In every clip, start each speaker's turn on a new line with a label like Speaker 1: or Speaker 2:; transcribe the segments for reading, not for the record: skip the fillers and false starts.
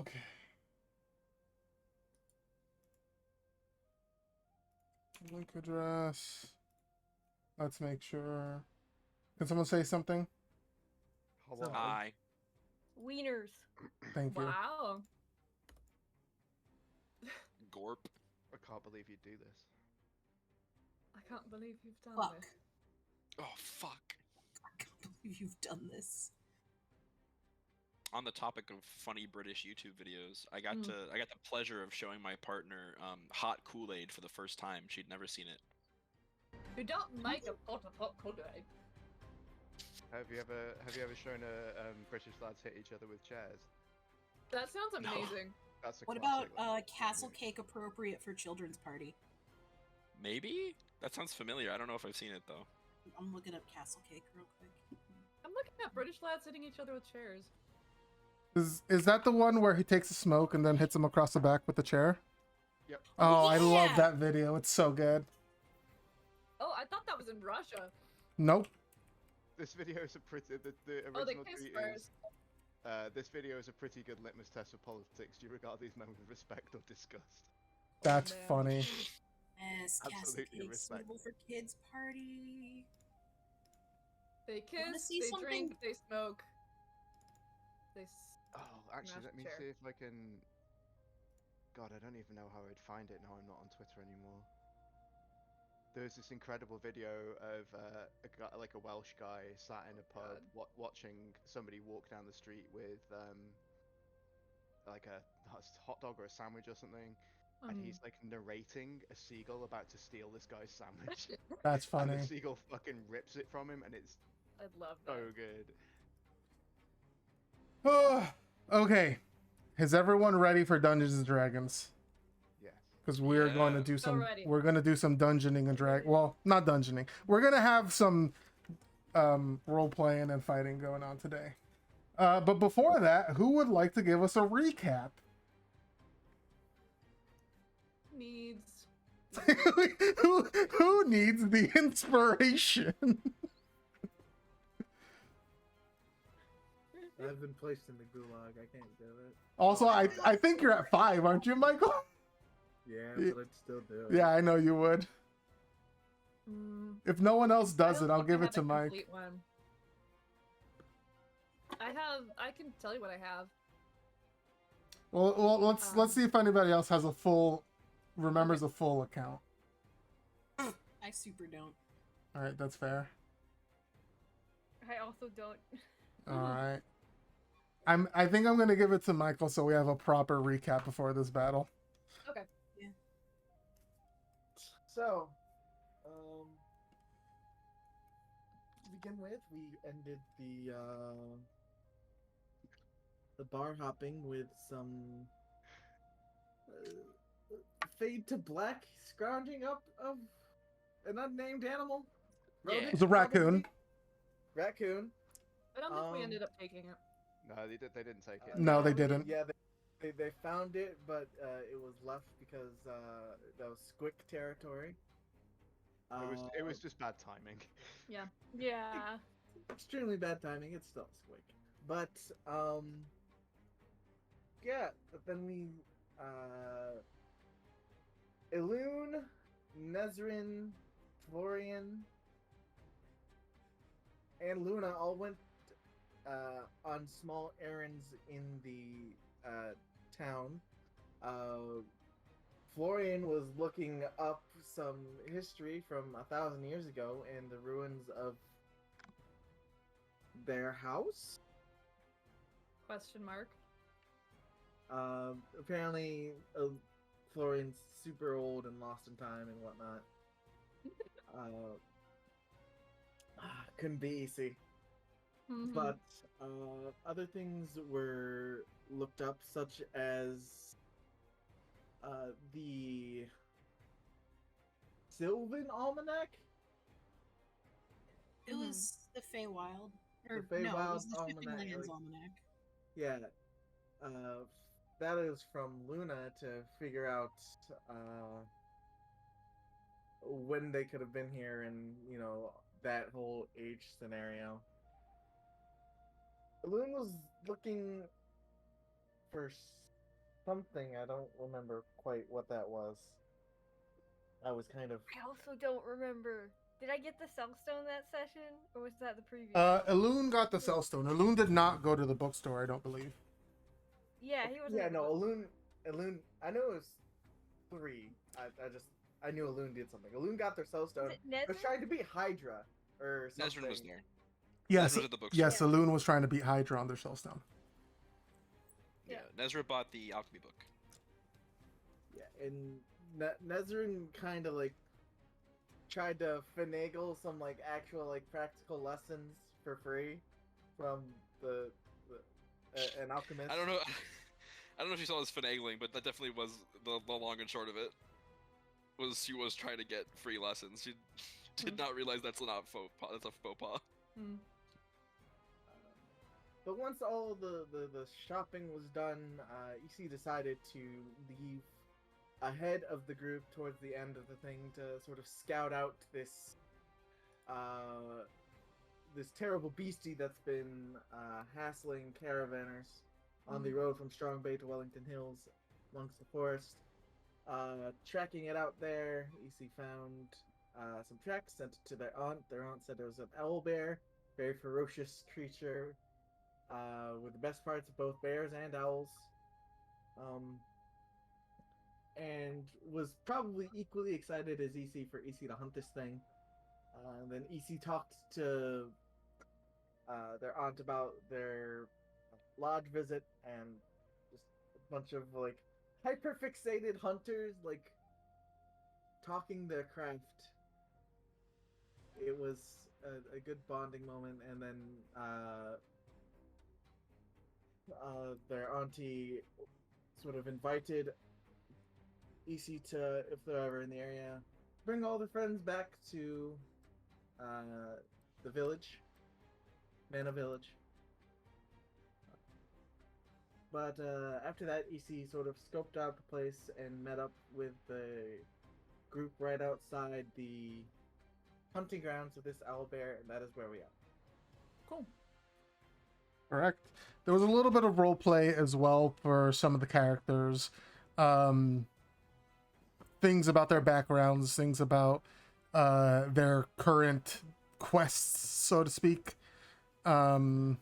Speaker 1: Okay. Link address. Let's make sure. Can someone say something?
Speaker 2: Hello.
Speaker 3: Hi.
Speaker 4: Wieners.
Speaker 1: Thank you.
Speaker 5: Wow.
Speaker 3: Gorp.
Speaker 2: I can't believe you do this.
Speaker 5: I can't believe you've done
Speaker 6: Fuck.
Speaker 5: this.
Speaker 3: Oh, fuck.
Speaker 6: I can't believe you've done this.
Speaker 3: On the topic of funny British YouTube videos, I got the pleasure of showing my partner hot Kool-Aid for the first time. She'd never seen it.
Speaker 5: You don't make a pot of hot Kool-Aid.
Speaker 2: Have you ever shown a British lads hit each other with chairs?
Speaker 5: That sounds
Speaker 3: No.
Speaker 5: amazing.
Speaker 2: That's a
Speaker 6: What
Speaker 2: classic.
Speaker 6: about castle cake appropriate for children's party?
Speaker 3: Maybe? That sounds familiar. I don't know if I've seen it though.
Speaker 6: I'm looking up castle cake real quick.
Speaker 5: I'm looking at British lads hitting each other with chairs.
Speaker 1: Is that the one where he takes a smoke and then hits him across the back with the chair?
Speaker 2: Yep.
Speaker 1: Oh, I love
Speaker 6: Yeah!
Speaker 1: that video. It's so good.
Speaker 5: Oh, I thought that was in Russia.
Speaker 1: Nope.
Speaker 2: This video is a pretty. The
Speaker 5: Oh, they
Speaker 2: original
Speaker 5: kiss
Speaker 2: tweet
Speaker 5: first.
Speaker 2: is. This video is a pretty good litmus test for politics. Do you regard these men with respect or disgust?
Speaker 1: That's
Speaker 5: man.
Speaker 1: funny.
Speaker 6: Yes, castle
Speaker 2: Absolutely
Speaker 6: cake
Speaker 2: respect.
Speaker 6: suitable for kids party.
Speaker 5: They
Speaker 6: Wanna
Speaker 5: kiss,
Speaker 6: see
Speaker 5: they
Speaker 6: something?
Speaker 5: drink, they smoke. They
Speaker 2: Oh, actually,
Speaker 5: Smash
Speaker 2: let me
Speaker 5: chair.
Speaker 2: see if I can. God, I don't even know how I'd find it now. I'm not on Twitter anymore. There's this incredible video of a guy, like a Welsh guy, sat in a pub watching somebody walk down the street with like a hot dog or a sandwich or something, and he's like narrating a seagull about to steal this guy's sandwich,
Speaker 1: That's
Speaker 2: and
Speaker 1: funny.
Speaker 2: the seagull fucking rips it from him, and it's
Speaker 5: I'd love that.
Speaker 2: so good.
Speaker 1: Okay. Is everyone ready for Dungeons and Dragons?
Speaker 2: Yes.
Speaker 1: Because we're going to
Speaker 3: Yeah.
Speaker 1: do some.
Speaker 5: Alrighty.
Speaker 1: We're going to do some dungeoning and drag. Well, not dungeoning. We're going to have some role playing and fighting going on today. But before that, who would like to give us a recap?
Speaker 5: Needs.
Speaker 1: who needs the inspiration?
Speaker 7: I've been placed in the gulag. I can't do it.
Speaker 1: Also, I think you're at 5, aren't you, Michael?
Speaker 7: Yeah, but I'd still do it.
Speaker 1: Yeah, I know you would. If no one else does it, I'll give it to Mike.
Speaker 5: One. I can tell you what I have.
Speaker 1: Well, let's see if anybody else has a full, remembers a full account.
Speaker 6: I super don't.
Speaker 1: All right, that's fair.
Speaker 4: I also don't.
Speaker 1: All right. I think I'm gonna give it to Michael so we have a proper recap before this battle.
Speaker 5: Okay.
Speaker 7: So, to begin with, we ended the bar hopping with some fade to black scrounging up of an unnamed animal.
Speaker 3: Yeah.
Speaker 7: Rodent,
Speaker 1: It was a raccoon.
Speaker 7: probably. Raccoon.
Speaker 5: I don't think we
Speaker 7: Um,
Speaker 5: ended up taking it.
Speaker 2: No, they didn't take it.
Speaker 1: No, they didn't.
Speaker 7: Yeah, they found it, but it was left because that was Squick territory.
Speaker 2: It was just bad timing.
Speaker 4: Yeah.
Speaker 7: Extremely bad timing. It's still Squick, but yeah. But then we Elune, Nezrin, Florian, and Luna all went on small errands in the town. Florian was looking up some history from 1,000 years ago in the ruins of their house.
Speaker 5: Question mark.
Speaker 7: Apparently, Florian's super old and lost in time and whatnot. Couldn't be easy.
Speaker 5: Mhm.
Speaker 7: But other things were looked up, such as the Sylvan Almanac.
Speaker 6: It was the Feywild. Or
Speaker 7: The
Speaker 6: no, it
Speaker 7: Feywild
Speaker 6: was the Shipping
Speaker 7: Almanac,
Speaker 6: Lands
Speaker 7: like-
Speaker 6: Almanac.
Speaker 7: Yeah, that is from Luna to figure out when they could have been here, and that whole age scenario. Luna was looking for something. I don't remember quite what that was. I was kind of.
Speaker 4: I also don't remember. Did I get the Cellstone that session, or was that the previous?
Speaker 1: Elune got the Cellstone. Elune did not go to the bookstore, I don't believe.
Speaker 4: Yeah, he wasn't.
Speaker 7: Yeah,
Speaker 4: at the
Speaker 7: no,
Speaker 4: book-
Speaker 7: Elune. I know it was 3. I knew Elune did something. Elune got their Soulstone.
Speaker 4: Was it
Speaker 7: I was
Speaker 4: Nezra?
Speaker 7: trying to beat Hydra or something.
Speaker 3: Nezrin was there.
Speaker 1: Yes,
Speaker 3: Nezra was at the bookstore.
Speaker 1: yes, Elune was trying to beat Hydra on their Cellstone.
Speaker 3: Yeah, Nezra bought the alchemy book.
Speaker 7: Yeah, and Nezrin kind of like tried to finagle some like actual like practical lessons for free from an alchemist.
Speaker 3: I don't know. I don't know if you saw this finagling, but that definitely was the long and short of it. Was she was trying to get free lessons. She did not realize that's not faux pas. That's a faux pas.
Speaker 5: Hmm.
Speaker 7: But once all the shopping was done, EC decided to leave ahead of the group towards the end of the thing to sort of scout out this this terrible beastie that's been hassling caravanners on the road from Strong Bay to Wellington Hills amongst the forest. Tracking it out there, EC found some tracks, sent it to their aunt. Their aunt said it was an owl bear, very ferocious creature, with the best parts of both bears and owls. And was probably equally excited as EC for EC to hunt this thing. Then EC talked to their aunt about their lodge visit and just a bunch of like hyper-fixated hunters like talking their craft. It was a good bonding moment, and then their auntie sort of invited EC to, if they're ever in the area, bring all their friends back to the village, Mana Village. But after that, EC sort of scoped out the place and met up with the group right outside the hunting grounds of this owl bear, and that is where we are.
Speaker 5: Cool.
Speaker 1: Correct. There was a little bit of role play as well for some of the characters. Things about their backgrounds, things about their current quests, so to speak. Nezrin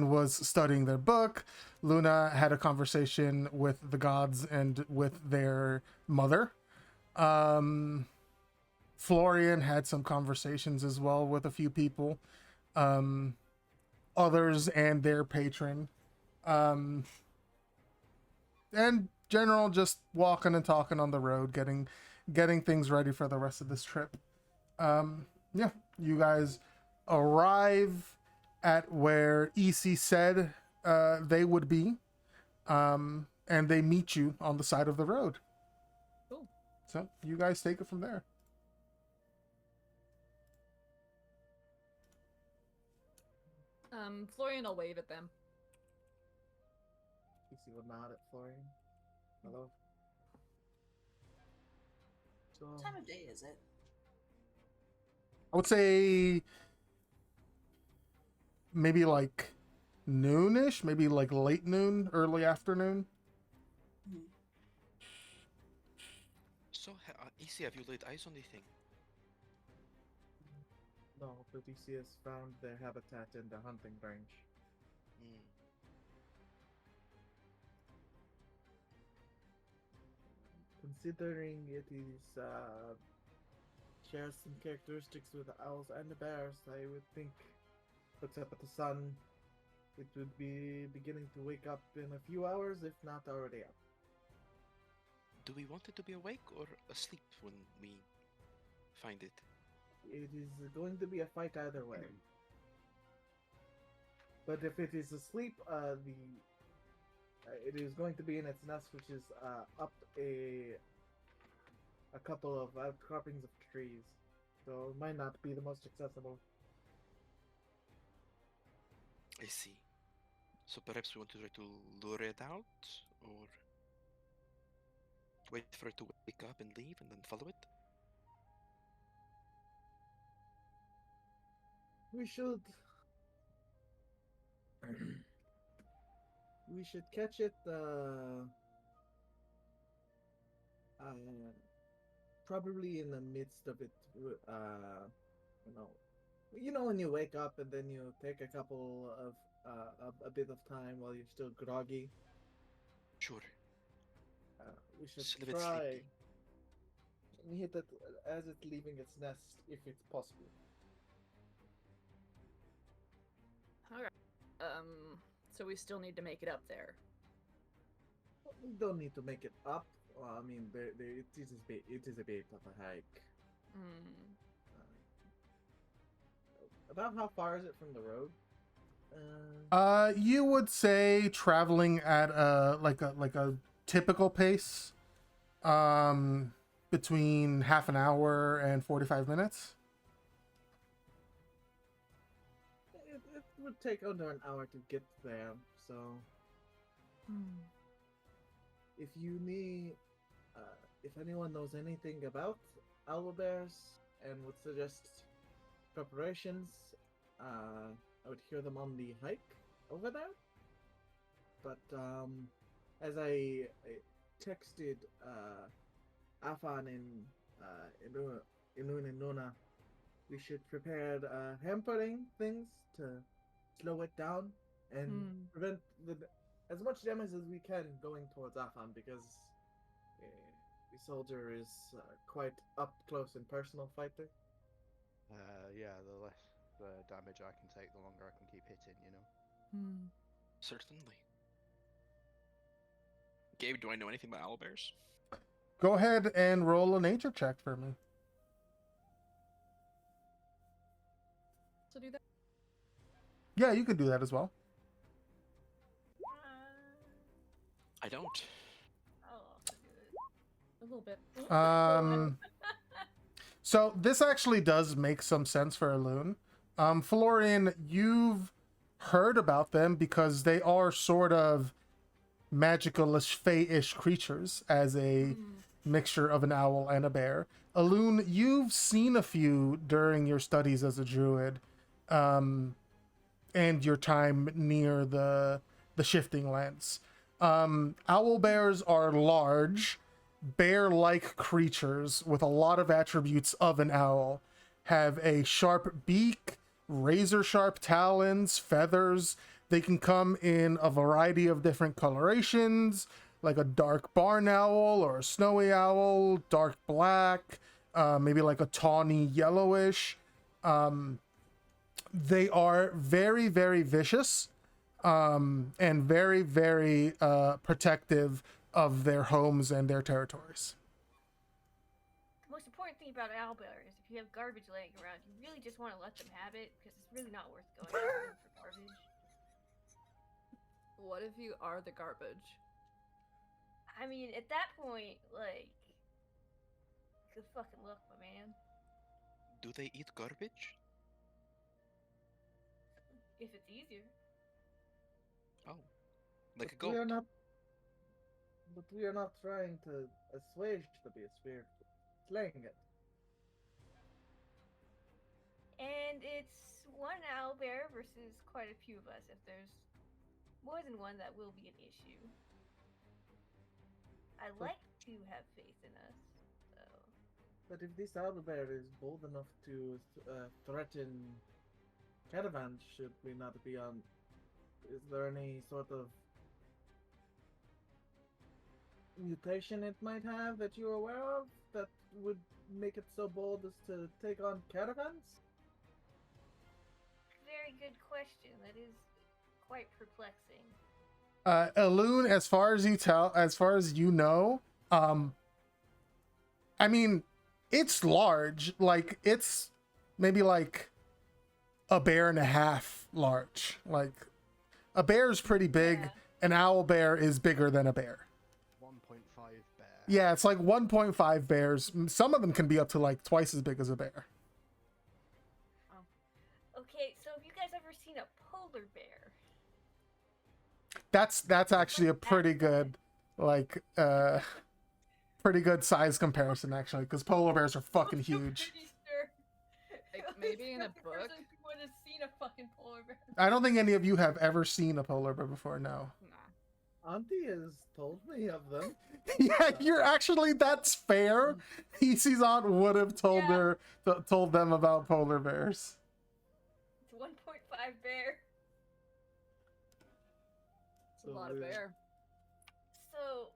Speaker 1: was studying their book. Luna had a conversation with the gods and with their mother. Florian had some conversations as well with a few people. Others and their patron. And general just walking and talking on the road, getting things ready for the rest of this trip. Yeah, you guys arrive at where EC said they would be, and they meet you on the side of the road.
Speaker 5: Cool.
Speaker 1: So you guys take it from there.
Speaker 5: Florian will wave at them.
Speaker 7: EC will nod at Florian. Hello. So,
Speaker 6: What time of day is it?
Speaker 1: I would say maybe like noonish, maybe like late noon, early afternoon.
Speaker 3: So, EC, have you laid eyes on the thing?
Speaker 7: no, but EC has found their habitat in the hunting range.
Speaker 3: Hmm.
Speaker 7: Considering it is shares some characteristics with the owls and the bears, I would think, looks up at the sun, it would be beginning to wake up in a few hours, if not already up.
Speaker 3: Do we want it to be awake or asleep when we find it?
Speaker 7: It is going to be a fight either way. But if it is asleep, it is going to be in its nest, which is up a couple of outcroppings of trees, so it might not be the most accessible.
Speaker 3: I see. So perhaps we want to try to lure it out, or wait for it to wake up and leave, and then follow it.
Speaker 7: We should. We should catch it probably in the midst of it, you know, when you wake up and then you take a couple of a bit of time while you're still groggy.
Speaker 3: Sure.
Speaker 7: We should
Speaker 3: Still a bit
Speaker 7: try
Speaker 3: sleepy.
Speaker 7: and hit it as it's leaving its nest, if it's possible.
Speaker 5: Alright. So we still need to make it up there.
Speaker 7: We don't need to make it up. Well, I mean, it is a bit of a hike.
Speaker 5: Hmm.
Speaker 7: About how far is it from the road?
Speaker 1: You would say traveling at a typical pace, between half an hour and 45 minutes.
Speaker 7: It would take under an hour to get there, so if you need, if anyone knows anything about owlbears and would suggest preparations, I would hear them on the hike over there. But as I texted Afan and Inun and Nuna, we should prepare hampering things to slow it down and prevent as much damage as we can going towards Afan, because the soldier is quite up close and personal fighter.
Speaker 2: Yeah, the less the damage I can take, the longer I can keep hitting, you know?
Speaker 3: Certainly. Gabe, do I know anything about owlbears?
Speaker 1: Go ahead and roll a nature check for me.
Speaker 5: So do that.
Speaker 1: Yeah, you could do that as well.
Speaker 3: I don't.
Speaker 5: A little bit.
Speaker 1: So this actually does make some sense for a loon. Florian, you've heard about them because they are sort of magical-ish, fey-ish creatures as a mixture of an owl and a bear. Aloon, you've seen a few during your studies as a druid, and your time near the shifting lands. Owl bears are large, bear-like creatures with a lot of attributes of an owl. Have a sharp beak, razor-sharp talons, feathers. They can come in a variety of different colorations, like a dark barn owl or a snowy owl, dark black, maybe like a tawny yellowish. They are very, very vicious, and very, very protective of their homes and their territories.
Speaker 4: The most important thing about owlbears is if you have garbage laying around, you really just want to let them have it because it's really not worth going after them for garbage.
Speaker 5: What if you are the garbage?
Speaker 4: I mean, at that point, like, good fucking luck, my man.
Speaker 3: Do they eat garbage?
Speaker 4: If it's easier.
Speaker 3: Oh. Like a
Speaker 7: But we are
Speaker 3: goat.
Speaker 7: not. But we are not trying to assuage the beast. We're slaying it.
Speaker 4: And it's one owlbear versus quite a few of us. If there's more than one, that will be an issue. I like to have faith in us, so.
Speaker 7: But if this owlbear is bold enough to threaten caravans, should we not be on? Is there any sort of mutation it might have that you're aware of that would make it so bold as to take on caravans?
Speaker 4: Very good question. That is quite perplexing.
Speaker 1: Aloon, as far as you know, I mean, it's large. Like, it's maybe like a bear and a half large. Like, a bear is pretty big.
Speaker 4: Yeah.
Speaker 1: An owl bear is bigger than a bear.
Speaker 2: 1.5 bear.
Speaker 1: Yeah, it's like 1.5 bears. Some of them can be up to like twice as big as a bear.
Speaker 4: Okay, so have you guys ever seen a polar bear?
Speaker 1: That's actually a pretty good, like, pretty good size comparison, actually, because polar bears are fucking huge.
Speaker 4: Pretty sure.
Speaker 5: Like,
Speaker 4: At
Speaker 5: maybe
Speaker 4: least
Speaker 5: in a
Speaker 4: one
Speaker 5: book?
Speaker 4: person would have seen a fucking polar bear.
Speaker 1: I don't think any of you have ever seen a polar bear before, no.
Speaker 5: Nah.
Speaker 7: Auntie has told me of them.
Speaker 1: Yeah, you're actually that's fair. EC's aunt would have told
Speaker 4: Yeah.
Speaker 1: told them about polar bears.
Speaker 4: It's 1.5 bear.
Speaker 5: It's a lot of bear.
Speaker 4: So,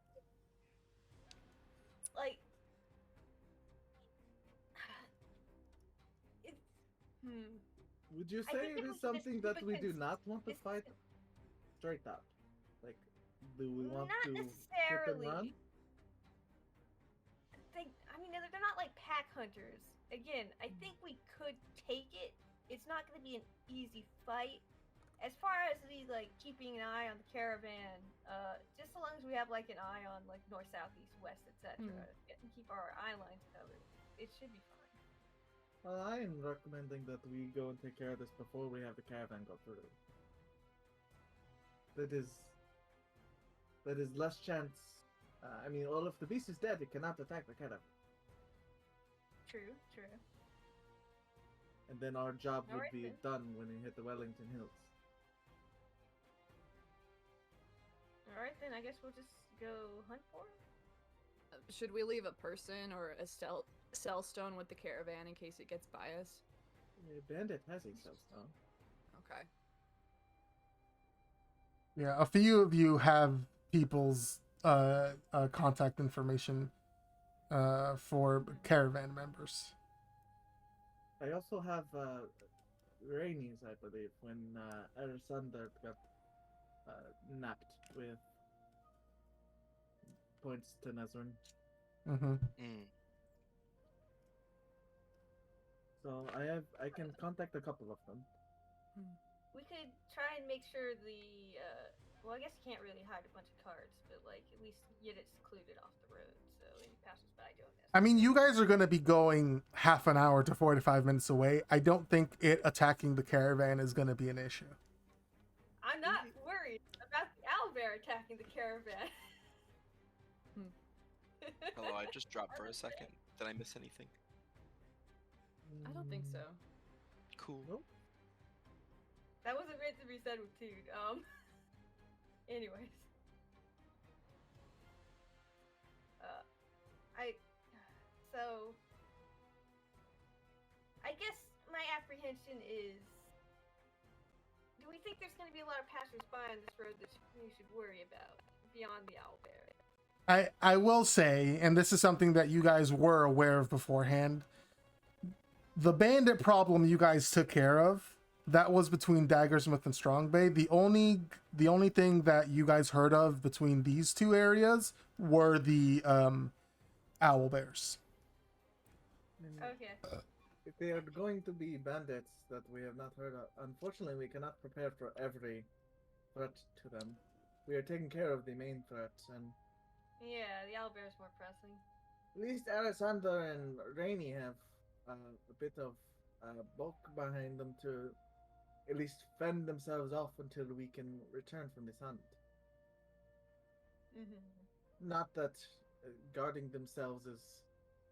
Speaker 4: like, it's
Speaker 7: Would you
Speaker 4: I
Speaker 7: say
Speaker 4: think
Speaker 7: it
Speaker 4: if
Speaker 7: is
Speaker 4: we just
Speaker 7: something
Speaker 4: keep
Speaker 7: that
Speaker 4: it
Speaker 7: we do not want to
Speaker 4: it's
Speaker 7: fight straight up? Like, do we want
Speaker 4: not
Speaker 7: to hit and
Speaker 4: necessarily.
Speaker 7: run?
Speaker 4: I mean, they're not like pack hunters. Again, I think we could take it. It's not going to be an easy fight. As far as the like keeping an eye on the caravan, just so long as we have like an eye on like north, south, east, west, etc., and keep our eye lines covered, it should be fine.
Speaker 7: Well, I am recommending that we go and take care of this before we have the caravan go through. That is less chance. I mean, well, if the beast is dead, it cannot attack the caravan,
Speaker 4: True.
Speaker 7: and then our job would
Speaker 4: Alright
Speaker 7: be
Speaker 4: then.
Speaker 7: done when we hit the Wellington Hills.
Speaker 4: All right, then I guess we'll just go hunt for him.
Speaker 5: Should we leave a person or a cell stone with the caravan in case it gets by us?
Speaker 7: The bandit has a cell stone.
Speaker 5: Okay.
Speaker 1: Yeah, a few of you have people's contact information for caravan members.
Speaker 7: I also have Rainey's, I believe, when Alexander got napped with points to Nezrin.
Speaker 1: Mm-hmm.
Speaker 7: So I can contact a couple of them.
Speaker 4: We could try and make sure well, I guess you can't really hide a bunch of cards, but like at least get it secluded off the road so any passersby don't.
Speaker 1: I mean, you guys are going to be going half an hour to 45 minutes away. I don't think it attacking the caravan is going to be an issue.
Speaker 4: I'm not worried about the owlbear attacking the caravan.
Speaker 8: Hello, I just dropped for a second. Did I miss anything?
Speaker 5: I don't think so.
Speaker 8: Cool.
Speaker 7: Nope.
Speaker 4: That wasn't meant to be said with Tood. Anyways. I guess my apprehension is, do we think there's going to be a lot of passersby on this road that we should worry about beyond the owlbear?
Speaker 1: I will say, and this is something that you guys were aware of beforehand, the bandit problem you guys took care of, that was between Daggersmith and Strong Bay. The only thing that you guys heard of between these two areas were the owl bears.
Speaker 4: Okay.
Speaker 7: If they are going to be bandits that we have not heard of, unfortunately, we cannot prepare for every threat to them. We are taking care of the main threats, and
Speaker 4: Yeah, the owlbear's more pressing.
Speaker 7: at least Alexander and Rainey have a bit of bulk behind them to at least fend themselves off until we can return from this hunt. Not that guarding themselves is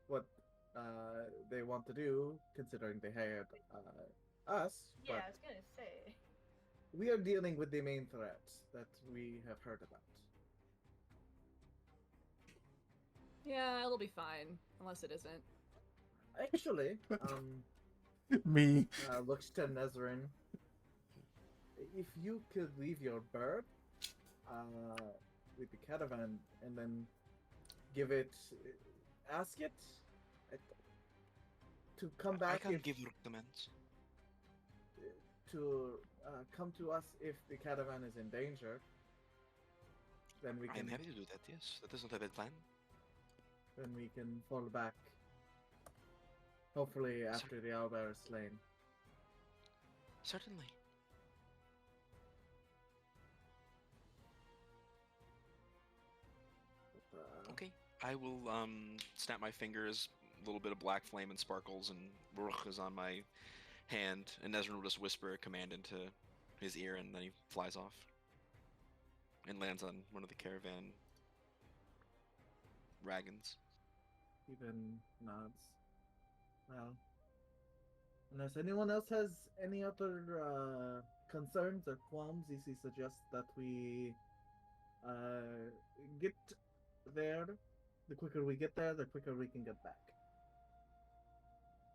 Speaker 7: what they want to do, considering they hired us.
Speaker 4: Yeah,
Speaker 7: but
Speaker 4: I was gonna say.
Speaker 7: we are dealing with the main threats that we have heard about.
Speaker 5: Yeah, it'll be fine, unless it isn't.
Speaker 7: Actually,
Speaker 1: Me.
Speaker 7: looks to Nezrin. If you could leave your bird with the caravan and then ask it to come
Speaker 8: I
Speaker 7: back
Speaker 8: can give recommends.
Speaker 7: to come to us if the caravan is in danger. Then we
Speaker 8: I am
Speaker 7: can
Speaker 8: happy to do that, yes. That isn't a bad plan.
Speaker 7: fall back. Hopefully after the owlbear is slain.
Speaker 8: Certainly.
Speaker 7: But,
Speaker 8: Okay. I will snap my fingers, a little bit of black flame and sparkles, and Ruch is on my hand, and Nezrin will just whisper a command into his ear, and then he flies off. And lands on one of the caravan wagons.
Speaker 7: even nods. Well, unless anyone else has any other concerns or qualms, EC suggests that we get there. The quicker we get there, the quicker we can get back.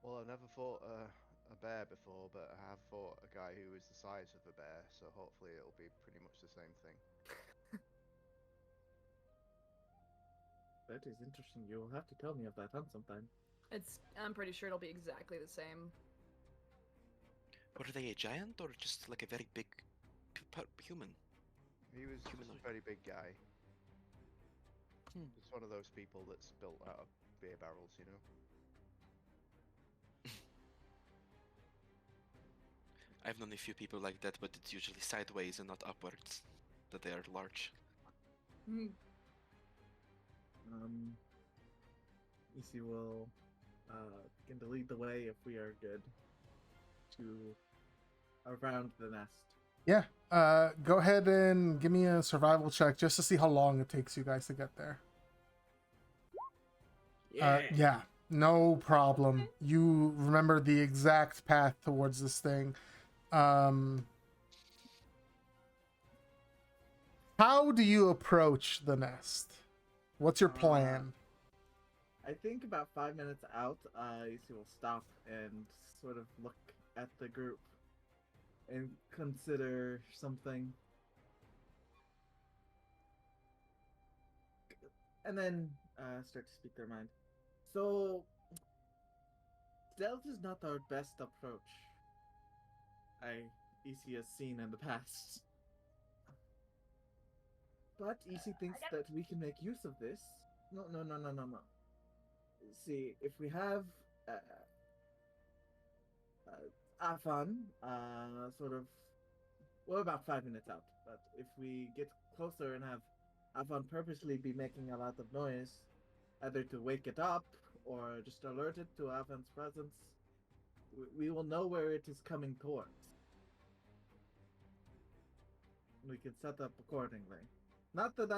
Speaker 2: Well, I've never fought a bear before, but I have fought a guy who was the size of a bear, so hopefully it'll be pretty much the same thing.
Speaker 7: That is interesting. You will have to tell me of that hunt sometime.
Speaker 5: I'm pretty sure it'll be exactly the same.
Speaker 8: Were they a giant or just like a very big human?
Speaker 2: He was just
Speaker 8: Humanoid.
Speaker 2: a very big guy.
Speaker 8: Hmm.
Speaker 2: Just one of those people that's built out of beer barrels, you know?
Speaker 8: I've known a few people like that, but it's usually sideways and not upwards that they are large.
Speaker 7: Isi will begin to lead the way if we are good to around the nest.
Speaker 1: Yeah. Go ahead and give me a survival check just to see how long it takes you guys to get there. Yeah, no problem. You remember the exact path towards this thing. How do you approach the nest? What's your plan?
Speaker 7: I think about 5 minutes out, Isi will stop and sort of look at the group and consider something. And then start to speak their mind. So, stealth is not our best approach. Isi has seen in the past. But Isi thinks that we can make use of this. No. See, if we have Afan, sort of, we're about 5 minutes out. But if we get closer and have Afan purposely be making a lot of noise, either to wake it up or just alert it to Afan's presence, we will know where it is coming towards. We can set up accordingly. Not that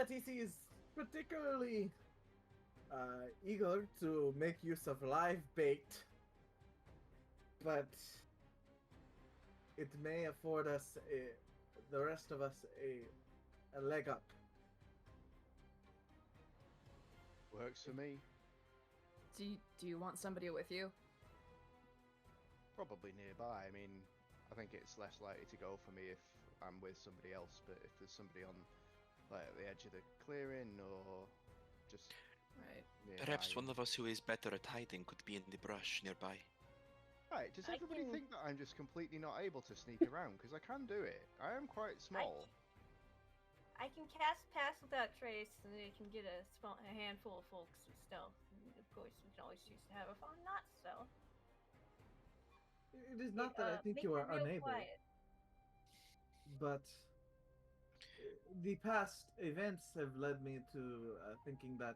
Speaker 7: EC is particularly eager to make use of live bait, but it may afford us, the rest of us, a leg up.
Speaker 2: Works for me.
Speaker 5: Do you want somebody with you?
Speaker 2: Probably nearby. I mean, I think it's less likely to go for me if I'm with somebody else, but if there's somebody on like at the edge of the clearing or just
Speaker 5: Right.
Speaker 2: nearby.
Speaker 8: Perhaps one of us who is better at hiding could be in the brush nearby.
Speaker 2: Right, does
Speaker 4: I
Speaker 2: everybody
Speaker 4: can-
Speaker 2: think that I'm just completely not able to sneak around? Because I can do it. I am quite small.
Speaker 4: I can cast Pass Without Trace, and then you can get a handful of folks with stealth. And of course, we can always choose to have a fun not stealth.
Speaker 7: It is not that I think
Speaker 4: make
Speaker 7: you
Speaker 4: it
Speaker 7: are
Speaker 4: real
Speaker 7: unable,
Speaker 4: quiet.
Speaker 7: but the past events have led me to thinking that.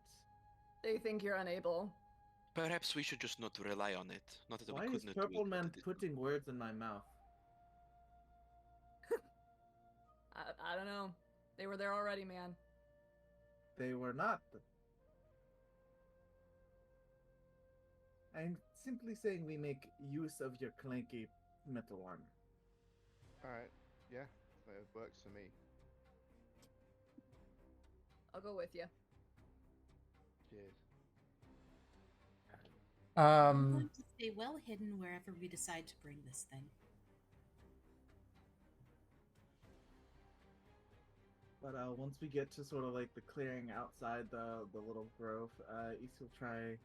Speaker 5: They think you're unable.
Speaker 8: Perhaps we should just not rely on it. Not that
Speaker 7: Why
Speaker 8: we
Speaker 7: is
Speaker 8: couldn't
Speaker 7: Purple
Speaker 8: do it,
Speaker 7: Man
Speaker 8: but it is
Speaker 7: putting words in my mouth?
Speaker 5: I don't know. They were there already, man.
Speaker 7: They were not. I'm simply saying we make use of your clanky metal armor.
Speaker 2: Alright, yeah, it works for me.
Speaker 5: I'll go with you.
Speaker 2: Cheers.
Speaker 6: I'm going to stay well hidden wherever we decide to bring this thing.
Speaker 7: But once we get to sort of like the clearing outside the little grove, East will try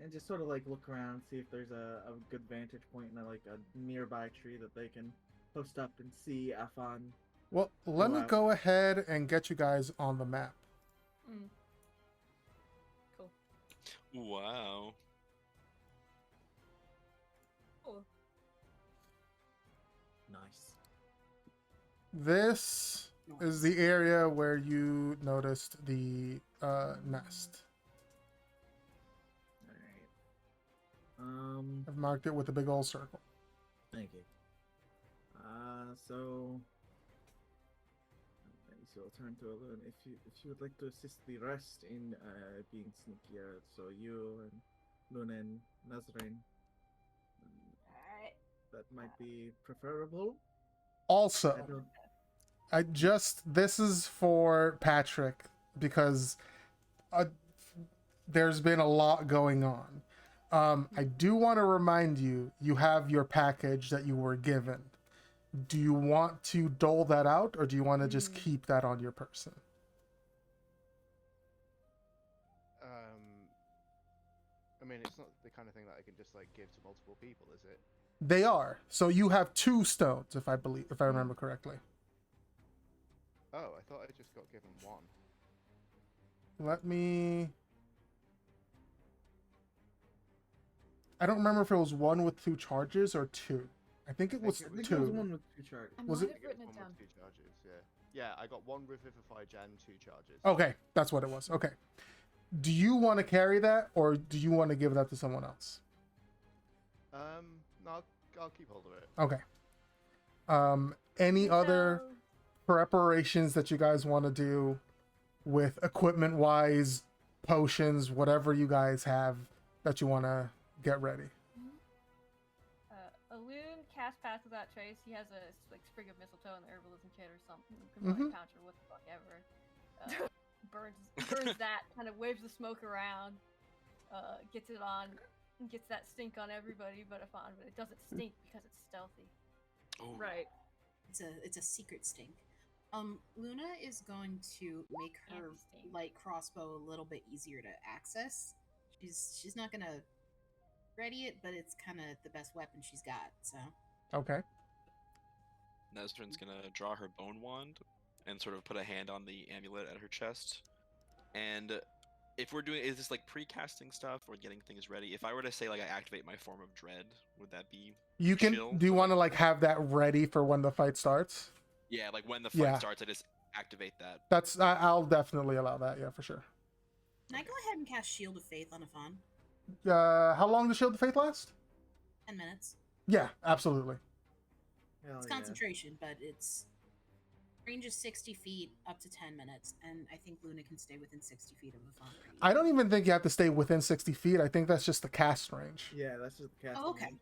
Speaker 7: and just sort of like look around, see if there's a good vantage point in like a nearby tree that they can post up and see Afan.
Speaker 1: Well, let me
Speaker 7: out.
Speaker 1: go ahead and get you guys on the map.
Speaker 5: Mm. Cool.
Speaker 8: Wow.
Speaker 5: Cool.
Speaker 7: Nice.
Speaker 1: This is the area where you noticed the nest.
Speaker 7: Alright.
Speaker 1: I've marked it with a big old circle.
Speaker 7: Thank you. So I'll turn to Alun. If you would like to assist the rest in being sneakier, so you and Luna and Nazarene,
Speaker 4: Alright.
Speaker 7: that might be preferable. I
Speaker 1: Also,
Speaker 7: don't.
Speaker 1: This is for Patrick because there's been a lot going on. I do want to remind you, you have your package that you were given. Do you want to dole that out, or do you want to just keep that on your person?
Speaker 2: I mean, it's not the kind of thing that I can just like give to multiple people, is it?
Speaker 1: They are. So you have 2 stones, if I remember correctly.
Speaker 2: Oh, I thought I just got given 1.
Speaker 1: Let me. I don't remember if it was 1 with 2 charges or 2. I think it was
Speaker 7: I think
Speaker 1: 2.
Speaker 7: it was one with 2 charges.
Speaker 5: I
Speaker 1: Was
Speaker 5: might
Speaker 1: it-
Speaker 5: have written it
Speaker 2: 1
Speaker 5: down.
Speaker 2: with 2 charges, yeah. Yeah, I got 1 Revivify Gen, 2 charges.
Speaker 1: Okay, that's what it was. Okay. Do you want to carry that, or do you want to give that to someone else?
Speaker 2: No, I'll keep hold of it.
Speaker 1: Okay. Any other
Speaker 4: So,
Speaker 1: preparations that you guys want to do with equipment wise, potions, whatever you guys have that you want to get ready?
Speaker 4: Alune cast Pass Without Trace. He has a like sprig of mistletoe in the herbalism kit or something. Combined poucher, what the fuck ever. Burns that, kind of waves the smoke around, gets it on, gets that stink on everybody but Afan, but it doesn't stink because it's stealthy.
Speaker 3: Oh,
Speaker 5: Right.
Speaker 6: It's a secret stink. Luna is going to make her
Speaker 4: Anti-stink.
Speaker 6: light crossbow a little bit easier to access. She's not gonna ready it, but it's kind of the best weapon she's got. So
Speaker 1: Okay.
Speaker 8: Nesrin's gonna draw her bone wand and sort of put a hand on the amulet at her chest. And if we're doing, is this like pre-casting stuff or getting things ready? If I were to say like I activate my form of dread, would that be?
Speaker 1: You can.
Speaker 8: chill
Speaker 1: Do you
Speaker 8: to,
Speaker 1: want to like have that ready for when the fight starts?
Speaker 8: Yeah, like when the fight
Speaker 1: Yeah.
Speaker 8: starts, I just activate that.
Speaker 1: That's. I'll definitely allow that. Yeah, for sure.
Speaker 6: can I go ahead and cast Shield of Faith on Afan?
Speaker 1: How long does Shield of Faith last?
Speaker 6: 10 minutes.
Speaker 1: Yeah, absolutely.
Speaker 7: Hell
Speaker 6: It's
Speaker 7: yeah.
Speaker 6: concentration, but it's range is 60 feet up to 10 minutes, and I think Luna can stay within 60 feet of Afan. pretty
Speaker 1: I
Speaker 6: easily.
Speaker 1: don't even think you have to stay within 60 feet. I think that's just the cast range.
Speaker 7: Yeah, that's just the cast.
Speaker 6: Oh, okay.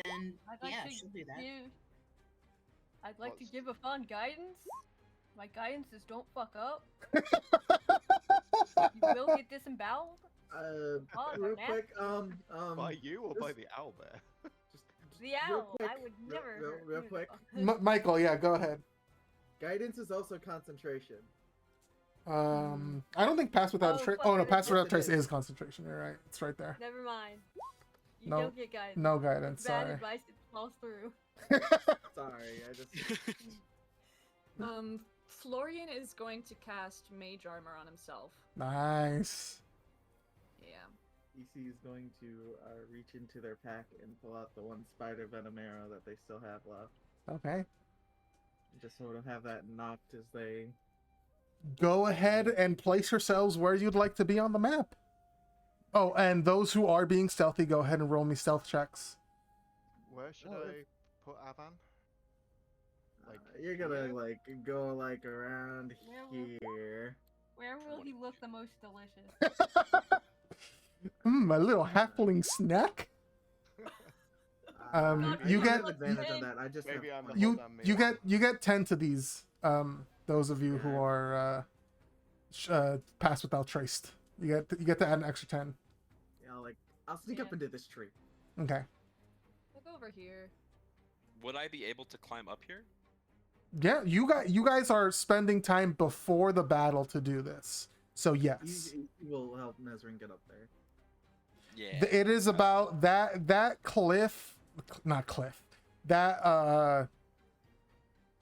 Speaker 6: Then
Speaker 4: I'd like
Speaker 6: yeah,
Speaker 4: to
Speaker 6: she'll do that.
Speaker 4: I'd like to
Speaker 2: What's-
Speaker 4: give Afan guidance. My guidance is don't fuck up. You will get disemboweled.
Speaker 7: Uh,
Speaker 4: Oh,
Speaker 7: real
Speaker 4: man.
Speaker 7: quick,
Speaker 2: By you or by
Speaker 7: this-
Speaker 2: the owl bear?
Speaker 7: just
Speaker 4: The
Speaker 7: real
Speaker 4: owl.
Speaker 7: quick,
Speaker 4: I would
Speaker 7: real-
Speaker 4: never.
Speaker 7: real-
Speaker 4: hurt
Speaker 7: real
Speaker 4: you.
Speaker 7: quick.
Speaker 1: Michael, yeah, go ahead.
Speaker 7: guidance is also concentration.
Speaker 1: I don't think pass without
Speaker 4: Oh,
Speaker 1: trace.
Speaker 4: fuck,
Speaker 1: Oh no,
Speaker 4: it
Speaker 1: pass
Speaker 4: is.
Speaker 1: without
Speaker 7: Yes, it
Speaker 1: trace
Speaker 7: is.
Speaker 1: is concentration. You're right. It's right there.
Speaker 4: Never mind. You
Speaker 1: No-
Speaker 4: don't get guidance.
Speaker 1: No guidance.
Speaker 4: It's bad
Speaker 1: Sorry.
Speaker 4: advice. It falls through.
Speaker 7: Sorry, I just
Speaker 5: Florian is going to cast Mage Armor on himself.
Speaker 1: Nice.
Speaker 5: Yeah.
Speaker 7: EC is going to reach into their pack and pull out the one spider venom arrow that they still have left.
Speaker 1: Okay.
Speaker 7: Just sort of have that knocked as they.
Speaker 1: Go ahead and place yourselves where you'd like to be on the map. Oh, and those who are being stealthy, go ahead and roll me stealth checks.
Speaker 2: Where should
Speaker 7: Oh,
Speaker 2: I put Avan? Like
Speaker 7: You're gonna
Speaker 2: here?
Speaker 7: like go like around
Speaker 4: Where will-
Speaker 7: here.
Speaker 4: Where will he look the most delicious?
Speaker 1: A little halfling snack.
Speaker 7: I
Speaker 1: you
Speaker 7: don't
Speaker 1: get-
Speaker 7: have advantage on that. I just
Speaker 2: Maybe
Speaker 7: have
Speaker 2: I'm the
Speaker 7: fun.
Speaker 1: You
Speaker 2: hold on me.
Speaker 1: you get 10 to these. Those of you who are pass without traced. You get to add an extra 10.
Speaker 7: Yeah, like I'll sneak up
Speaker 4: Yeah.
Speaker 7: into this tree.
Speaker 1: Okay.
Speaker 5: Look over here.
Speaker 8: Would I be able to climb up here?
Speaker 1: Yeah, you guys are spending time before the battle to do this. So yes.
Speaker 7: He will help Nezrin get up there.
Speaker 8: Yeah.
Speaker 1: It is about that cliff, not cliff. That I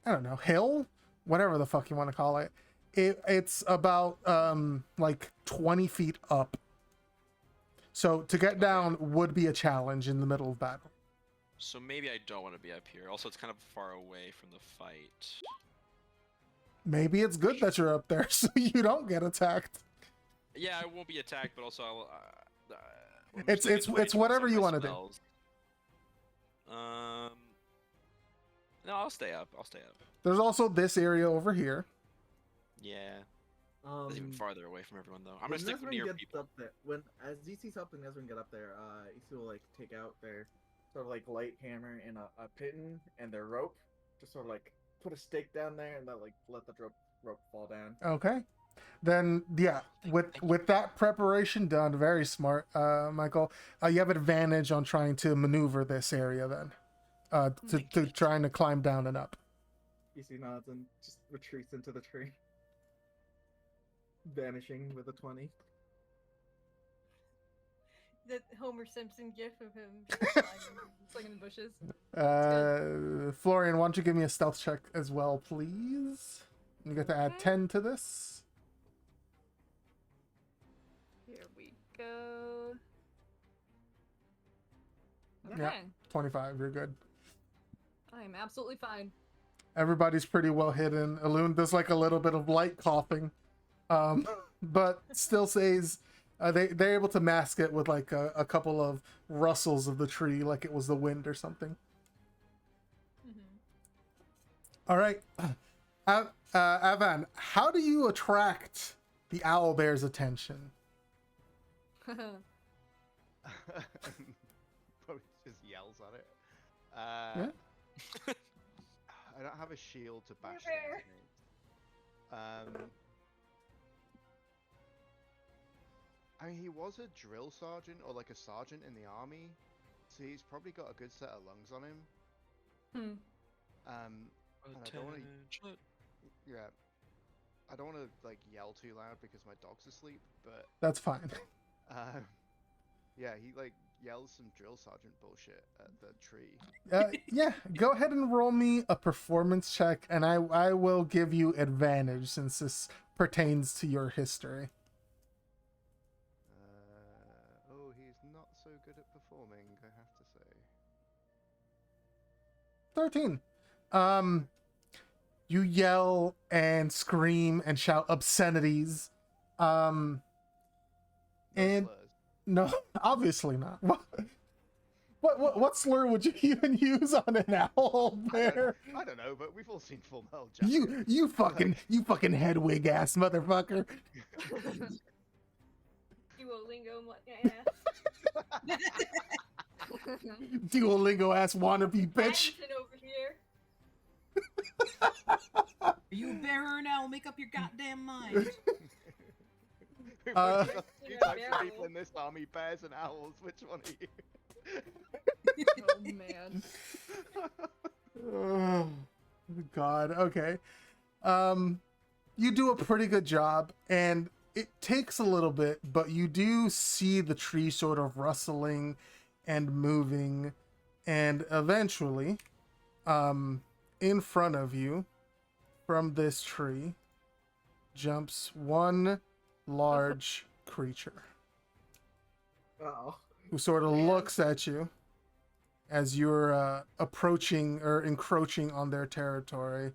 Speaker 1: don't know, hill, whatever the fuck you want to call it. It's about like 20 feet up. So to get down would be a challenge in the middle of battle.
Speaker 8: So maybe I don't want to be up here. Also, it's kind of far away from the fight.
Speaker 1: Maybe it's good that you're up there so you don't get attacked.
Speaker 8: Yeah, I won't be attacked, but also I'll. I'm
Speaker 1: It's-
Speaker 8: just looking
Speaker 1: it's-
Speaker 8: to
Speaker 1: it's
Speaker 8: use
Speaker 1: whatever
Speaker 8: some of
Speaker 1: you
Speaker 8: my
Speaker 1: wanna do.
Speaker 8: spells. No, I'll stay up. I'll stay up.
Speaker 1: There's also this area over here.
Speaker 8: Yeah, that's even farther away from everyone though. I'm
Speaker 7: when
Speaker 8: gonna stick
Speaker 7: Nezrin
Speaker 8: near
Speaker 7: gets
Speaker 8: people.
Speaker 7: up there, when as DC's helping Nezrin get up there, EC will like take out their sort of like light hammer and a pitten and their rope, just sort of like put a stake down there and then like let the rope fall down.
Speaker 1: Okay. Then yeah, with that preparation done, very smart, Michael. You have advantage on trying to maneuver this area then, to trying to climb down and up.
Speaker 7: EC nods and just retreats into the tree, vanishing with a 20.
Speaker 4: The Homer Simpson gif of him.
Speaker 5: Swinging in the bushes.
Speaker 1: Florian, why don't you give me a stealth check as well, please? You get to add 10 to this.
Speaker 5: Here we go. Okay.
Speaker 1: Yeah. 25, you're good.
Speaker 5: I am absolutely fine.
Speaker 1: Everybody's pretty well hidden. Elune does like a little bit of light coughing, but still says they're able to mask it with like a couple of rustles of the tree, like it was the wind or something. All right, Avan, how do you attract the owl bear's attention?
Speaker 2: Probably just yells at it.
Speaker 1: Yeah.
Speaker 2: I don't have a shield to bash
Speaker 4: Bear.
Speaker 2: things. I mean, he was a drill sergeant or like a sergeant in the army, so he's probably got a good set of lungs on him. And I don't want to. Yeah, I don't want to like yell too loud because my dog's asleep. But
Speaker 1: That's fine.
Speaker 2: yeah, he like yells some drill sergeant bullshit at the tree.
Speaker 1: Yeah, go ahead and roll me a performance check, and I will give you advantage since this pertains to your history.
Speaker 2: Oh, he's not so good at performing, I have to say.
Speaker 1: 13. You yell and scream and shout obscenities.
Speaker 2: No
Speaker 1: And
Speaker 2: slurs.
Speaker 1: no, obviously not. What slur would you even use on an owl bear?
Speaker 2: I don't know, but we've all seen Full Metal Jacket.
Speaker 1: You fucking headwig ass motherfucker.
Speaker 4: Duolingo, yeah.
Speaker 1: Duolingo ass wannabe bitch.
Speaker 4: Pattinson over here.
Speaker 6: Are you a bear or an owl? Make up your goddamn mind.
Speaker 2: We've
Speaker 1: Uh,
Speaker 2: got two
Speaker 4: Yeah,
Speaker 2: types of
Speaker 4: bear
Speaker 2: people in this army: bears and owls. Which one are you?
Speaker 5: Oh man.
Speaker 1: Oh, God. Okay. You do a pretty good job, and it takes a little bit, but you do see the tree sort of rustling and moving, and eventually, in front of you, from this tree, jumps one large creature
Speaker 7: Oh.
Speaker 1: who sort of looks at you as you're approaching or encroaching on their territory.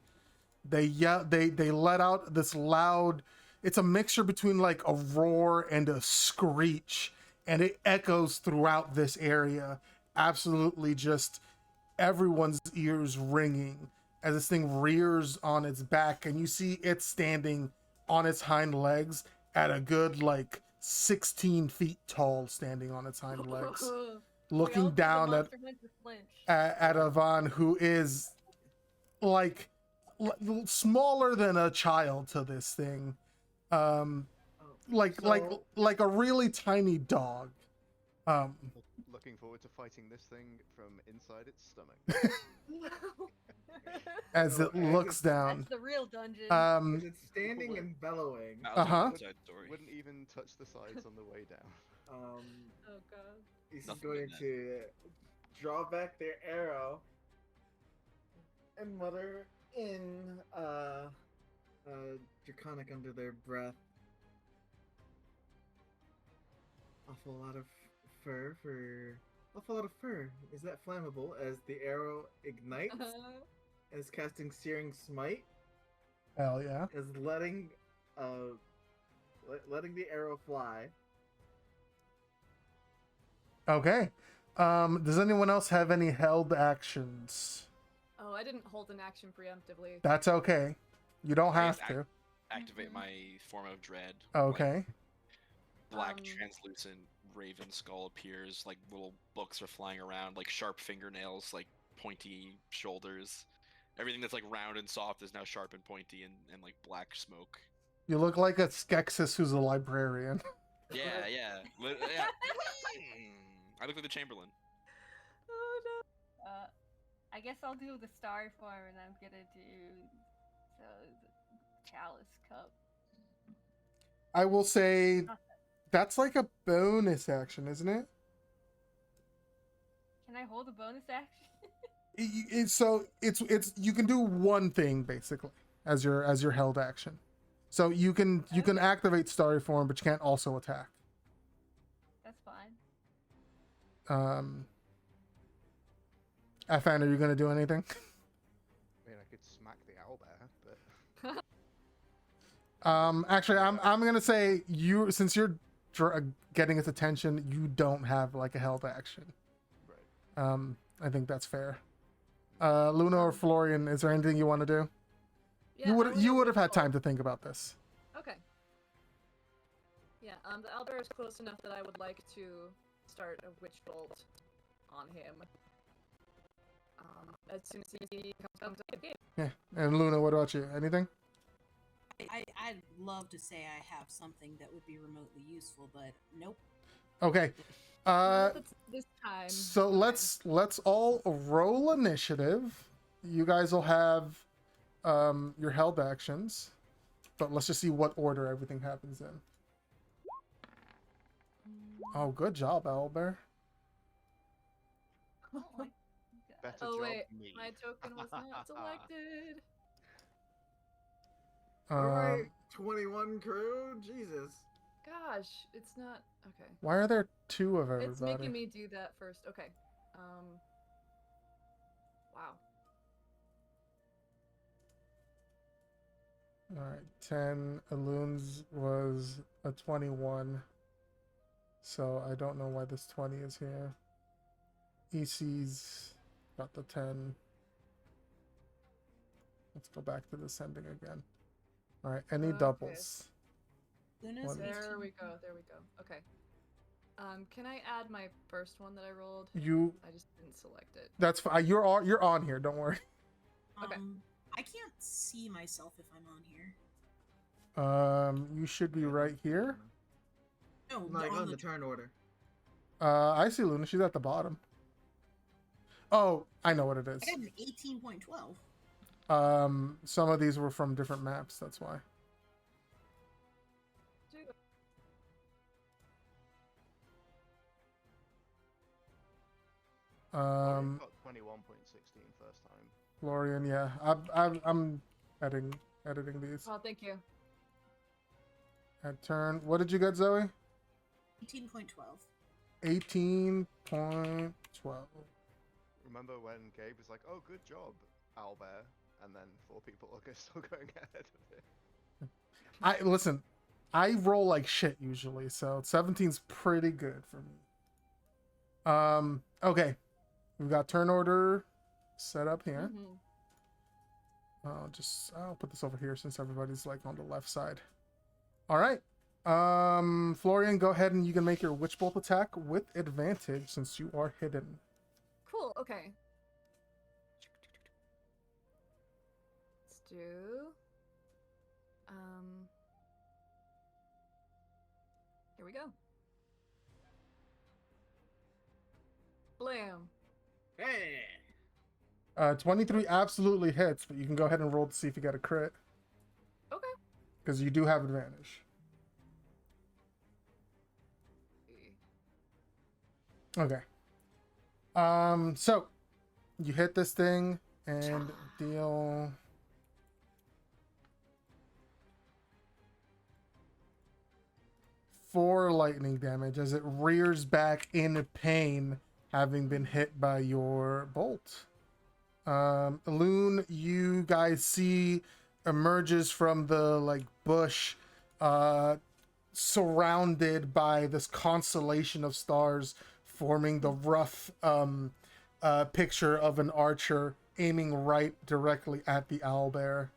Speaker 1: They let out this loud, it's a mixture between like a roar and a screech, and it echoes throughout this area, absolutely just everyone's ears ringing as this thing rears on its back, and you see it standing on its hind legs at a good like 16 feet tall, standing on its hind legs, looking down at Avan, who is like smaller than a child to this thing, like a really tiny dog.
Speaker 2: Looking forward to fighting this thing from inside its stomach.
Speaker 1: As
Speaker 7: Oh,
Speaker 1: it
Speaker 7: and
Speaker 1: looks down.
Speaker 4: That's the real dungeon.
Speaker 7: Is it standing and bellowing?
Speaker 1: Uh-huh.
Speaker 2: Wouldn't even touch the sides on the way down.
Speaker 4: Oh god.
Speaker 7: He's
Speaker 8: Nothing
Speaker 7: going
Speaker 8: in that.
Speaker 7: to draw back their arrow and mutter in draconic under their breath. Awful lot of fur. Awful lot of fur. Is that flammable? As the arrow ignites, as casting Searing Smite,
Speaker 1: Hell yeah.
Speaker 7: as letting the arrow fly.
Speaker 1: Okay. Does anyone else have any held actions?
Speaker 5: Oh, I didn't hold an action preemptively.
Speaker 1: That's okay. You don't have
Speaker 8: Yes,
Speaker 1: to.
Speaker 8: Activate my form of dread.
Speaker 1: Okay.
Speaker 8: Black
Speaker 5: Um,
Speaker 8: translucent raven skull appears, like little books are flying around, like sharp fingernails, like pointy shoulders, Everything that's like round and soft is now sharp and pointy and like black smoke.
Speaker 1: You look like a Skeksis who's a librarian.
Speaker 8: Yeah, yeah. Yeah. I look like the Chamberlain.
Speaker 5: Oh no.
Speaker 4: I guess I'll do the star form, and I'm gonna do the chalice cup.
Speaker 1: I will say that's like a bonus action, isn't it?
Speaker 4: Can I hold a bonus action?
Speaker 1: It's you can do one thing basically as your held action. So you can activate starry form, but you can't also attack.
Speaker 4: That's fine.
Speaker 1: Afan, are you gonna do anything?
Speaker 2: I mean, I could smack the owlbear, but
Speaker 1: Actually, I'm gonna say you, since you're getting its attention, you don't have like a held action.
Speaker 2: right.
Speaker 1: I think that's fair. Luna or Florian, is there anything you want to do?
Speaker 5: Yeah,
Speaker 1: You would have had time to think about this.
Speaker 5: Okay. Yeah, the owlbear is close enough that I would like to start a witch bolt on him. As soon as he comes up the game.
Speaker 1: Yeah. And Luna, what about you? Anything?
Speaker 6: I'd love to say I have something that would be remotely useful, but nope.
Speaker 1: Okay.
Speaker 5: This time.
Speaker 1: So let's all roll initiative. You guys will have your held actions, but let's just see what order everything happens in. Oh, good job, Owlbear.
Speaker 4: Oh my god.
Speaker 2: Better
Speaker 5: Oh
Speaker 2: job,
Speaker 5: wait,
Speaker 2: me.
Speaker 5: my token was not selected.
Speaker 7: Alright, 21 crew? Jesus.
Speaker 5: Gosh, it's not okay.
Speaker 1: Why are there two of
Speaker 5: It's making
Speaker 1: everybody?
Speaker 5: me do that first. Okay. Wow.
Speaker 1: All right, 10.Aloon's was a 21. So I don't know why this 20 is here. EC's got the 10. Let's go back to descending again. All right, any
Speaker 5: Okay.
Speaker 1: doubles?
Speaker 6: Luna's
Speaker 1: One.
Speaker 5: There we go. There we go. Okay. Can I add my first one that I rolled?
Speaker 1: You,
Speaker 5: I just didn't select it.
Speaker 1: that's fine. You're on here. Don't worry.
Speaker 5: Okay.
Speaker 6: I can't see myself if I'm on here.
Speaker 1: You should be right here.
Speaker 6: No,
Speaker 7: Like
Speaker 6: on
Speaker 7: on the turn order.
Speaker 1: I see Luna. She's at the bottom. Oh, I know what it is.
Speaker 6: I got an 18.12.
Speaker 1: Some of these were from different maps. That's why.
Speaker 2: Florian got 21.16 first time.
Speaker 1: Florian, yeah. I'm editing these.
Speaker 5: Oh, thank you.
Speaker 1: At turn. What did you get, Zoe?
Speaker 6: 18.12.
Speaker 1: 18.12.
Speaker 2: Remember when Gabe was like, "Oh, good job, owlbear," and then 4 people are still going ahead of it.
Speaker 1: Listen. I roll like shit usually, so 17's pretty good for me. Okay. We've got turn order set up here.
Speaker 5: Mhm.
Speaker 1: I'll put this over here since everybody's like on the left side. All right. Florian, go ahead and you can make your witch bolt attack with advantage since you are hidden.
Speaker 5: Cool. Okay. Let's do. Here we go. Blam.
Speaker 7: Hey!
Speaker 1: 23 absolutely hits, but you can go ahead and roll to see if you get a crit
Speaker 5: Okay.
Speaker 1: because you do have advantage. Okay. So you hit this thing and deal 4 lightning damage as it rears back in pain, having been hit by your bolt. Loon, you guys see emerges from the like bush, surrounded by this constellation of stars, forming the rough picture of an archer aiming right directly at the owlbear.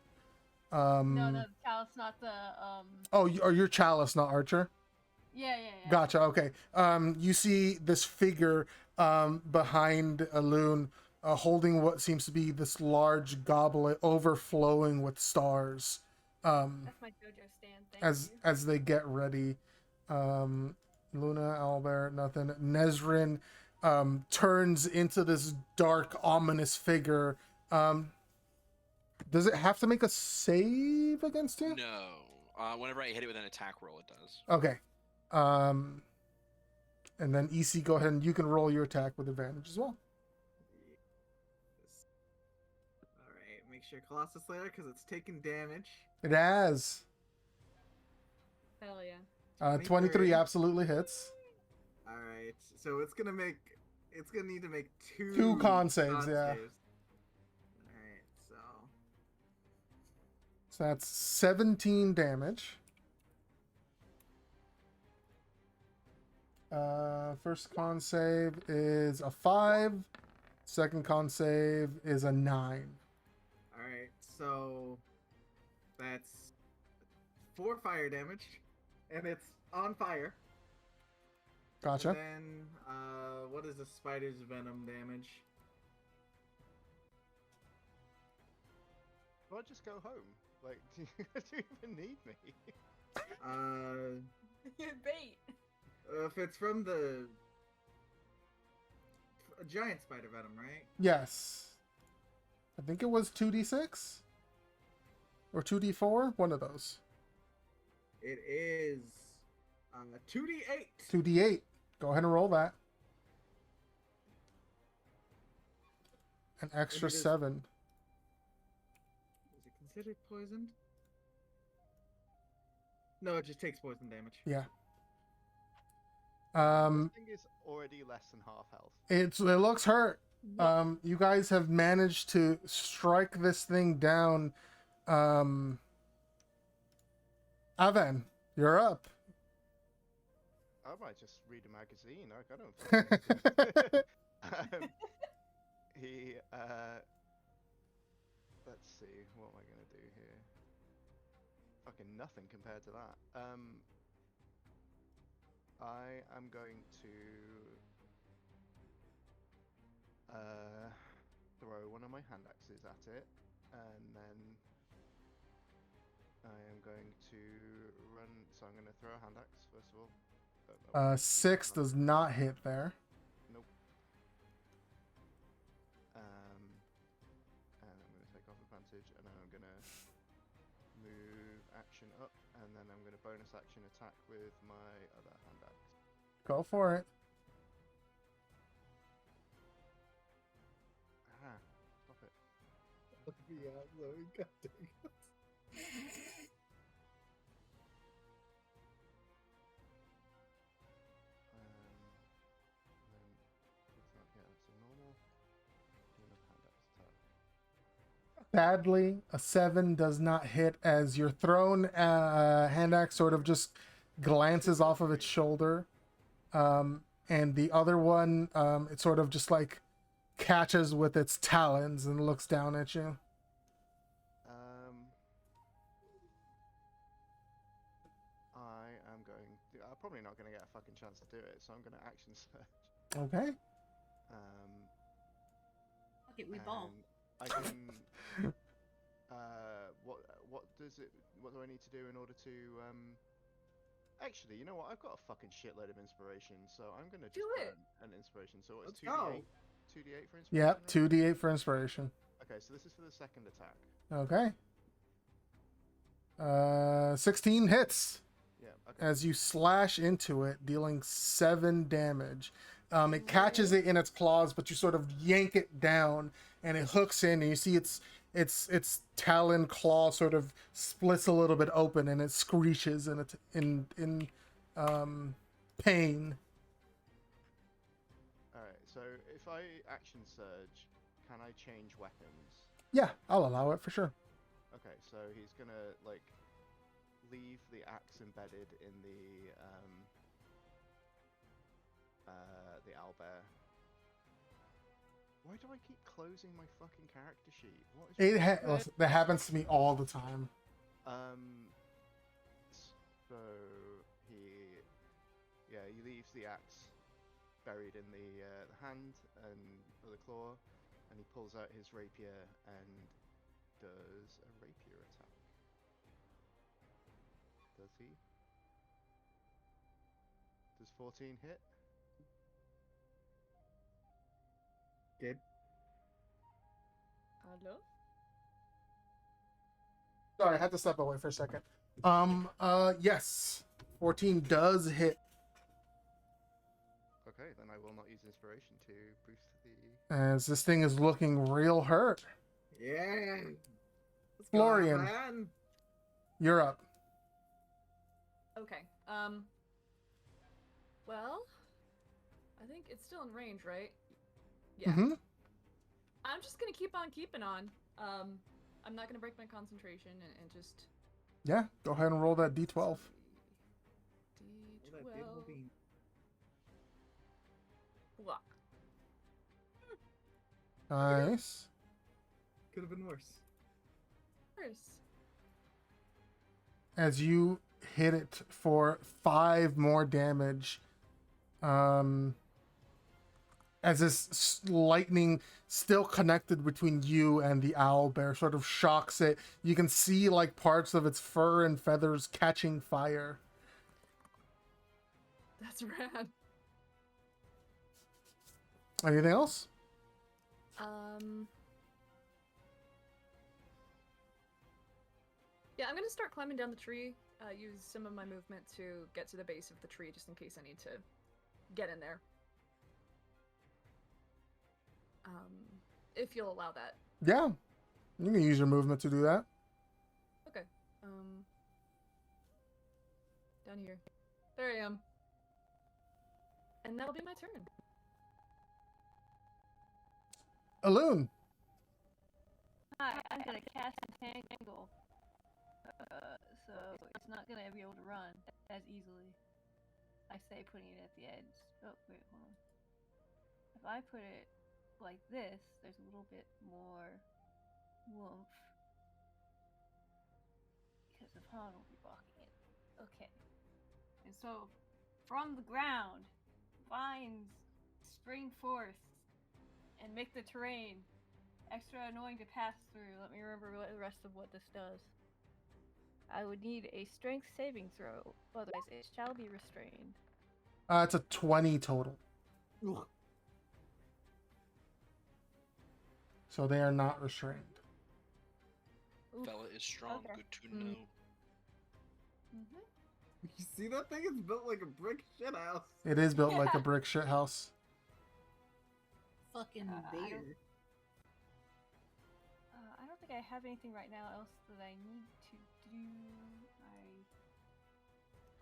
Speaker 4: No, the chalice, not the
Speaker 1: Oh, you're Chalice, not Archer?
Speaker 4: Yeah.
Speaker 1: Gotcha. Okay. You see this figure behind a loon holding what seems to be this large goblet overflowing with stars.
Speaker 4: That's my JoJo stand. Thank
Speaker 1: as
Speaker 4: you.
Speaker 1: as they get ready. Luna, Albert, nothing. Nezrin turns into this dark, ominous figure. Does it have to make a save against you?
Speaker 8: No. Whenever I hit it with an attack roll, it does.
Speaker 1: Okay. And then EC, go ahead and you can roll your attack with advantage as well.
Speaker 7: All right, make sure Colossus Slayer because it's taking damage.
Speaker 1: It has.
Speaker 5: Hell yeah.
Speaker 1: 23 absolutely hits.
Speaker 7: All right, so it's gonna need to make
Speaker 1: Two con saves, yeah.
Speaker 7: All right,
Speaker 1: So that's 17 damage. First con save is a 5. Second con save is a 9.
Speaker 7: all right, so that's 4 fire damage, and it's on fire.
Speaker 1: Gotcha.
Speaker 7: And then, what is the spider's venom damage?
Speaker 2: Do I just go home? Like, do you even need me?
Speaker 4: Bait.
Speaker 7: If it's from a giant spider venom, right?
Speaker 1: Yes. I think it was 2d6 or 2d4, one of those.
Speaker 7: It is 2d8.
Speaker 1: 2d8. Go ahead and roll that. An extra
Speaker 7: It is-
Speaker 1: 7.
Speaker 7: Is it considered poisoned? No, it just takes poison damage.
Speaker 1: Yeah.
Speaker 2: This thing is already less than half health.
Speaker 1: It looks hurt. You guys have managed to strike this thing down. Avan, you're up.
Speaker 2: I might just read a magazine. Like, I don't feel let's see, what am I gonna do here? Fucking nothing compared to that. I am going to throw one of my hand axes at it, and then I am going to run. So I'm going to throw a hand axe first of all.
Speaker 1: 6 does not hit there.
Speaker 2: Nope. And I'm going to take off advantage, and then I'm going to move action up, and then I'm going to bonus action attack with my other hand axe.
Speaker 1: Go for it.
Speaker 2: Ah, stop it.
Speaker 7: Yeah, Zoe, God dang it.
Speaker 2: Then it's not, yeah, it's a normal. Another hand axe attack.
Speaker 1: Sadly, a 7 does not hit as your thrown hand axe sort of just glances off of its shoulder. And the other one, it sort of just like catches with its talons and looks down at you.
Speaker 2: I am going. I'm probably not going to get a fucking chance to do it, so I'm going to action search.
Speaker 1: Okay.
Speaker 6: Okay, we ball.
Speaker 2: I can. What does it? What do I need to do in order to? Actually, you know what? I've got a fucking shitload of inspiration, so I'm going to just
Speaker 4: Do it.
Speaker 2: burn an inspiration. So it's
Speaker 7: Let's go.
Speaker 2: 2d8 for inspiration.
Speaker 1: Yep,
Speaker 2: right?
Speaker 1: 2d8 for inspiration.
Speaker 2: Okay, so this is for the second attack.
Speaker 1: Okay. 16 hits
Speaker 2: Yeah. Okay.
Speaker 1: as you slash into it, dealing 7 damage. It catches it in its claws, but you sort of yank it down, and it hooks in, and you see its talon claw sort of splits a little bit open, and it screeches in pain.
Speaker 2: All right. So if I action surge, can I change weapons?
Speaker 1: Yeah, I'll allow it for sure.
Speaker 2: Okay, so he's gonna like leave the axe embedded in the owlbear. Why do I keep closing my fucking character sheet? What is
Speaker 1: Listen, that happens to me all the time.
Speaker 2: So he leaves the axe buried in the hand and or the claw, And he pulls out his rapier and does a rapier attack. Does he? Does 14 hit?
Speaker 7: Good.
Speaker 5: Hello?
Speaker 1: Sorry, I had to step away for a second. Yes. 14 does hit.
Speaker 2: Okay, then I will not use inspiration to boost the.
Speaker 1: As this thing is looking real hurt.
Speaker 7: Yeah. Let's go,
Speaker 1: Florian.
Speaker 7: man.
Speaker 1: You're up.
Speaker 5: Okay. Well, I think it's still in range, right? Yeah.
Speaker 1: Mm-hmm.
Speaker 5: I'm just gonna keep on keeping on. I'm not gonna break my concentration and just.
Speaker 1: Yeah, go ahead and roll that d12.
Speaker 7: Well, that
Speaker 5: D12.
Speaker 7: did will be-
Speaker 5: What?
Speaker 1: Nice.
Speaker 7: Could have been worse.
Speaker 5: Worse.
Speaker 1: As you hit it for 5 more damage, as this lightning still connected between you and the owl bear sort of shocks it, you can see like parts of its fur and feathers catching fire.
Speaker 5: That's rad.
Speaker 1: Anything else?
Speaker 5: Yeah, I'm gonna start climbing down the tree. Use some of my movement to get to the base of the tree, just in case I need to get in there. If you'll allow that.
Speaker 1: Yeah, you can use your movement to do that.
Speaker 5: Okay. Down here. There I am. And that'll be my turn.
Speaker 1: Alune.
Speaker 4: Hi, I'm gonna cast Entangle. So it's not gonna be able to run as easily. I say putting it at the edge. Oh, wait, hold on. If I put it like this, there's a little bit more woomph. Because of Han will be blocking it. Okay. And so, from the ground, vines spring forth and make the terrain extra annoying to pass through. Let me remember the rest of what this does. I would need a strength saving throw, otherwise it shall be restrained.
Speaker 1: It's a 20 total.
Speaker 7: Ugh.
Speaker 1: So they are not restrained.
Speaker 4: Oof.
Speaker 8: Fella is strong,
Speaker 4: Okay.
Speaker 8: good to know.
Speaker 4: Mm-hmm.
Speaker 7: You see that thing? It's built like a brick shit house.
Speaker 1: It is built like a brick shit house.
Speaker 6: Fucking
Speaker 4: I
Speaker 6: bear.
Speaker 4: don't- I don't think I have anything right now else that I need to do.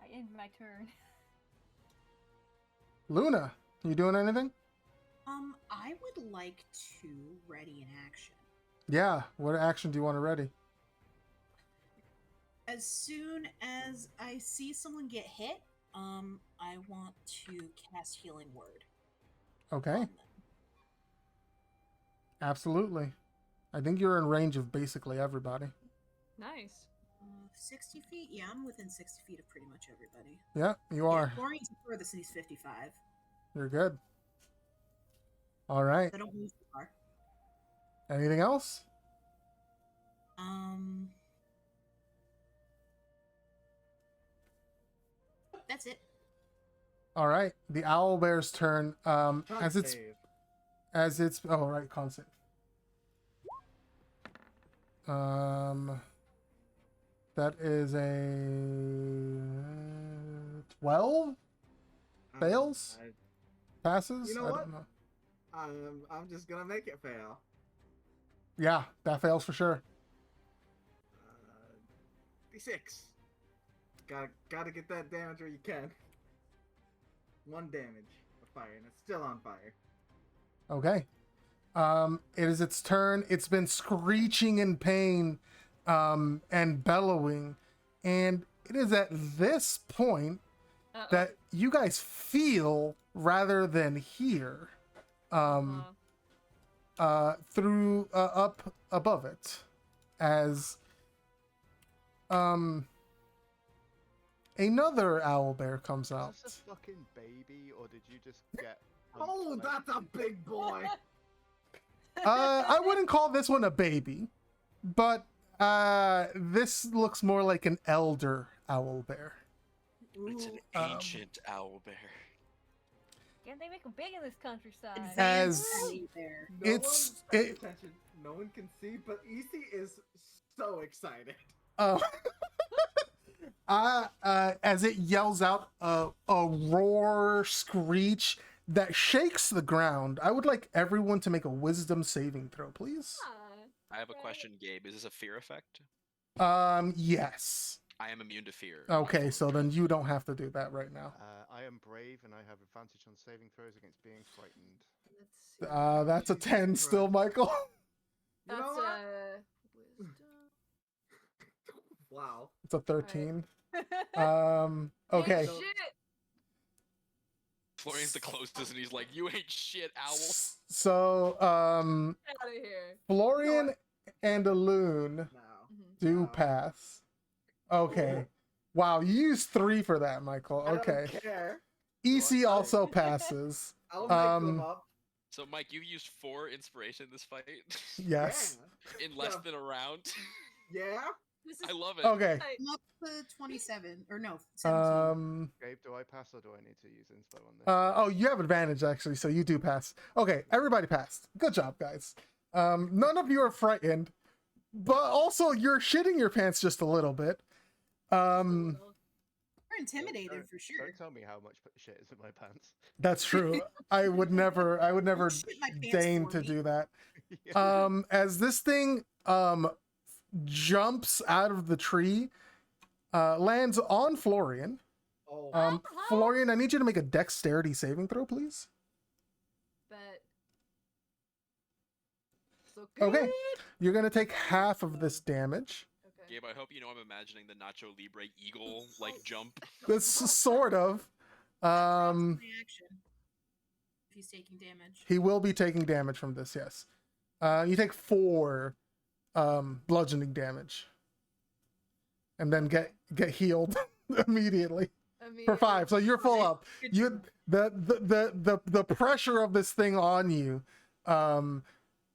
Speaker 4: I end my turn.
Speaker 1: Luna, you doing anything?
Speaker 6: I would like to ready an action.
Speaker 1: Yeah. What action do you want to ready?
Speaker 6: As soon as I see someone get hit, I want to cast Healing Word.
Speaker 1: Okay.
Speaker 6: on them.
Speaker 1: Absolutely. I think you're in range of basically everybody.
Speaker 5: Nice.
Speaker 6: 60 feet? Yeah, I'm within 60 feet of pretty much everybody.
Speaker 1: Yeah, you are.
Speaker 6: Florian's the furthest and he's 55.
Speaker 1: You're good. All right.
Speaker 6: So I don't move too far.
Speaker 1: Anything else?
Speaker 6: That's it.
Speaker 1: All right. The owl bear's turn. As it's
Speaker 7: Concave.
Speaker 1: oh right, con save. 'That is a 12 fails? Passes?
Speaker 7: You know
Speaker 1: I
Speaker 7: what?
Speaker 1: don't know.
Speaker 7: I'm just gonna make it fail.
Speaker 1: Yeah, that fails for sure.
Speaker 7: D6. Gotta get that damage where you can. 1 damage of fire, and it's still on fire.
Speaker 1: Okay. It is its turn. It's been screeching in pain, and bellowing, and it is at this point
Speaker 5: Uh-oh.
Speaker 1: that you guys feel rather than hear, through up above it, as another owl bear comes out.
Speaker 2: Is this a fucking baby, or did you just get?
Speaker 7: Oh, that's a big boy!
Speaker 1: I wouldn't call this one a baby, but this looks more like an elder owl bear.
Speaker 8: It's an
Speaker 1: Um,
Speaker 8: ancient owl bear.
Speaker 4: Can't they make them big in this countryside?
Speaker 6: Advanced
Speaker 1: As-
Speaker 6: honey bear.
Speaker 7: No
Speaker 1: It's-
Speaker 7: one's paying
Speaker 1: it-
Speaker 7: attention. No one can see, but EC is so excited.
Speaker 1: Oh. As it yells out a roar screech that shakes the ground, I would like everyone to make a wisdom saving throw, please.
Speaker 4: Ah,
Speaker 8: I have a
Speaker 4: Okay.
Speaker 8: question, Gabe. Is this a fear effect?
Speaker 1: Yes.
Speaker 8: I am immune to fear.
Speaker 1: Okay, so then you don't have to do that right now.
Speaker 2: I am brave and I have advantage on saving throws against being frightened.
Speaker 5: Let's see.
Speaker 1: That's a 10 still, Michael.
Speaker 7: You
Speaker 5: That's
Speaker 7: know what?
Speaker 5: wisdom.
Speaker 7: Wow.
Speaker 1: It's a 13.
Speaker 4: Ain't
Speaker 1: Okay.
Speaker 7: So-
Speaker 4: shit.
Speaker 3: Florian's the closest, and he's like, "You ain't shit, owl."
Speaker 1: So,
Speaker 5: Get out of here.
Speaker 1: Florian and Aloon
Speaker 7: Now.
Speaker 5: Mhm.
Speaker 1: do
Speaker 7: Wow.
Speaker 1: pass. Okay. Wow, you used 3 for that, Michael.
Speaker 7: I
Speaker 1: Okay.
Speaker 7: don't care.
Speaker 1: EC also passes.
Speaker 7: I'll make them
Speaker 1: Um,
Speaker 7: up.
Speaker 3: So, Mike, you used 4 inspiration this fight
Speaker 1: Yes.
Speaker 3: in less
Speaker 7: Yeah.
Speaker 3: than a round.
Speaker 7: Yeah.
Speaker 5: This is
Speaker 3: I love it.
Speaker 1: Okay.
Speaker 4: Like,
Speaker 6: I'm up to 27 or no 17.
Speaker 2: Gabe, do I pass or do I need to use inspo on this?
Speaker 1: Oh, you have advantage actually, so you do pass. Okay, everybody passed. Good job, guys. None of you are frightened, but also you're shitting your pants just a little bit.
Speaker 6: We're intimidated for sure.
Speaker 2: Don't tell me how much shit is in my pants.
Speaker 1: That's true. I would never
Speaker 6: Shit my pants
Speaker 1: deign
Speaker 6: for
Speaker 1: to
Speaker 6: me.
Speaker 1: do that.
Speaker 2: Yeah.
Speaker 1: As this thing jumps out of the tree, lands on Florian.
Speaker 7: Oh.
Speaker 1: Florian, I need you to make a dexterity saving throw, please.
Speaker 5: Bet. So
Speaker 1: Okay.
Speaker 5: good.
Speaker 1: You're gonna take half of this damage.
Speaker 5: Okay.
Speaker 3: Gabe, I hope you know I'm imagining the Nacho Libre eagle like jump.
Speaker 1: This sort of.
Speaker 6: Reaction. If he's taking damage.
Speaker 1: He will be taking damage from this, yes. You take 4 bludgeoning damage. And then get healed immediately for 5. So you're full up. You the pressure of this thing on you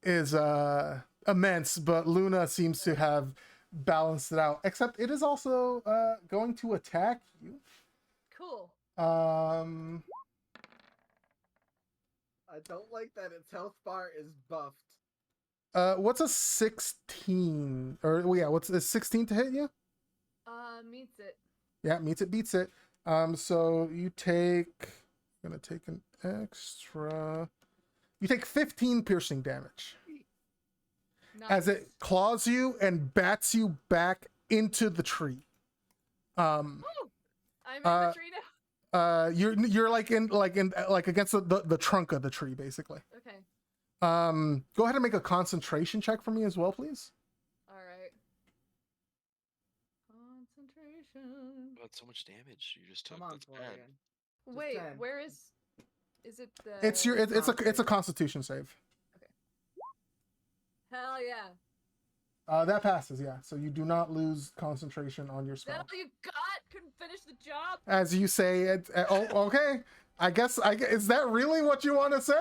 Speaker 1: is immense, but Luna seems to have balanced it out. Except it is also going to attack you.
Speaker 5: Cool.
Speaker 7: I don't like that its health bar is buffed.
Speaker 1: What's a 16? Or yeah, what's a 16 to hit you?
Speaker 5: Meets it.
Speaker 1: Yeah, meets it, beats it. So you take, gonna take an extra. You take 15 piercing damage as it claws you and bats you back into the tree.
Speaker 5: I'm in the tree now.
Speaker 1: You're like against the trunk of the tree, basically.
Speaker 5: Okay.
Speaker 1: Go ahead and make a concentration check for me as well, please.
Speaker 5: All right. Concentration.
Speaker 3: That's so much damage you just took.
Speaker 7: Come on,
Speaker 3: That's bad.
Speaker 7: Florian. Just
Speaker 5: Wait,
Speaker 7: 10.
Speaker 5: where is? Is it the?
Speaker 1: It's a Constitution save.
Speaker 5: Hell yeah.
Speaker 1: That passes, yeah. So you do not lose concentration on your
Speaker 5: Is that
Speaker 1: spell.
Speaker 5: all you got? Couldn't finish the job.
Speaker 1: As you say, oh, okay. I guess is that really what you want to say?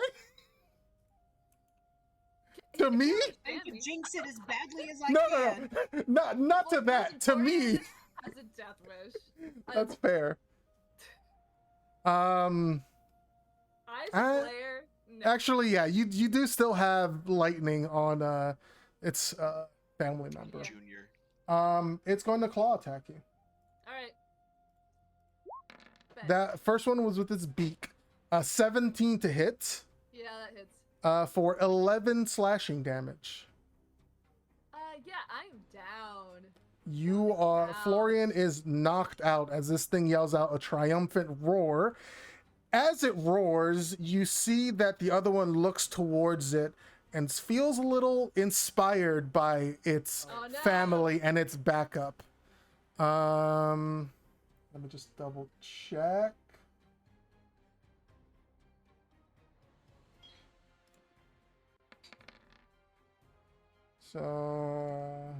Speaker 1: To me?
Speaker 6: I can jinx it as badly as I
Speaker 1: No,
Speaker 6: can.
Speaker 1: no, not to
Speaker 5: Well,
Speaker 1: that. To me,
Speaker 5: Florian has a death wish.
Speaker 1: that's fair.
Speaker 5: Ice
Speaker 1: Uh,
Speaker 5: Slayer. No.
Speaker 1: Actually, yeah, you do still have lightning on its family member.
Speaker 5: Yeah.
Speaker 8: Junior.
Speaker 1: It's going to claw attack you.
Speaker 5: All right. Bet.
Speaker 1: That first one was with its beak. 17 to hit.
Speaker 5: Yeah, that hits.
Speaker 1: For 11 slashing damage.
Speaker 5: Yeah, I'm down.
Speaker 1: You are
Speaker 5: Wow.
Speaker 1: Florian is knocked out as this thing yells out a triumphant roar. As it roars, you see that the other one looks towards it and feels a little inspired by its
Speaker 5: Oh, no.
Speaker 1: family and its backup. Let me just double check. So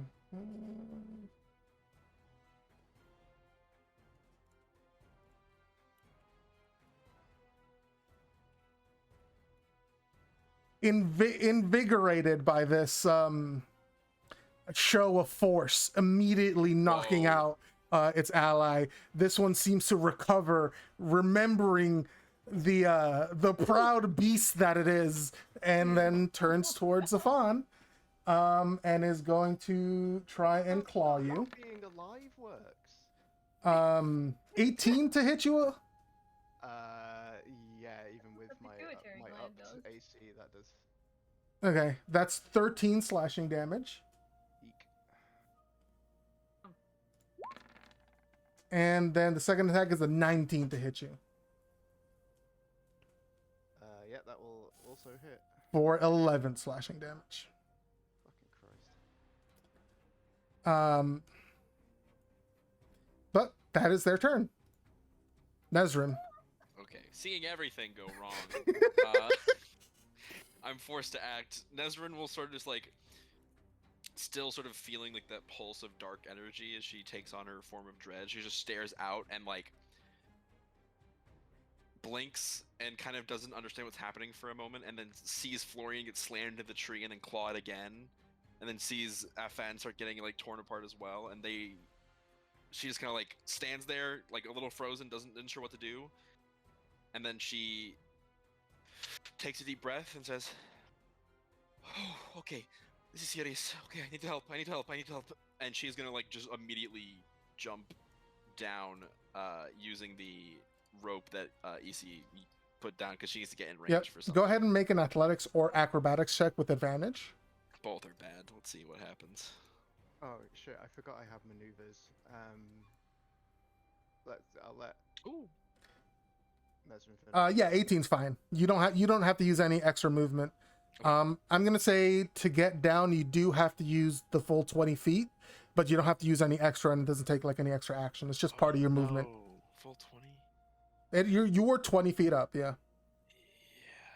Speaker 1: invigorated by this show of force, immediately knocking
Speaker 3: Whoa.
Speaker 1: out its ally. This one seems to recover, remembering the proud beast that it is, and then turns towards Zafan, and is going to try and claw you.
Speaker 2: Being alive works.
Speaker 1: 18 to hit you.
Speaker 2: Yeah, even with
Speaker 4: The
Speaker 2: my
Speaker 4: pituitary
Speaker 2: my
Speaker 4: gland
Speaker 2: up
Speaker 4: does.
Speaker 2: AC, that does.
Speaker 1: Okay, that's 13 slashing damage.
Speaker 2: Eek.
Speaker 1: And then the second attack is a 19 to hit you
Speaker 2: Yeah, that will also hit.
Speaker 1: for 11 slashing damage.
Speaker 2: Fucking Christ.
Speaker 1: But that is their turn. Nezrin.
Speaker 3: Okay, seeing everything go wrong, I'm forced to act. Nezrin will sort of just like, still sort of feeling like that pulse of dark energy as she takes on her form of dread. She just stares out and like blinks and kind of doesn't understand what's happening for a moment, and then sees Florian get slammed into the tree and then clawed again, and then sees Afan start getting like torn apart as well, and she just kind of like stands there like a little frozen, isn't sure what to do, and then she takes a deep breath and says, "Oh, okay, this is serious. Okay, I need help. I need help. I need help." And she's gonna like just immediately jump down, using the rope that EC put down because she needs to get in range
Speaker 1: Yep.
Speaker 3: for something.
Speaker 1: Go ahead and make an athletics or acrobatics check with advantage.
Speaker 3: Both are bad. Let's see what happens.
Speaker 2: Oh shit! I forgot I have maneuvers. I'll let
Speaker 3: Ooh.
Speaker 2: Mesrin finish.
Speaker 1: Yeah, 18's fine. You don't have to use any extra movement. I'm gonna say to get down, you do have to use the full 20 feet, but you don't have to use any extra, and it doesn't take like any extra action. It's just part of your movement.
Speaker 3: Oh, full 20.
Speaker 1: You were 20 feet up, yeah.
Speaker 3: Yeah,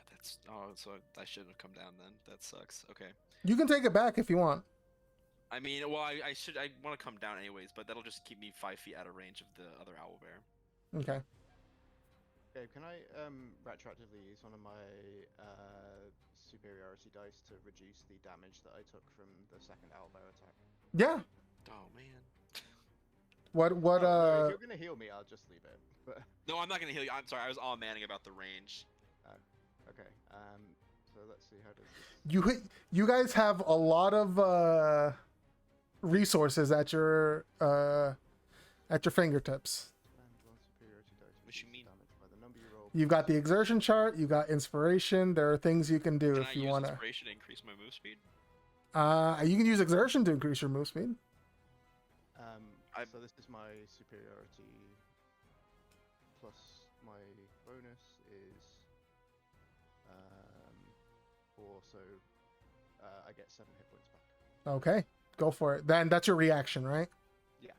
Speaker 3: that's. Oh, so I shouldn't have come down then. That sucks. Okay.
Speaker 1: You can take it back if you want.
Speaker 3: I mean, well, I want to come down anyways, but that'll just keep me 5 feet out of range of the other owl bear.
Speaker 1: Okay.
Speaker 2: Gabe, can I retroactively use one of my superiority dice to reduce the damage that I took from the second owlbear attack?
Speaker 1: Yeah.
Speaker 3: Oh man.
Speaker 1: What?
Speaker 2: Oh, no, if you're gonna heal me, I'll just leave it. But
Speaker 3: No, I'm not gonna heal you. I'm sorry. I was all manning about the range.
Speaker 2: okay. So let's see how does this.
Speaker 1: You guys have a lot of resources at your fingertips.
Speaker 2: Spend one superiority dice to
Speaker 3: What you
Speaker 2: reduce
Speaker 3: mean?
Speaker 2: damage by the number you roll.
Speaker 1: You've got the exertion chart. You got inspiration. There are things you can do
Speaker 3: Can
Speaker 1: if
Speaker 3: I
Speaker 1: you
Speaker 3: use
Speaker 1: want to.
Speaker 3: inspiration to increase my move speed?
Speaker 1: You can use exertion to increase your move speed.
Speaker 2: So this is my superiority plus my bonus is 4, so I get 7 hit points back.
Speaker 1: Okay, go for it. Then that's your reaction, right?
Speaker 2: Yeah.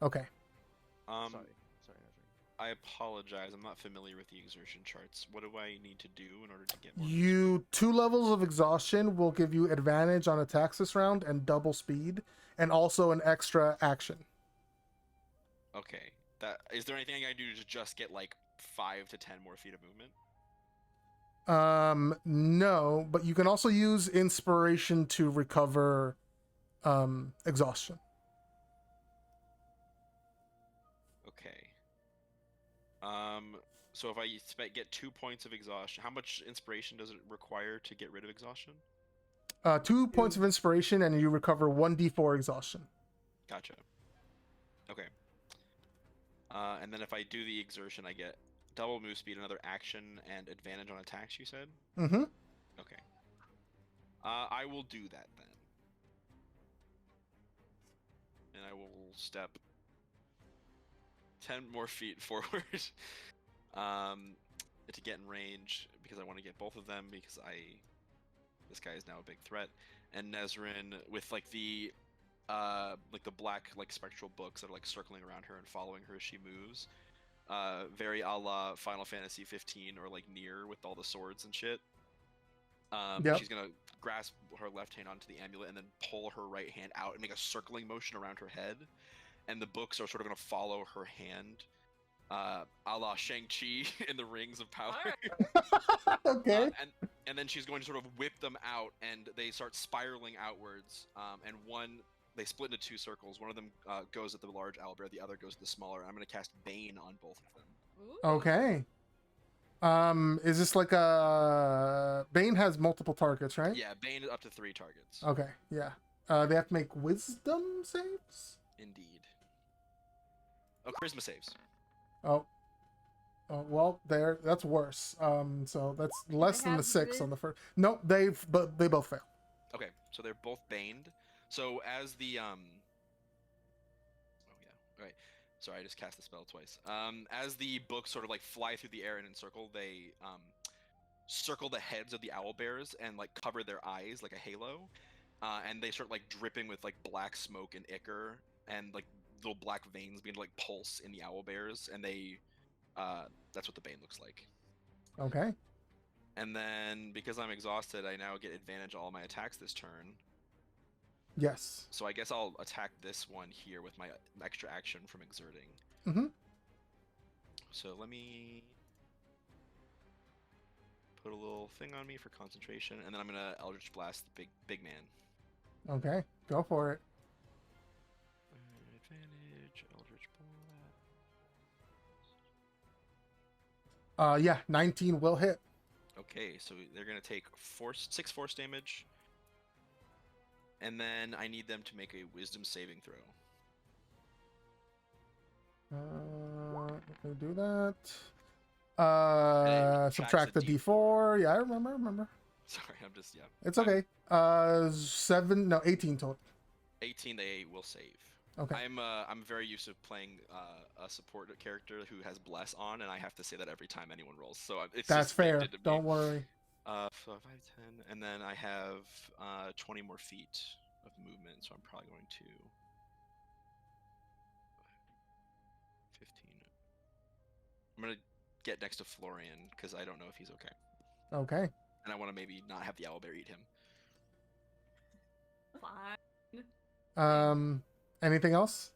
Speaker 1: Okay.
Speaker 2: Sorry, Nezrin.
Speaker 3: I apologize. I'm not familiar with the exertion charts. What do I need to do in order to get more?
Speaker 1: You 2 levels of exhaustion will give you advantage on attacks this round and double speed, and also an extra action.
Speaker 3: Okay. Is there anything I can do to just get like 5 to 10 more feet of movement?
Speaker 1: No, but you can also use inspiration to recover exhaustion.
Speaker 3: Okay. So if I get 2 points of exhaustion, how much inspiration does it require to get rid of exhaustion?
Speaker 1: 2 points of inspiration, and you recover 1d4 exhaustion.
Speaker 3: Gotcha. Okay. And then if I do the exertion, I get double move speed, another action, and advantage on attacks, you said?
Speaker 1: Mm-hmm.
Speaker 3: Okay. I will do that then. And I will step 10 more feet forward to get in range, because I want to get both of them, because this guy is now a big threat. And Nezrin, with like the black like spectral books that are like circling around her and following her as she moves, very a la Final Fantasy 15 or like Nier with all the swords and shit.
Speaker 1: Yep.
Speaker 3: She's gonna grasp her left hand onto the amulet and then pull her right hand out and make a circling motion around her head, and the books are sort of gonna follow her hand a la Shang-Chi in the Rings of Power.
Speaker 5: Alright.
Speaker 1: Okay.
Speaker 3: And then she's going to sort of whip them out, and they start spiraling outwards. And they split into two circles. One of them goes at the large owlbear, the other goes at the smaller. I'm going to cast Bane on both of them.
Speaker 5: Ooh.
Speaker 1: Okay. Is this like a Bane has multiple targets, right?
Speaker 3: Yeah, Bane is up to 3 targets.
Speaker 1: Okay, yeah. They have to make wisdom saves?
Speaker 3: Indeed. Oh, charisma saves.
Speaker 1: Oh. Oh, well, that's worse. So that's less than the
Speaker 4: have
Speaker 1: 6 on
Speaker 4: this?
Speaker 1: the first. Nope, they both fail.
Speaker 3: Okay, so they're both baned. So as the Oh yeah, right. Sorry, I just cast the spell twice. As the books sort of like fly through the air and encircle, they circle the heads of the owl bears and like cover their eyes like a halo, and they start like dripping with like black smoke and ichor and like little black veins begin to like pulse in the owl bears, and they that's what the bane looks like.
Speaker 1: Okay.
Speaker 3: And then because I'm exhausted, I now get advantage on all my attacks this turn.
Speaker 1: Yes.
Speaker 3: So I guess I'll attack this one here with my extra action from exerting.
Speaker 1: Mm-hmm.
Speaker 3: So let me put a little thing on me for concentration, and then I'm gonna Eldritch Blast the big man.
Speaker 1: Okay, go for it.
Speaker 3: Advantage, Eldritch Blast.
Speaker 1: Yeah, 19 will hit.
Speaker 3: Okay, so they're gonna take 6 force damage, and then I need them to make a Wisdom saving throw.
Speaker 1: Let me do that.
Speaker 3: subtracts
Speaker 1: Subtract
Speaker 3: a
Speaker 1: the D4. Yeah, I remember.
Speaker 3: Sorry, I'm just
Speaker 1: It's okay. 18 total.
Speaker 3: 18 they will save.
Speaker 1: Okay.
Speaker 3: I'm very used to playing a support character who has bless on, and I have to say that every time anyone rolls. So it's
Speaker 1: That's
Speaker 3: just
Speaker 1: fair.
Speaker 3: baked into me.
Speaker 1: Don't worry.
Speaker 3: So 5, 10, and then I have 20 more feet of movement, so I'm probably going to 15. I'm gonna get next to Florian because I don't know if he's okay,
Speaker 1: Okay.
Speaker 3: and I want to maybe not have the owlbear eat him.
Speaker 5: Fine.
Speaker 1: Anything else?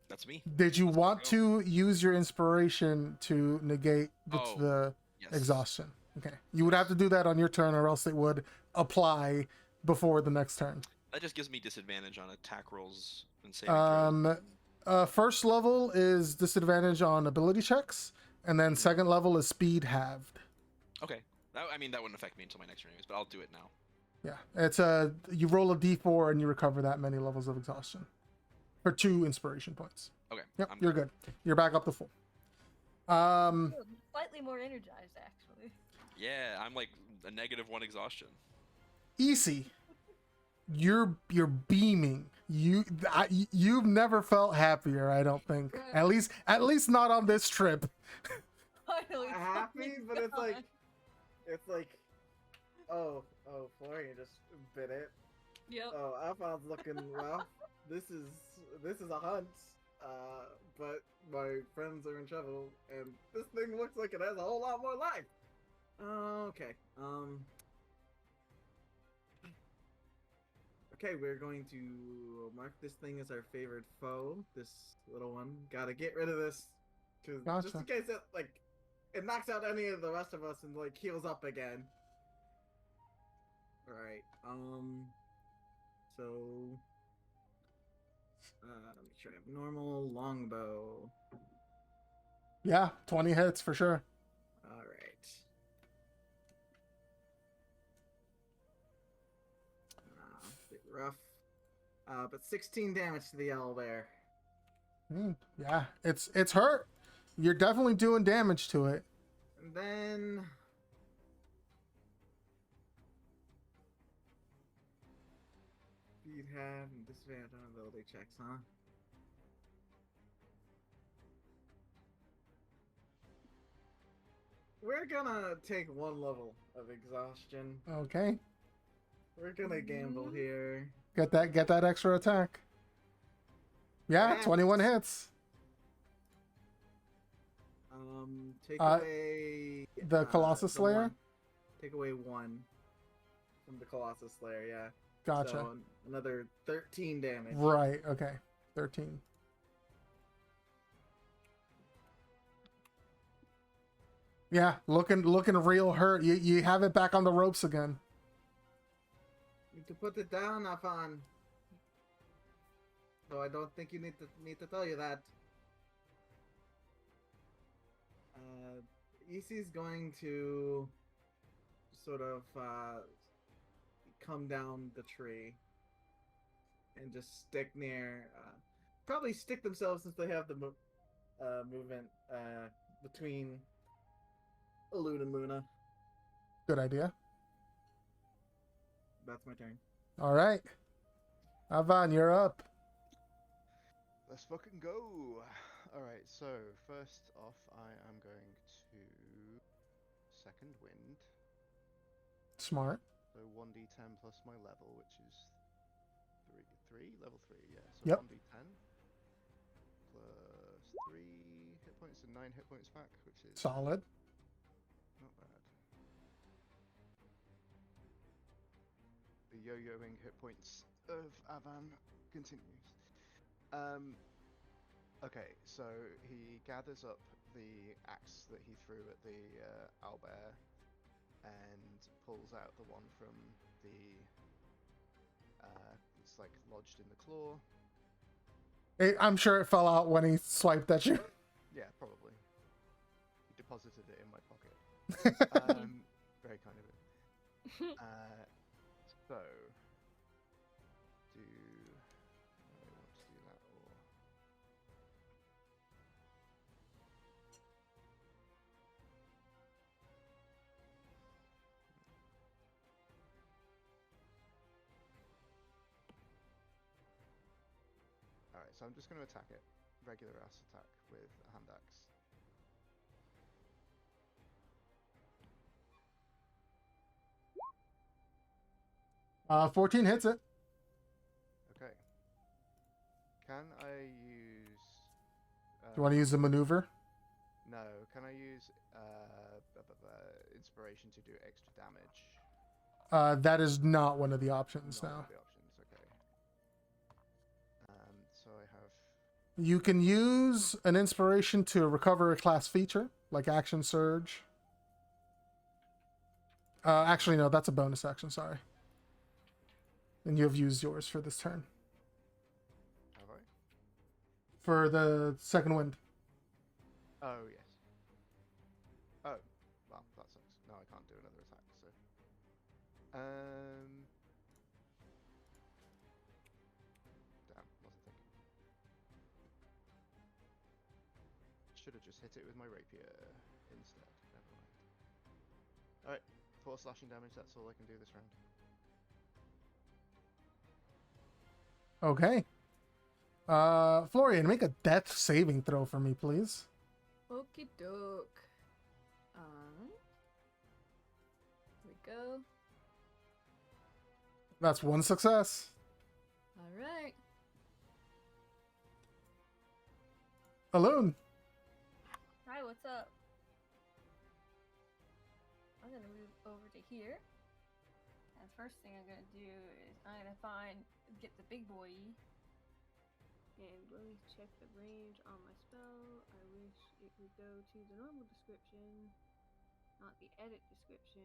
Speaker 3: That's me.
Speaker 1: Did you
Speaker 3: Let's
Speaker 1: want
Speaker 3: go.
Speaker 1: to use your inspiration to negate
Speaker 3: Oh,
Speaker 1: the
Speaker 3: Yes.
Speaker 1: exhaustion? Okay. You would have to do that on your turn, or else it would apply before the next turn.
Speaker 3: That just gives me disadvantage on attack rolls and saving throws.
Speaker 1: First level is disadvantage on ability checks, and then
Speaker 3: Mhm.
Speaker 1: second level is speed halved.
Speaker 3: Okay. That wouldn't affect me until my next turn anyways, but I'll do it now.
Speaker 1: Yeah, it's you roll a d4 and you recover that many levels of exhaustion for 2 inspiration points.
Speaker 3: Okay.
Speaker 1: Yep,
Speaker 3: I'm
Speaker 1: you're good. You're back up to full.
Speaker 4: Slightly more energized, actually.
Speaker 3: Yeah, I'm like a -1 exhaustion.
Speaker 1: Easy. You're beaming. You've never felt happier, I don't think. At least not on this trip.
Speaker 4: Finally.
Speaker 7: Happy, but it's
Speaker 4: done.
Speaker 7: like, oh, Florian just bit it.
Speaker 5: Yep.
Speaker 7: Oh, Alphonse looking well. This is a hunt. But my friends are in trouble, and this thing looks like it has a whole lot more life. Okay. Okay, we're going to mark this thing as our favorite foe. This little one. Gotta get rid of this, cause just in
Speaker 1: Gotcha.
Speaker 7: case it knocks out any of the rest of us and like heals up again. All right. So. Let me try normal longbow.
Speaker 1: Yeah, 20 hits for sure.
Speaker 7: All right. A bit rough. But 16 damage to the owlbear.
Speaker 1: Yeah, it's hurt. You're definitely doing damage to it.
Speaker 7: And then speed have and disadvantage on ability checks, huh? We're gonna take 1 level of exhaustion.
Speaker 1: Okay,
Speaker 7: We're gonna gamble here.
Speaker 1: get that extra attack. Yeah,
Speaker 7: Yeah.
Speaker 1: 21 hits.
Speaker 7: Take
Speaker 1: Uh,
Speaker 7: away
Speaker 1: the Colossus
Speaker 7: the
Speaker 1: Slayer?
Speaker 7: 1. Take away 1 from the Colossus Slayer, yeah.
Speaker 1: Gotcha.
Speaker 7: So another 13 damage.
Speaker 1: Right. Okay. 13. Yeah, looking real hurt. You have it back on the ropes again.
Speaker 7: Need to put it down, Afan. Though I don't think you need to tell you that. EC's going to sort of come down the tree and just stick near. Probably stick themselves since they have the movement between Alud and Luna.
Speaker 1: Good idea.
Speaker 7: That's my turn.
Speaker 1: All right. Avan, you're up.
Speaker 2: Let's fucking go. Alright, so first off, I am going to second wind.
Speaker 1: Smart.
Speaker 2: So 1d10 plus my level, which is level 3, yeah. So
Speaker 1: Yep.
Speaker 2: 1d10 plus 3 hit points and 9 hit points back, which is
Speaker 1: Solid.
Speaker 2: not bad. The yo-yoing hit points of Avan continues. Okay, so he gathers up the axe that he threw at the owlbear and pulls out the one from the it's like lodged in the claw.
Speaker 1: I'm sure it fell out when he swiped at you.
Speaker 2: Yeah, probably. He deposited it in my pocket. Very kind of him. So, do I want to do that or? Alright, so I'm just going to attack it. Regular ass attack with a hand axe.
Speaker 1: 14 hits it.
Speaker 2: Okay. Can I use...
Speaker 1: Do you want to use the maneuver?
Speaker 2: No, can I use inspiration to do extra damage?
Speaker 1: That is not one of the options
Speaker 2: Not
Speaker 1: now.
Speaker 2: one of the options, okay. So I have...
Speaker 1: You can use an inspiration to recover a class feature, like action surge. Actually, no, that's a bonus action, sorry. And you have used yours for this turn.
Speaker 2: Have I?
Speaker 1: For the second wind.
Speaker 2: Oh, yes. Oh, well, that sucks. No, I can't do another attack, so... Damn, wasn't thinking. Should have just hit it with my rapier instead. Never mind. Alright, 4 slashing damage, that's all I can do this round.
Speaker 1: Okay. Florian, make a death saving throw for me, please.
Speaker 5: Okie doke. Here we go.
Speaker 1: That's one success.
Speaker 5: Alright.
Speaker 1: Alone.
Speaker 4: Hi, what's up? I'm gonna move over to here. And the first thing I'm gonna do is I'm gonna get the big boy. And let me check the range on my spell. I wish it would go to the normal description, not the edit description.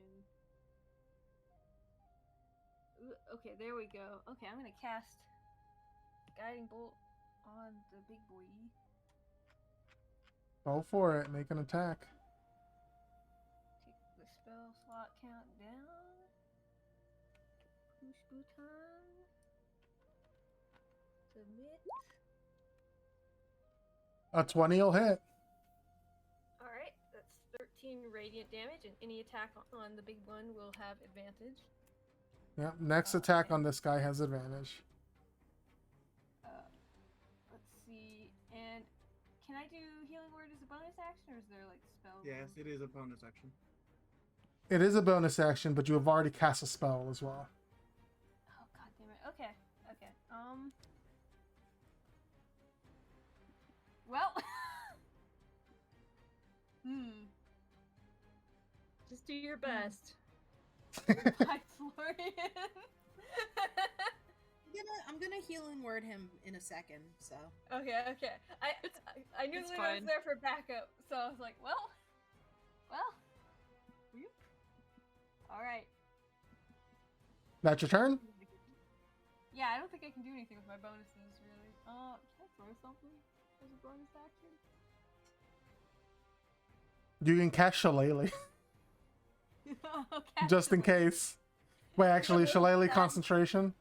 Speaker 4: Okay, there we go. Okay, I'm gonna cast Guiding Bolt on the big boy.
Speaker 1: Go for it. Make an attack.
Speaker 4: Take the spell slot count down. Push button. Submit.
Speaker 1: A 20 will hit.
Speaker 4: Alright, that's 13 radiant damage, and any attack on the big one will have advantage.
Speaker 1: Yeah, next attack on this guy has advantage.
Speaker 4: Let's see, and can I do Healing Word as a bonus action, or is there like spell?
Speaker 7: Yes, it is a bonus action.
Speaker 1: It is a bonus action, but you have already cast a spell as well.
Speaker 4: Oh god damn it. Okay. Well.
Speaker 5: Just do your best.
Speaker 4: Hi, Florian.
Speaker 6: I'm gonna healing word him in a second. So
Speaker 4: Okay. I knew
Speaker 5: It's
Speaker 4: Luna was
Speaker 5: fine.
Speaker 4: there for backup, so I was like, well. Well. All right.
Speaker 1: That's your turn?
Speaker 4: Yeah, I don't think I can do anything with my bonuses, really. Can I throw something as a bonus action?
Speaker 1: You can cast Shillelagh,
Speaker 4: Okay.
Speaker 1: just in case. Wait, actually, Shillelagh
Speaker 4: That-
Speaker 1: concentration?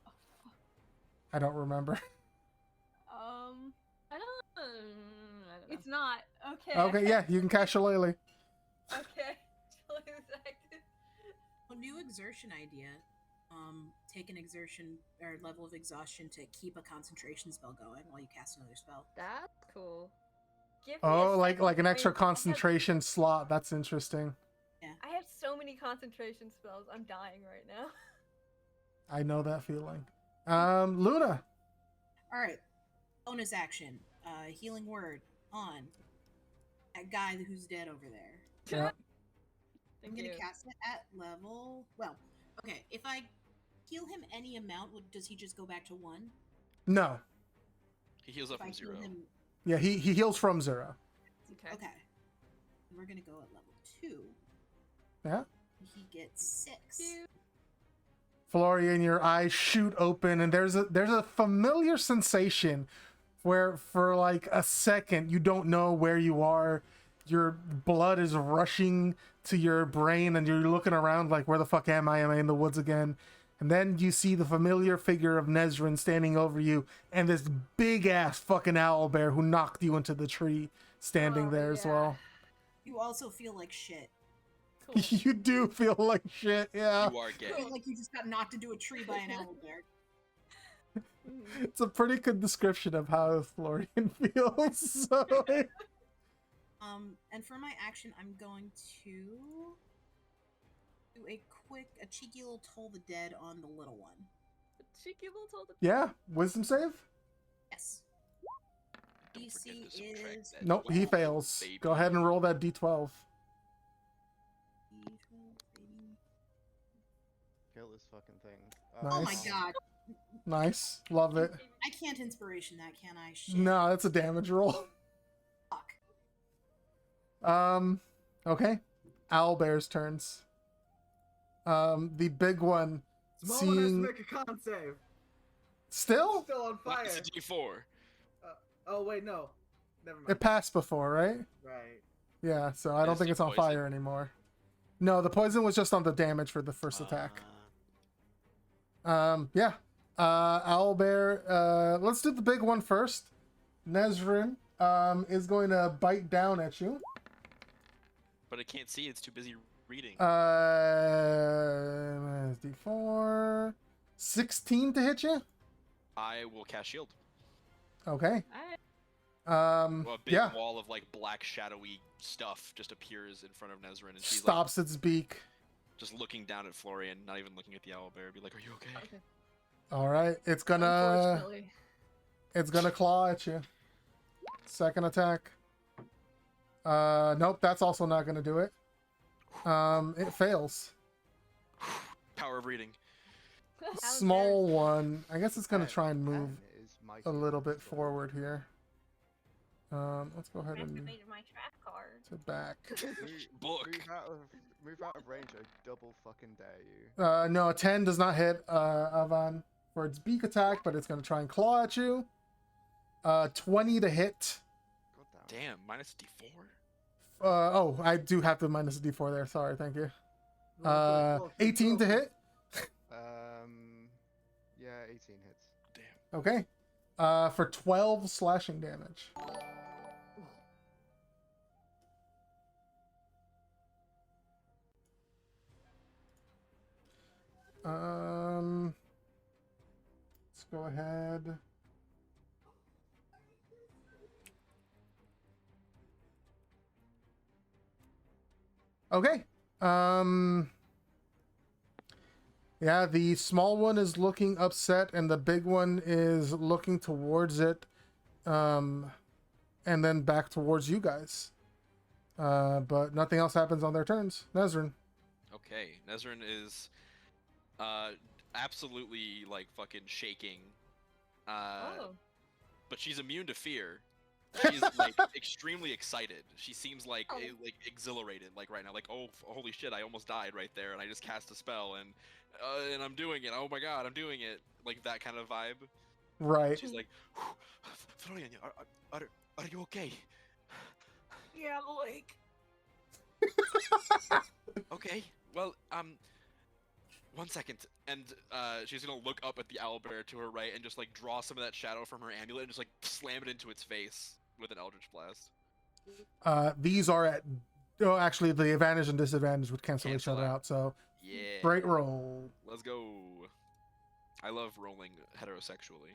Speaker 4: Oh, fuck.
Speaker 1: I don't remember.
Speaker 5: I don't know.
Speaker 4: It's not. Okay.
Speaker 1: Okay, yeah, you can cast Shillelagh.
Speaker 4: Okay. Shillelagh's active.
Speaker 6: A new exertion idea. Take an exertion or level of exhaustion to keep a concentration spell going while you cast another spell.
Speaker 5: That's cool.
Speaker 4: Give me
Speaker 1: Oh,
Speaker 4: a
Speaker 1: like
Speaker 4: second
Speaker 1: an
Speaker 4: to
Speaker 1: extra
Speaker 4: think. I have-
Speaker 1: concentration slot. That's interesting.
Speaker 4: I have so many concentration spells. I'm dying right now.
Speaker 1: I know that feeling. Luna.
Speaker 6: All right. Bonus action. Healing word on that guy who's dead over there.
Speaker 1: Yeah.
Speaker 6: I'm
Speaker 5: Thank
Speaker 6: gonna
Speaker 5: you.
Speaker 6: cast it at level. Well, okay. If I heal him any amount, does he just go back to 1?
Speaker 1: No.
Speaker 3: He heals up
Speaker 6: If I
Speaker 3: from
Speaker 6: heal
Speaker 3: 0.
Speaker 6: him,
Speaker 1: Yeah, he heals from 0.
Speaker 5: Okay.
Speaker 6: okay. We're gonna go at level 2.
Speaker 1: Yeah.
Speaker 6: He gets 6.
Speaker 5: Cute.
Speaker 1: Florian, your eyes shoot open, and there's a familiar sensation where for like a second you don't know where you are. Your blood is rushing to your brain, and you're looking around like, where the fuck am I? Am I in the woods again? And then you see the familiar figure of Nezrin standing over you, and this big ass fucking owl bear who knocked you into the tree standing
Speaker 5: Oh,
Speaker 1: there as
Speaker 5: yeah.
Speaker 1: well.
Speaker 6: You also feel like shit.
Speaker 5: Cool.
Speaker 1: You do feel like shit, yeah.
Speaker 3: You are
Speaker 6: You
Speaker 3: gay.
Speaker 6: feel like you just got knocked into a tree by an owl bear.
Speaker 1: It's a pretty good description of how Florian feels. So,
Speaker 6: And for my action, I'm going to do a cheeky little Toll the Dead on the little one.
Speaker 5: Cheeky little told the
Speaker 1: yeah, wisdom save?
Speaker 6: Yes.
Speaker 3: Don't
Speaker 6: DC
Speaker 3: forget to subtract
Speaker 6: is-
Speaker 3: that
Speaker 1: Nope, he
Speaker 3: 12,
Speaker 1: fails.
Speaker 3: baby.
Speaker 1: Go ahead and roll that d12.
Speaker 2: Kill this fucking thing.
Speaker 6: Oh my
Speaker 1: Nice.
Speaker 6: god.
Speaker 1: Nice. Love it.
Speaker 6: I can't inspiration that, can I? Shit.
Speaker 1: No, that's a damage roll.
Speaker 6: Fuck.
Speaker 1: Okay. Owlbear's turns. The big one
Speaker 7: Small one has to
Speaker 1: seeing
Speaker 7: make a con save.
Speaker 1: still?
Speaker 7: Still on fire.
Speaker 3: It's a D4.
Speaker 7: Oh wait, no. Never mind.
Speaker 1: It passed before, right?
Speaker 7: Right.
Speaker 1: Yeah, so I don't
Speaker 3: Is
Speaker 1: think
Speaker 3: it
Speaker 1: it's on
Speaker 3: poison?
Speaker 1: fire anymore. No, the poison was just on the damage for the first attack. Yeah. Owlbear, let's do the big one first. Nezrin is going to bite down at you.
Speaker 3: But it can't see. It's too busy reading.
Speaker 1: D4. 16 to hit you?
Speaker 3: I will cast shield.
Speaker 1: Okay.
Speaker 5: Alright.
Speaker 3: Well, a big
Speaker 1: Yeah.
Speaker 3: wall of like black shadowy stuff just appears in front of Nezrin, and she's
Speaker 1: Stops its beak.
Speaker 3: like just looking down at Florian, not even looking at the owlbear. Be like, "Are you okay?"
Speaker 1: All right, it's gonna
Speaker 5: Unfortunately.
Speaker 1: claw at you. Second attack. Nope, that's also not gonna do it. It fails.
Speaker 3: Power of reading.
Speaker 1: Small one. I guess it's gonna try and move
Speaker 2: 10 is mighty
Speaker 1: a little bit
Speaker 2: invincible.
Speaker 1: forward here. Let's go ahead and
Speaker 4: Activated my trap card.
Speaker 1: to back.
Speaker 3: Book.
Speaker 2: Move out of range. I double fucking dare you.
Speaker 1: No, 10 does not hit Avan for its beak attack, but it's gonna try and claw at you. 20 to hit.
Speaker 2: God damn.
Speaker 3: Damn, minus D4.
Speaker 1: Oh, I do have to minus a D4 there. Sorry, thank you.
Speaker 7: Roll quick,
Speaker 1: 18 to hit.
Speaker 2: Yeah, 18 hits.
Speaker 3: Damn.
Speaker 1: Okay. For 12 slashing damage. Let's go ahead. Okay. Yeah, the small one is looking upset and the big one is looking towards it. And then back towards you guys. But nothing else happens on their turns. Nezrin.
Speaker 3: Okay, Nezrin is absolutely like fucking shaking.
Speaker 5: Oh.
Speaker 3: But she's immune to fear. She's like extremely excited. She seems like like exhilarated, like right now, like oh holy shit, I almost died right there, and I just cast a spell, and I'm doing it. Oh my god, I'm doing it. Like that kind of vibe.
Speaker 1: Right.
Speaker 3: She's like, Florian, are you okay?
Speaker 5: Yeah, like.
Speaker 3: Okay. Well, 1 second, and she's gonna look up at the owlbear to her right and just like draw some of that shadow from her amulet and just like slam it into its face with an eldritch blast.
Speaker 1: These are at. Oh, actually, the advantage and disadvantage would cancel each
Speaker 3: Cancel
Speaker 1: other
Speaker 3: out.
Speaker 1: out. So,
Speaker 3: Yeah.
Speaker 1: great roll.
Speaker 3: Let's go. I love rolling heterosexually.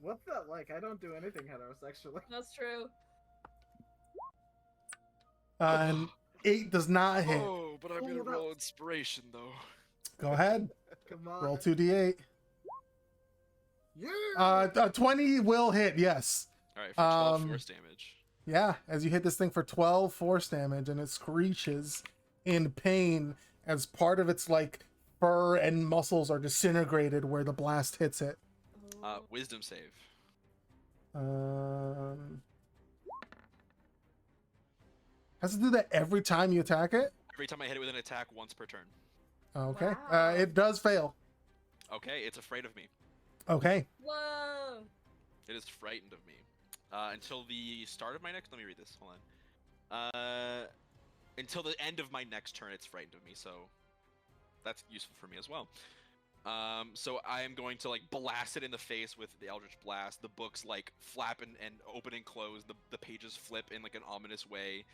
Speaker 7: What's that like? I don't do anything heterosexually.
Speaker 5: That's true.
Speaker 1: And 8 does not hit.
Speaker 3: Oh, but I'm gonna
Speaker 7: Hold up.
Speaker 3: roll inspiration though.
Speaker 1: Go ahead.
Speaker 7: Come on.
Speaker 1: Roll 2d8.
Speaker 7: Yeah.
Speaker 1: 20 will hit. Yes.
Speaker 3: All right, for 12 force damage.
Speaker 1: Yeah, as you hit this thing for 12 force damage, and it screeches in pain as part of its like fur and muscles are disintegrated where the blast hits it.
Speaker 3: Wisdom save.
Speaker 1: Has to do that every time you attack it.
Speaker 3: Every time I hit it with an attack, once per turn.
Speaker 1: Okay.
Speaker 4: Wow.
Speaker 1: It does fail.
Speaker 3: Okay, it's afraid of me.
Speaker 1: Okay.
Speaker 5: Whoa.
Speaker 3: It is frightened of me. Until the start of my next. Let me read this. Hold on. Until the end of my next turn, it's frightened of me. So that's useful for me as well. So I am going to like blast it in the face with the Eldritch Blast. The books like flap and open and close. The pages flip in like an ominous way.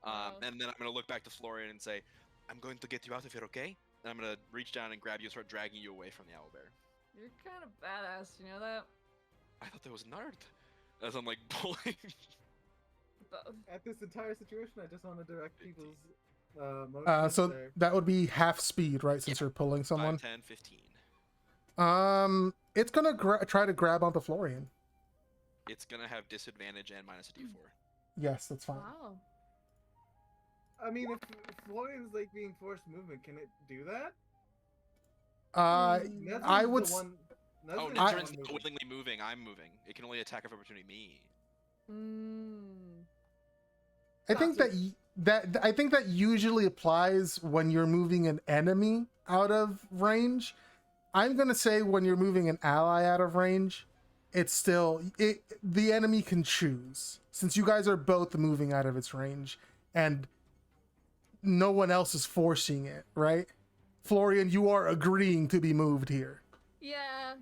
Speaker 3: And then I'm gonna look back to Florian and say, "I'm going to get you out of here, okay?" And I'm gonna reach down and grab you and start dragging you away from the owlbear.
Speaker 5: You're kind of badass, you know that?
Speaker 3: I thought that was Nard. As I'm like pulling.
Speaker 7: At this entire situation, I just want to direct people's motions
Speaker 1: So
Speaker 7: there.
Speaker 1: that would be half speed, right? Since
Speaker 3: Yeah.
Speaker 1: you're pulling someone.
Speaker 3: 5, 10, 15.
Speaker 1: It's gonna try to grab onto Florian.
Speaker 3: It's gonna have disadvantage and minus a d4.
Speaker 1: Yes, that's fine.
Speaker 5: Wow.
Speaker 7: I mean, if Florian's like being forced movement, can it do that?
Speaker 1: I
Speaker 7: Nesrin's
Speaker 1: would.
Speaker 7: the one.
Speaker 3: Oh,
Speaker 7: Nesrin's the
Speaker 3: Nitrin's
Speaker 7: one
Speaker 3: not
Speaker 7: moving.
Speaker 3: willingly moving. I'm moving. It can only attack of opportunity me.
Speaker 1: I think that I think that usually applies when you're moving an enemy out of range. I'm gonna say when you're moving an ally out of range, it's still the enemy can choose, since you guys are both moving out of its range and no one else is forcing it, right? Florian, you are agreeing to be moved here.
Speaker 5: Yeah.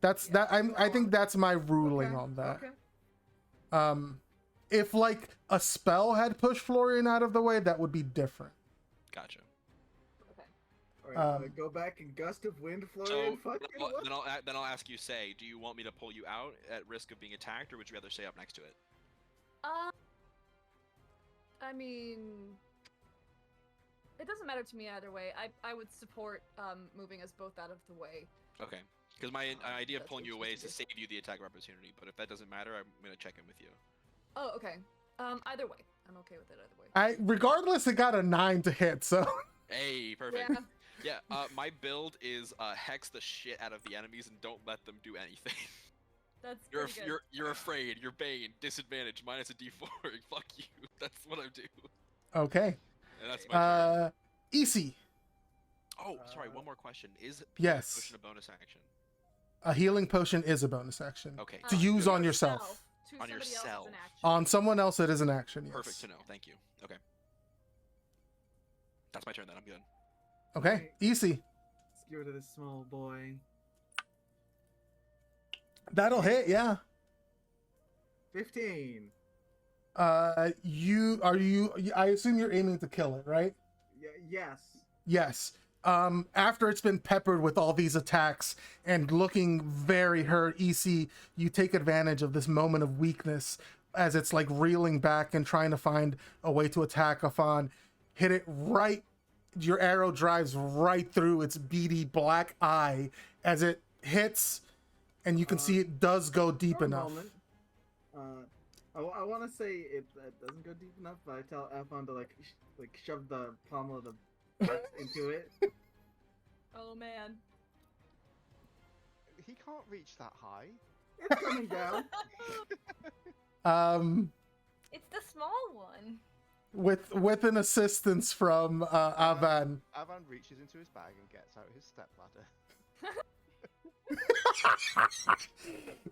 Speaker 1: That's that. I think that's my ruling on that.
Speaker 7: Okay.
Speaker 1: If like a spell had pushed Florian out of the way, that would be different.
Speaker 3: Gotcha.
Speaker 7: All right, go back and gust of wind, Florian.
Speaker 3: So
Speaker 7: Fucking what?
Speaker 3: then I'll ask you. Say, do you want me to pull you out at risk of being attacked, or would you rather stay up next to it?
Speaker 5: I mean, it doesn't matter to me either way. I would support moving us both out of the way.
Speaker 3: Okay. Because my idea of
Speaker 5: That's
Speaker 3: pulling you
Speaker 5: what
Speaker 3: away
Speaker 5: you
Speaker 3: is to
Speaker 5: do.
Speaker 3: save you the attack of opportunity. But if that doesn't matter, I'm gonna check in with you.
Speaker 5: Oh, okay. Either way, I'm okay with it either way.
Speaker 1: Regardless, it got a 9 to hit, so
Speaker 3: Hey, perfect.
Speaker 5: Yeah.
Speaker 3: Yeah. My build is hex the shit out of the enemies and don't let them do anything.
Speaker 5: That's pretty good.
Speaker 3: You're afraid. You're Bane. Disadvantage minus a d4. Fuck you. That's what I do.
Speaker 1: okay.
Speaker 3: And that's my turn.
Speaker 1: EC.
Speaker 3: Oh, sorry. One more question. Is
Speaker 1: Yes.
Speaker 3: potion a bonus action?
Speaker 1: A healing potion is a bonus action.
Speaker 3: Okay.
Speaker 1: To use
Speaker 3: good.
Speaker 1: on yourself.
Speaker 5: To
Speaker 3: On
Speaker 5: somebody else is
Speaker 3: yourself.
Speaker 5: an action.
Speaker 1: On someone else, it is an action. Yes.
Speaker 3: Perfect to know. Thank you. Okay. That's my turn then. I'm good.
Speaker 1: Okay. EC.
Speaker 7: Let's get rid of this small boy.
Speaker 1: That'll hit. Yeah.
Speaker 7: 15.
Speaker 1: I assume you're aiming to kill it, right?
Speaker 7: Yes.
Speaker 1: Yes. After it's been peppered with all these attacks and looking very hurt, EC, you take advantage of this moment of weakness as it's like reeling back and trying to find a way to attack Afan. Hit it right. Your arrow drives right through its beady black eye as it hits, and you can see it does go deep
Speaker 7: For a
Speaker 1: enough.
Speaker 7: moment, I want to say it doesn't go deep enough, but I tell Afon to like shove the pommel of the axe into it.
Speaker 5: Oh man.
Speaker 2: He can't reach that high.
Speaker 7: It's coming down.
Speaker 4: It's the small one.
Speaker 1: with an assistance from Avan.
Speaker 2: Avan reaches into his bag and gets out his stepladder.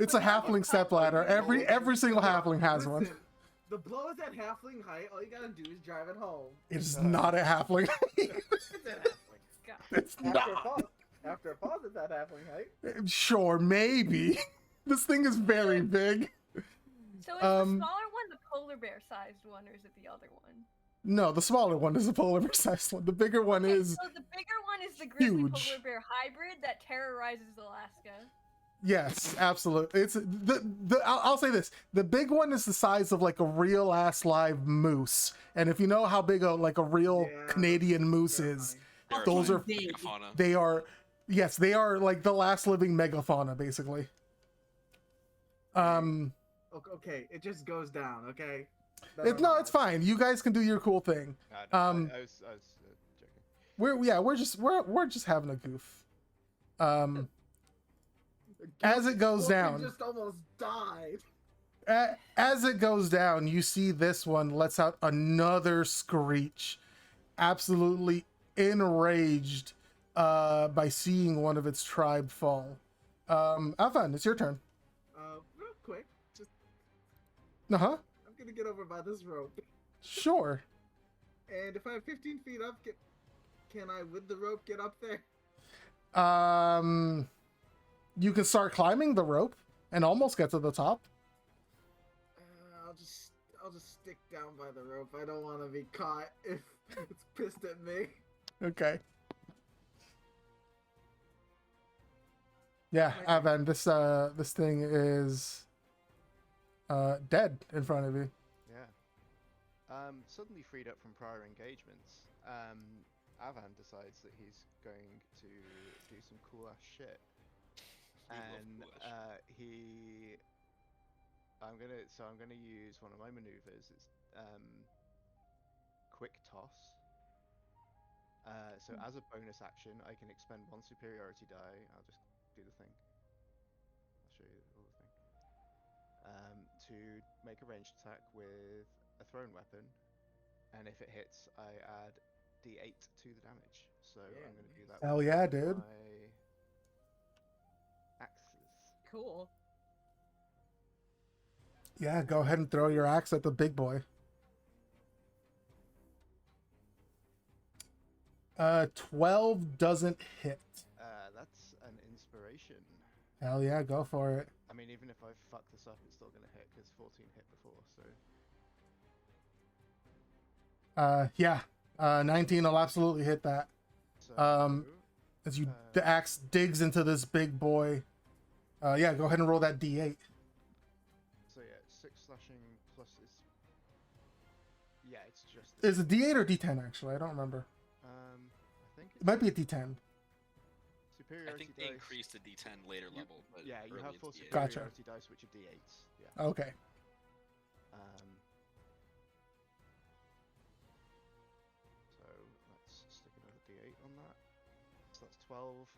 Speaker 1: It's a halfling stepladder. Every single halfling has one.
Speaker 7: Listen, the blow is at halfling height. All you gotta do is drive it home.
Speaker 1: It is not a halfling.
Speaker 7: It's at halfling.
Speaker 4: God.
Speaker 1: It's
Speaker 7: After a
Speaker 1: not.
Speaker 7: pause, after a pause, it's at halfling height.
Speaker 1: Sure, maybe. This thing is very big.
Speaker 4: So is the smaller one the polar bear sized one, or is it the other one?
Speaker 1: No, the smaller one is the polar bear sized one. The bigger one
Speaker 4: Okay,
Speaker 1: is
Speaker 4: so the bigger one is the grizzly
Speaker 1: huge.
Speaker 4: polar bear hybrid that terrorizes Alaska.
Speaker 1: yes, absolutely. It's I'll say this: the big one is the size of like a real ass live moose, and if you know how big a real
Speaker 7: Yeah,
Speaker 1: Canadian moose
Speaker 7: they're
Speaker 1: is,
Speaker 3: They're
Speaker 1: those
Speaker 3: a
Speaker 1: are
Speaker 6: big.
Speaker 3: megafauna.
Speaker 1: they are yes, they are like the last living megafauna, basically.
Speaker 7: Okay, it just goes down. Okay.
Speaker 1: No, it's fine. You guys can do your cool thing.
Speaker 2: No,
Speaker 1: Um,
Speaker 2: I was joking.
Speaker 1: We're just having a goof. As it goes down,
Speaker 7: Just almost died.
Speaker 1: as it goes down, you see this one lets out another screech, absolutely enraged by seeing one of its tribe fall. Avan, it's your turn.
Speaker 7: Real quick, just
Speaker 1: Uh-huh.
Speaker 7: I'm gonna get over by this rope,
Speaker 1: Sure.
Speaker 7: and if I have 15 feet up, can I with the rope get up there?
Speaker 1: You can start climbing the rope and almost get to the top.
Speaker 7: I'll just stick down by the rope. I don't want to be caught if it's pissed at me.
Speaker 1: Okay. Yeah, Avan, this thing is dead in front of you.
Speaker 2: Yeah. Suddenly freed up from prior engagements, Avan decides that he's going to do some cool ass shit.
Speaker 3: We love
Speaker 2: And
Speaker 3: cool ass shit.
Speaker 2: I'm gonna use one of my maneuvers. It's quick toss. So as a bonus action, I can expend one superiority die. I'll just do the thing. I'll show you all the thing. To make a ranged attack with a thrown weapon, and if it hits, I add d8 to the damage. So
Speaker 7: Yeah,
Speaker 2: I'm going to do that.
Speaker 1: Hell
Speaker 2: with
Speaker 1: yeah, dude.
Speaker 2: my axes.
Speaker 5: Cool.
Speaker 1: Yeah, go ahead and throw your axe at the big boy. 12 doesn't hit.
Speaker 2: That's an inspiration.
Speaker 1: Hell yeah, go for it.
Speaker 2: I mean, even if I fuck this up, it's still going to hit because 14 hit before. So.
Speaker 1: Yeah. 19 will absolutely hit that.
Speaker 2: So.
Speaker 1: As the axe digs into this big boy. Yeah, go ahead and roll that d8.
Speaker 2: So yeah, 6 slashing plus is. Yeah, it's just.
Speaker 1: Is it d8 or d10 actually? I don't remember.
Speaker 2: I think
Speaker 1: It might be a d10.
Speaker 3: I
Speaker 2: superiority
Speaker 3: think they
Speaker 2: dice.
Speaker 3: increased to D10 later level, but
Speaker 2: Yeah, you
Speaker 3: early
Speaker 2: have
Speaker 3: it's
Speaker 2: 4
Speaker 3: D8.
Speaker 1: Gotcha.
Speaker 2: superiority dice, which are d8s. Yeah.
Speaker 1: Okay.
Speaker 2: So let's stick another d8 on that. So that's 12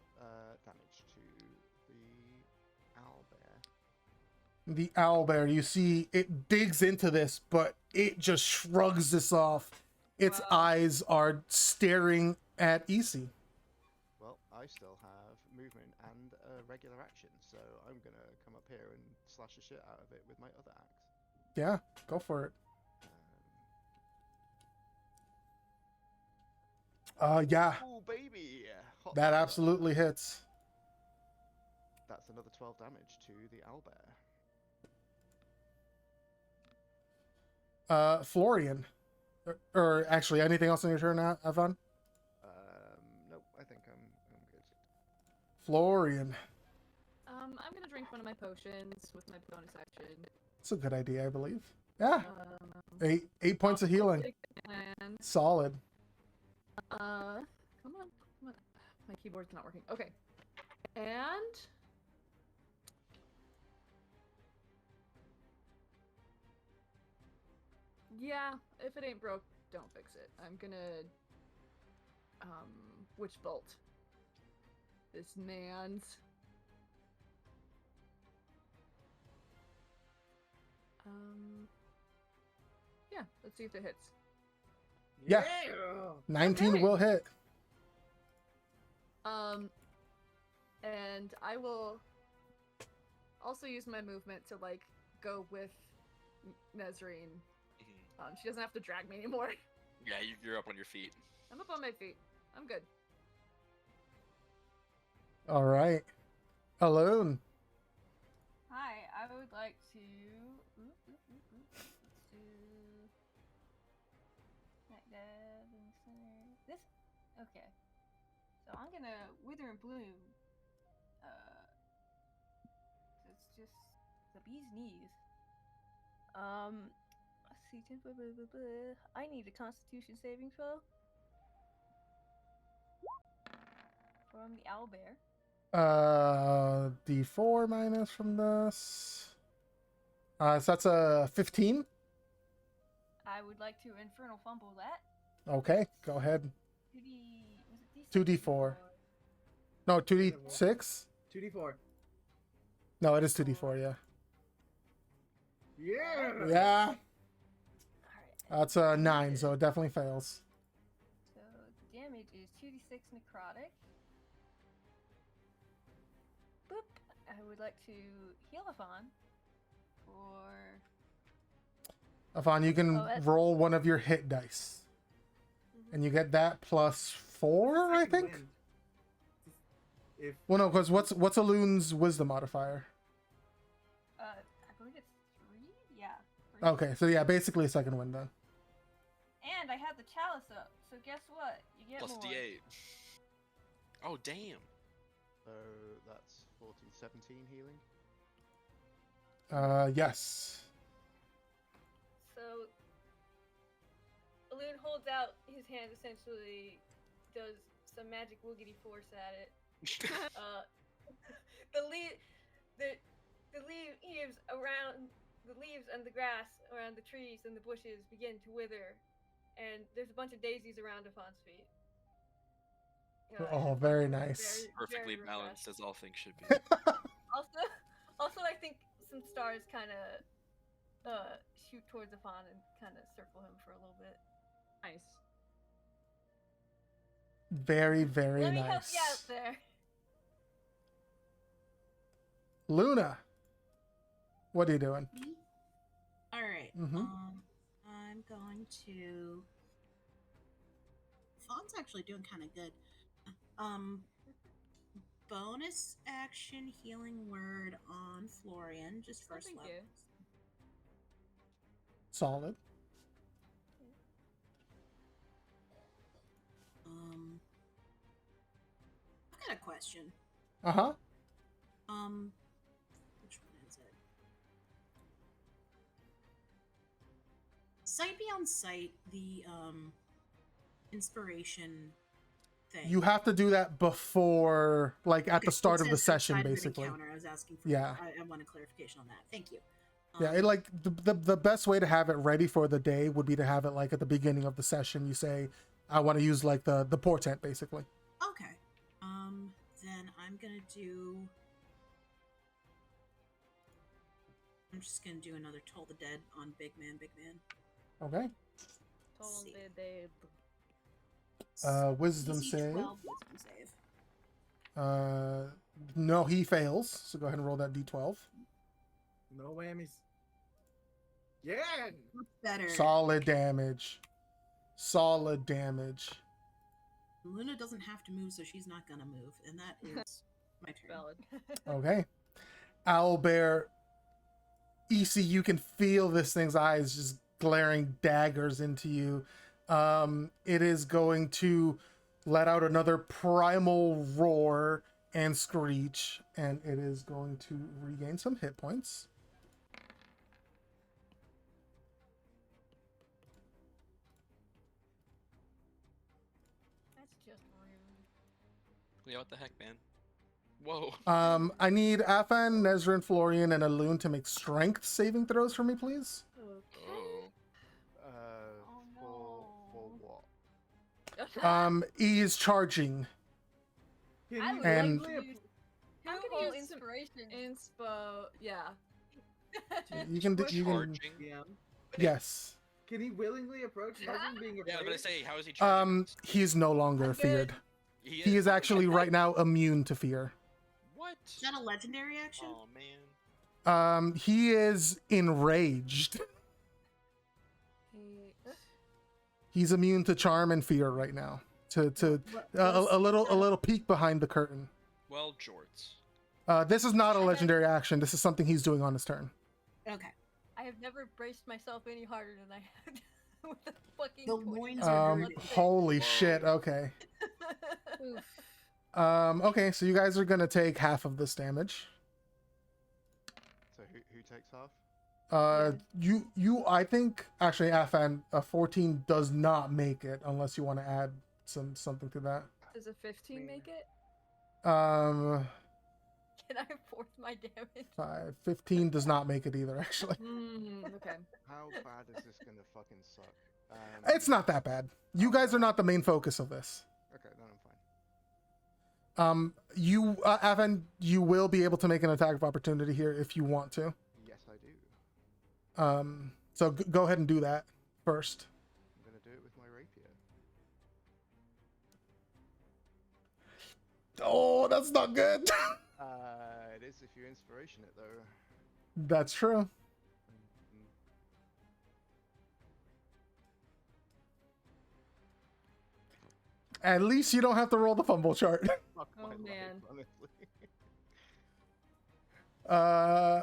Speaker 2: damage to the owlbear.
Speaker 1: The owlbear, you see it digs into this, but it just shrugs this off. Its
Speaker 5: Wow.
Speaker 1: eyes are staring at Isi.
Speaker 2: Well, I still have movement and a regular action, so I'm gonna come up here and slash the shit out of it with my other axe.
Speaker 1: Yeah, go for it. Yeah,
Speaker 2: Oh baby! Hot
Speaker 1: that
Speaker 2: fire.
Speaker 1: absolutely hits.
Speaker 2: That's another 12 damage to the owlbear.
Speaker 1: Florian. Or actually, anything else on your turn, Evan?
Speaker 2: Nope, I think I'm good.
Speaker 1: Florian.
Speaker 5: I'm gonna drink one of my potions with my bonus action.
Speaker 1: It's a good idea, I believe. Yeah,
Speaker 5: Um,
Speaker 1: 8 points of healing.
Speaker 5: And
Speaker 1: Solid.
Speaker 5: come on. My keyboard's not working. Okay. And yeah, if it ain't broke, don't fix it. I'm gonna witch bolt this man's Yeah, let's see if it hits.
Speaker 1: Yeah. 19
Speaker 5: Okay.
Speaker 1: will hit.
Speaker 5: And I will also use my movement to like go with Nezrine. She doesn't have to drag me anymore.
Speaker 3: Yeah, you're up on your feet.
Speaker 5: I'm up on my feet. I'm good.
Speaker 1: All right. Alone.
Speaker 4: Hi, I would like to. Let's do. Like that in the center. This. Okay. So I'm gonna wither and bloom. It's just the bee's knees. Let's see. I need a Constitution saving throw from the owlbear.
Speaker 1: D4 minus from this. So that's a 15.
Speaker 4: I would like to infernal fumble that.
Speaker 1: Okay, go ahead. 2d4. No, 2d6.
Speaker 7: 2d4.
Speaker 1: No, it is 2d4. Yeah.
Speaker 7: Yeah.
Speaker 1: Yeah.
Speaker 4: Alright.
Speaker 1: That's a 9, so it definitely fails.
Speaker 4: So the damage is 2d6 necrotic. Boop. I would like to heal Avon for.
Speaker 1: Avon, you can roll one of your hit dice. And you get that plus 4, I think?
Speaker 7: Wind. If
Speaker 1: Well, no, because what's a loon's wisdom modifier?
Speaker 4: I believe it's 3? Yeah. 3.
Speaker 1: Okay, so yeah, basically a second wind then.
Speaker 4: And I have the chalice up, so guess what? You get
Speaker 3: Plus
Speaker 4: more.
Speaker 3: D8. Oh, damn.
Speaker 2: So that's 14, 17 healing.
Speaker 1: Yes.
Speaker 4: So, Balloon holds out his hand, essentially does some magic woogity force at it. The leaves around the leaves and the grass around the trees and the bushes begin to wither, and there's a bunch of daisies around Afon's feet.
Speaker 1: Oh, very nice.
Speaker 3: Perfectly
Speaker 4: very
Speaker 3: balanced as all things should be.
Speaker 4: Also, I think some stars kind of shoot towards Afon and kind of circle him for a little bit.
Speaker 5: Nice.
Speaker 1: Very, very
Speaker 4: Let me
Speaker 1: nice.
Speaker 4: help you out there.
Speaker 1: Luna, what are you doing?
Speaker 6: All right.
Speaker 1: Mhm.
Speaker 6: I'm going to. Fawn's actually doing kind of good. Bonus action healing word on Florian, just
Speaker 5: Oh,
Speaker 6: first
Speaker 5: thank
Speaker 6: level.
Speaker 5: you.
Speaker 1: Solid.
Speaker 6: I've got a question.
Speaker 1: Uh-huh.
Speaker 6: Which one is it? Sight beyond sight, the inspiration thing.
Speaker 1: You have to do that before, like, at
Speaker 6: Okay,
Speaker 1: the start
Speaker 6: it
Speaker 1: of the
Speaker 6: says
Speaker 1: session,
Speaker 6: outside of an
Speaker 1: basically.
Speaker 6: encounter. I was asking for.
Speaker 1: Yeah.
Speaker 6: I want a clarification on that. Thank you.
Speaker 1: Yeah, it, like, the best way to have it ready for the day would be to have it, like, at the beginning of the session. You say, I want to use, like, the portent, basically.
Speaker 6: Okay. Then I'm gonna do. I'm just gonna do another Toll the Dead on Big Man.
Speaker 1: Okay.
Speaker 4: Total
Speaker 6: See.
Speaker 4: they
Speaker 1: Wisdom
Speaker 6: DC
Speaker 1: save.
Speaker 6: 12 wisdom save.
Speaker 1: No, he fails. So go ahead and roll that d12.
Speaker 7: no whammies. Yeah.
Speaker 6: Much better.
Speaker 1: Solid damage. Solid damage.
Speaker 6: Luna doesn't have to move, so she's not gonna move, and that is my turn.
Speaker 5: Valid.
Speaker 1: Okay. Owlbear, EC, you can feel this thing's eyes just glaring daggers into you. It is going to let out another primal roar and screech, and it is going to regain some hit points.
Speaker 4: That's just rude.
Speaker 3: Yeah, what the heck, man? Whoa.
Speaker 1: I need Afan, Nezrin, Florian, and Alun to make strength saving throws for me, please.
Speaker 3: Oh.
Speaker 2: For what?
Speaker 1: He is charging.
Speaker 7: Can
Speaker 4: I
Speaker 7: you
Speaker 4: would
Speaker 1: And-
Speaker 4: like to use
Speaker 5: I'm
Speaker 4: two
Speaker 5: gonna
Speaker 4: whole
Speaker 5: use some
Speaker 4: inspiration.
Speaker 5: Inspo. Yeah.
Speaker 1: You can do. You can.
Speaker 3: Charging?
Speaker 7: Yeah.
Speaker 1: Yes.
Speaker 7: Can he willingly approach Nesrin being afraid?
Speaker 3: Yeah, I was gonna say, how is he charging this?
Speaker 1: He's no longer
Speaker 4: I'm
Speaker 1: feared.
Speaker 4: good.
Speaker 1: He is actually right now immune to fear.
Speaker 3: What?
Speaker 6: Is that a legendary action?
Speaker 3: Oh man.
Speaker 1: He is enraged. He's immune to charm and fear right now. A little peek behind the curtain.
Speaker 3: Well, jorts.
Speaker 1: This is not a legendary action. This is something he's doing on his turn.
Speaker 6: Okay.
Speaker 4: I have never braced myself any harder than I had with the fucking.
Speaker 6: The
Speaker 4: 20.
Speaker 6: loins are girded.
Speaker 1: Holy
Speaker 3: Whoa.
Speaker 1: shit. Okay.
Speaker 5: Oof.
Speaker 1: Okay. So you guys are gonna take half of this damage.
Speaker 2: So who takes half?
Speaker 1: I think actually Afan, a 14 does not make it unless you want to add something to that.
Speaker 5: Does a 15 make it?
Speaker 4: Can I force my damage?
Speaker 1: 15 does not make it either, actually.
Speaker 5: Okay.
Speaker 2: How bad is this gonna fucking suck?
Speaker 1: It's not that bad. You guys are not the main focus of this.
Speaker 2: Okay, then I'm fine.
Speaker 1: Afan, you will be able to make an attack of opportunity here if you want to.
Speaker 2: Yes, I do.
Speaker 1: So go ahead and do that first.
Speaker 2: I'm gonna do it with my rapier.
Speaker 1: Oh, that's not good.
Speaker 2: It is if you inspiration it though.
Speaker 1: That's true. At least you don't have to roll the fumble chart.
Speaker 2: Fuck
Speaker 5: Oh,
Speaker 2: my life,
Speaker 5: man.
Speaker 2: honestly.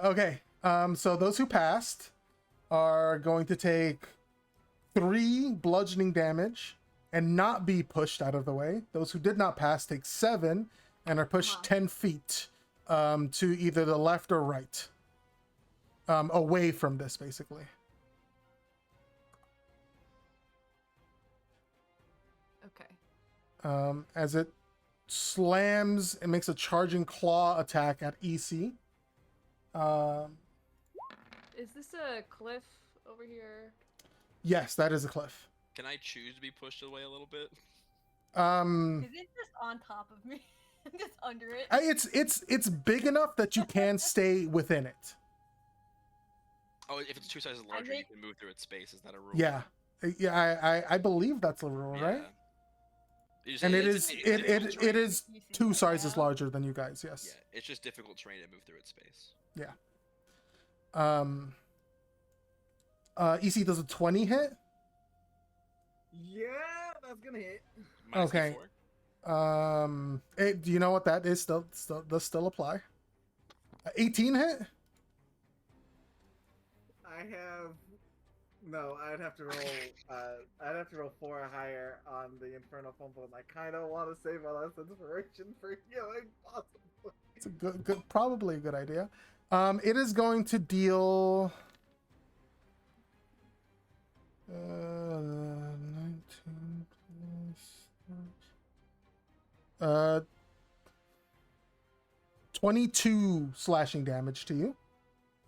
Speaker 1: Okay. So those who passed are going to take 3 bludgeoning damage and not be pushed out of the way. Those who did not pass take 7 and are pushed 10 feet to either the left or right. Away from this, basically.
Speaker 5: Okay.
Speaker 1: As it slams, it makes a charging claw attack at EC.
Speaker 5: Is this a cliff over here?
Speaker 1: Yes, that is a cliff.
Speaker 3: Can I choose to be pushed away a little bit?
Speaker 4: Is it just on top of me? Just under it?
Speaker 1: It's big enough that you can stay within it.
Speaker 3: Oh, if it's 2 sizes larger,
Speaker 4: think-
Speaker 3: you can move through its space. Is that a rule?
Speaker 1: Yeah, I believe that's the rule, right?
Speaker 3: You just-
Speaker 1: And it
Speaker 3: it's-
Speaker 1: is
Speaker 3: it's difficult
Speaker 1: it
Speaker 3: terrain.
Speaker 1: is
Speaker 4: You see
Speaker 1: 2
Speaker 4: that
Speaker 1: sizes
Speaker 4: now?
Speaker 1: larger than you guys. Yes.
Speaker 3: Yeah, it's just difficult terrain to move through its space.
Speaker 1: EC does a 20 hit.
Speaker 7: Yeah, that's gonna hit.
Speaker 3: Minus
Speaker 1: Okay.
Speaker 3: D4.
Speaker 1: Do you know what that is? Does still apply. 18 hit.
Speaker 7: I'd have to roll. I'd have to roll 4 or higher on the Infernal Fumble, and I kind of want to save my last inspiration for healing, possibly.
Speaker 1: It's a good, probably a good idea. It is going to deal 19 plus 22 slashing damage to you.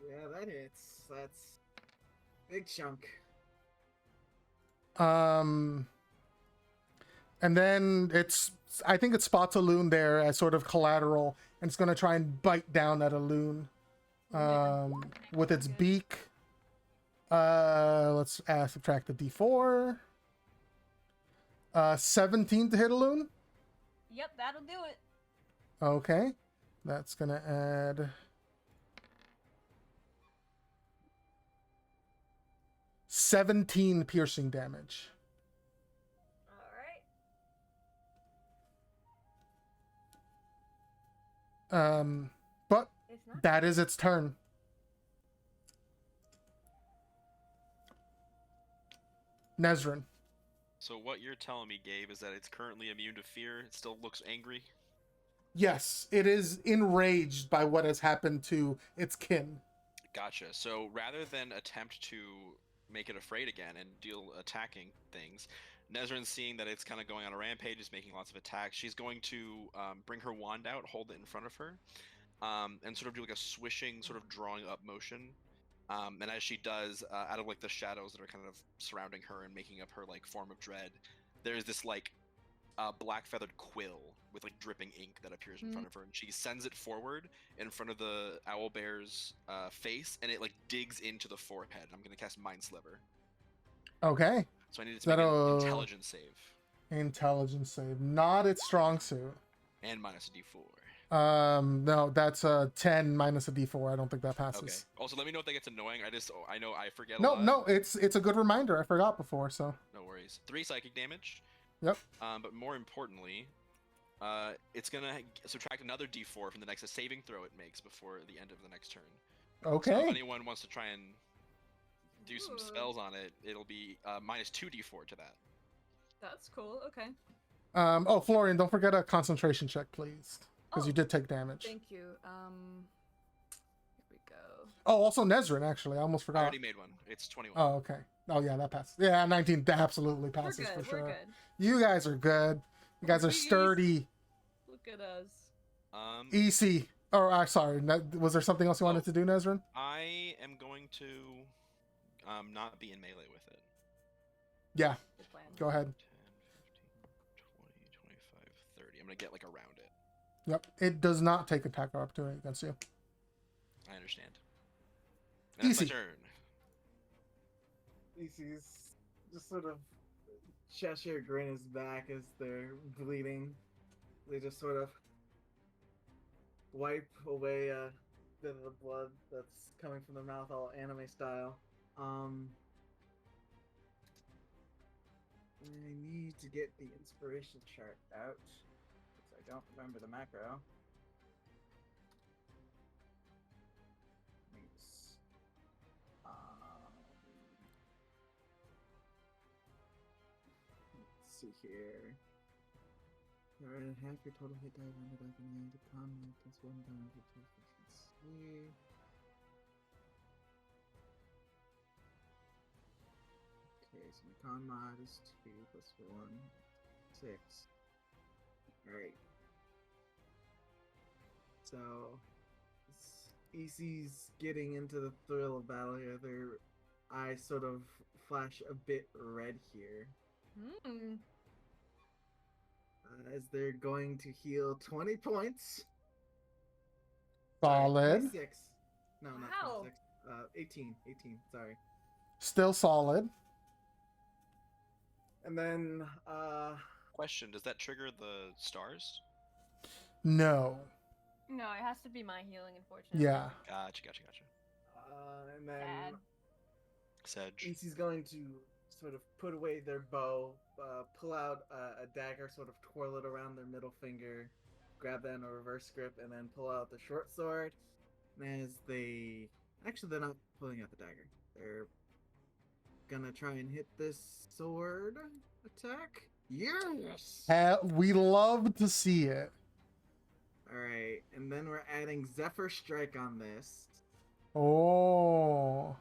Speaker 7: Yeah, that hits. That's big chunk.
Speaker 1: And then I think it spots a loon there as sort of collateral, and it's going to try and bite down at a loon with its beak. Let's subtract the D4. 17 to hit a loon.
Speaker 4: Yep, that'll do it.
Speaker 1: Okay, that's going to add 17 piercing damage.
Speaker 4: Alright.
Speaker 1: But
Speaker 4: It's not.
Speaker 1: that is its turn. Nezrin.
Speaker 3: So what you're telling me, Gabe, is that it's currently immune to fear. It still looks angry.
Speaker 1: Yes, it is enraged by what has happened to its kin.
Speaker 3: Gotcha. So rather than attempt to make it afraid again and deal attacking things, Nezrin, seeing that it's kind of going on a rampage, is making lots of attacks. She's going to bring her wand out, hold it in front of her, and sort of do like a swishing, sort of drawing up motion. And as she does, out of like the shadows that are kind of surrounding her and making up her like form of dread, there's this like black feathered quill with like dripping ink that appears in front of her, and she sends it forward in front of the owl bear's face, and it like digs into the forehead. I'm gonna cast Mind Sliver.
Speaker 1: Okay.
Speaker 3: So I need it
Speaker 1: Is
Speaker 3: to make
Speaker 1: that
Speaker 3: an
Speaker 1: a-
Speaker 3: intelligence save
Speaker 1: Intelligence save. Not its strong suit.
Speaker 3: and minus a d4.
Speaker 1: No, that's a 10 minus a d4. I don't think that passes.
Speaker 3: Okay. Also, let me know if that gets annoying. I know I forget a
Speaker 1: No,
Speaker 3: lot.
Speaker 1: no, it's a good reminder. I forgot before, so.
Speaker 3: No worries. 3 psychic damage.
Speaker 1: Yep.
Speaker 3: But more importantly, it's gonna subtract another d4 from the next saving throw it makes before the end of the next turn. So if
Speaker 1: Okay.
Speaker 3: anyone wants to try and do some
Speaker 5: Ooh.
Speaker 3: spells on it, it'll be minus 2 d4 to that.
Speaker 5: That's cool. Okay.
Speaker 1: Oh, Florian, don't forget a concentration check, please, because
Speaker 5: Oh,
Speaker 1: you did take damage.
Speaker 5: Thank you. Here we go.
Speaker 1: Oh, also Nezrin, actually. I almost
Speaker 3: I
Speaker 1: forgot.
Speaker 3: already made one. It's 21.
Speaker 1: Oh, okay. Oh, yeah, that passes. Yeah, 19 absolutely
Speaker 5: We're
Speaker 1: passes
Speaker 5: good.
Speaker 1: for sure.
Speaker 5: We're good.
Speaker 1: You guys are good. You guys are
Speaker 5: Easy.
Speaker 1: sturdy.
Speaker 5: Look at us.
Speaker 1: Easy. Oh, sorry. Was there something else you wanted to do, Nezrin?
Speaker 3: I am going to not be in melee with it.
Speaker 1: Yeah,
Speaker 5: Good plan.
Speaker 1: go ahead.
Speaker 3: 10, 15, 20, 25, 30. I'm gonna get like around it.
Speaker 1: Yep. It does not take attack of opportunity against you.
Speaker 3: I understand. And that's
Speaker 1: Easy.
Speaker 3: my turn.
Speaker 7: EC's just sort of Cheshire grin his back as they're bleeding. They just sort of wipe away a bit of the blood that's coming from their mouth, all anime style. I need to get the inspiration chart out because I don't remember the macro. Let's see here. Alright, half your total hit die rounded up and add a con mod plus 1 down to 2 efficiency. Okay, so my con mod is 2 plus 1, 6. Alright. So, EC's getting into the thrill of battle here. Their eyes sort of flash a bit red here. As they're going to heal 20 points.
Speaker 1: Solid.
Speaker 7: 26. No, not
Speaker 5: Wow.
Speaker 7: 26. 18, sorry.
Speaker 1: Still solid.
Speaker 7: And then,
Speaker 3: Question: does that trigger the stars?
Speaker 1: No.
Speaker 4: No, it has to be my healing, unfortunately.
Speaker 1: Yeah.
Speaker 3: Gotcha.
Speaker 7: and then
Speaker 4: Bad.
Speaker 3: Sedge.
Speaker 7: EC's going to sort of put away their bow, pull out a dagger, sort of twirl it around their middle finger, grab that in a reverse grip, and then pull out the short sword. And as they... Actually, they're not pulling out the dagger. They're gonna try and hit this sword attack. Yes!
Speaker 1: We love to see it.
Speaker 7: Alright, and then we're adding Zephyr Strike on this.
Speaker 1: Oh.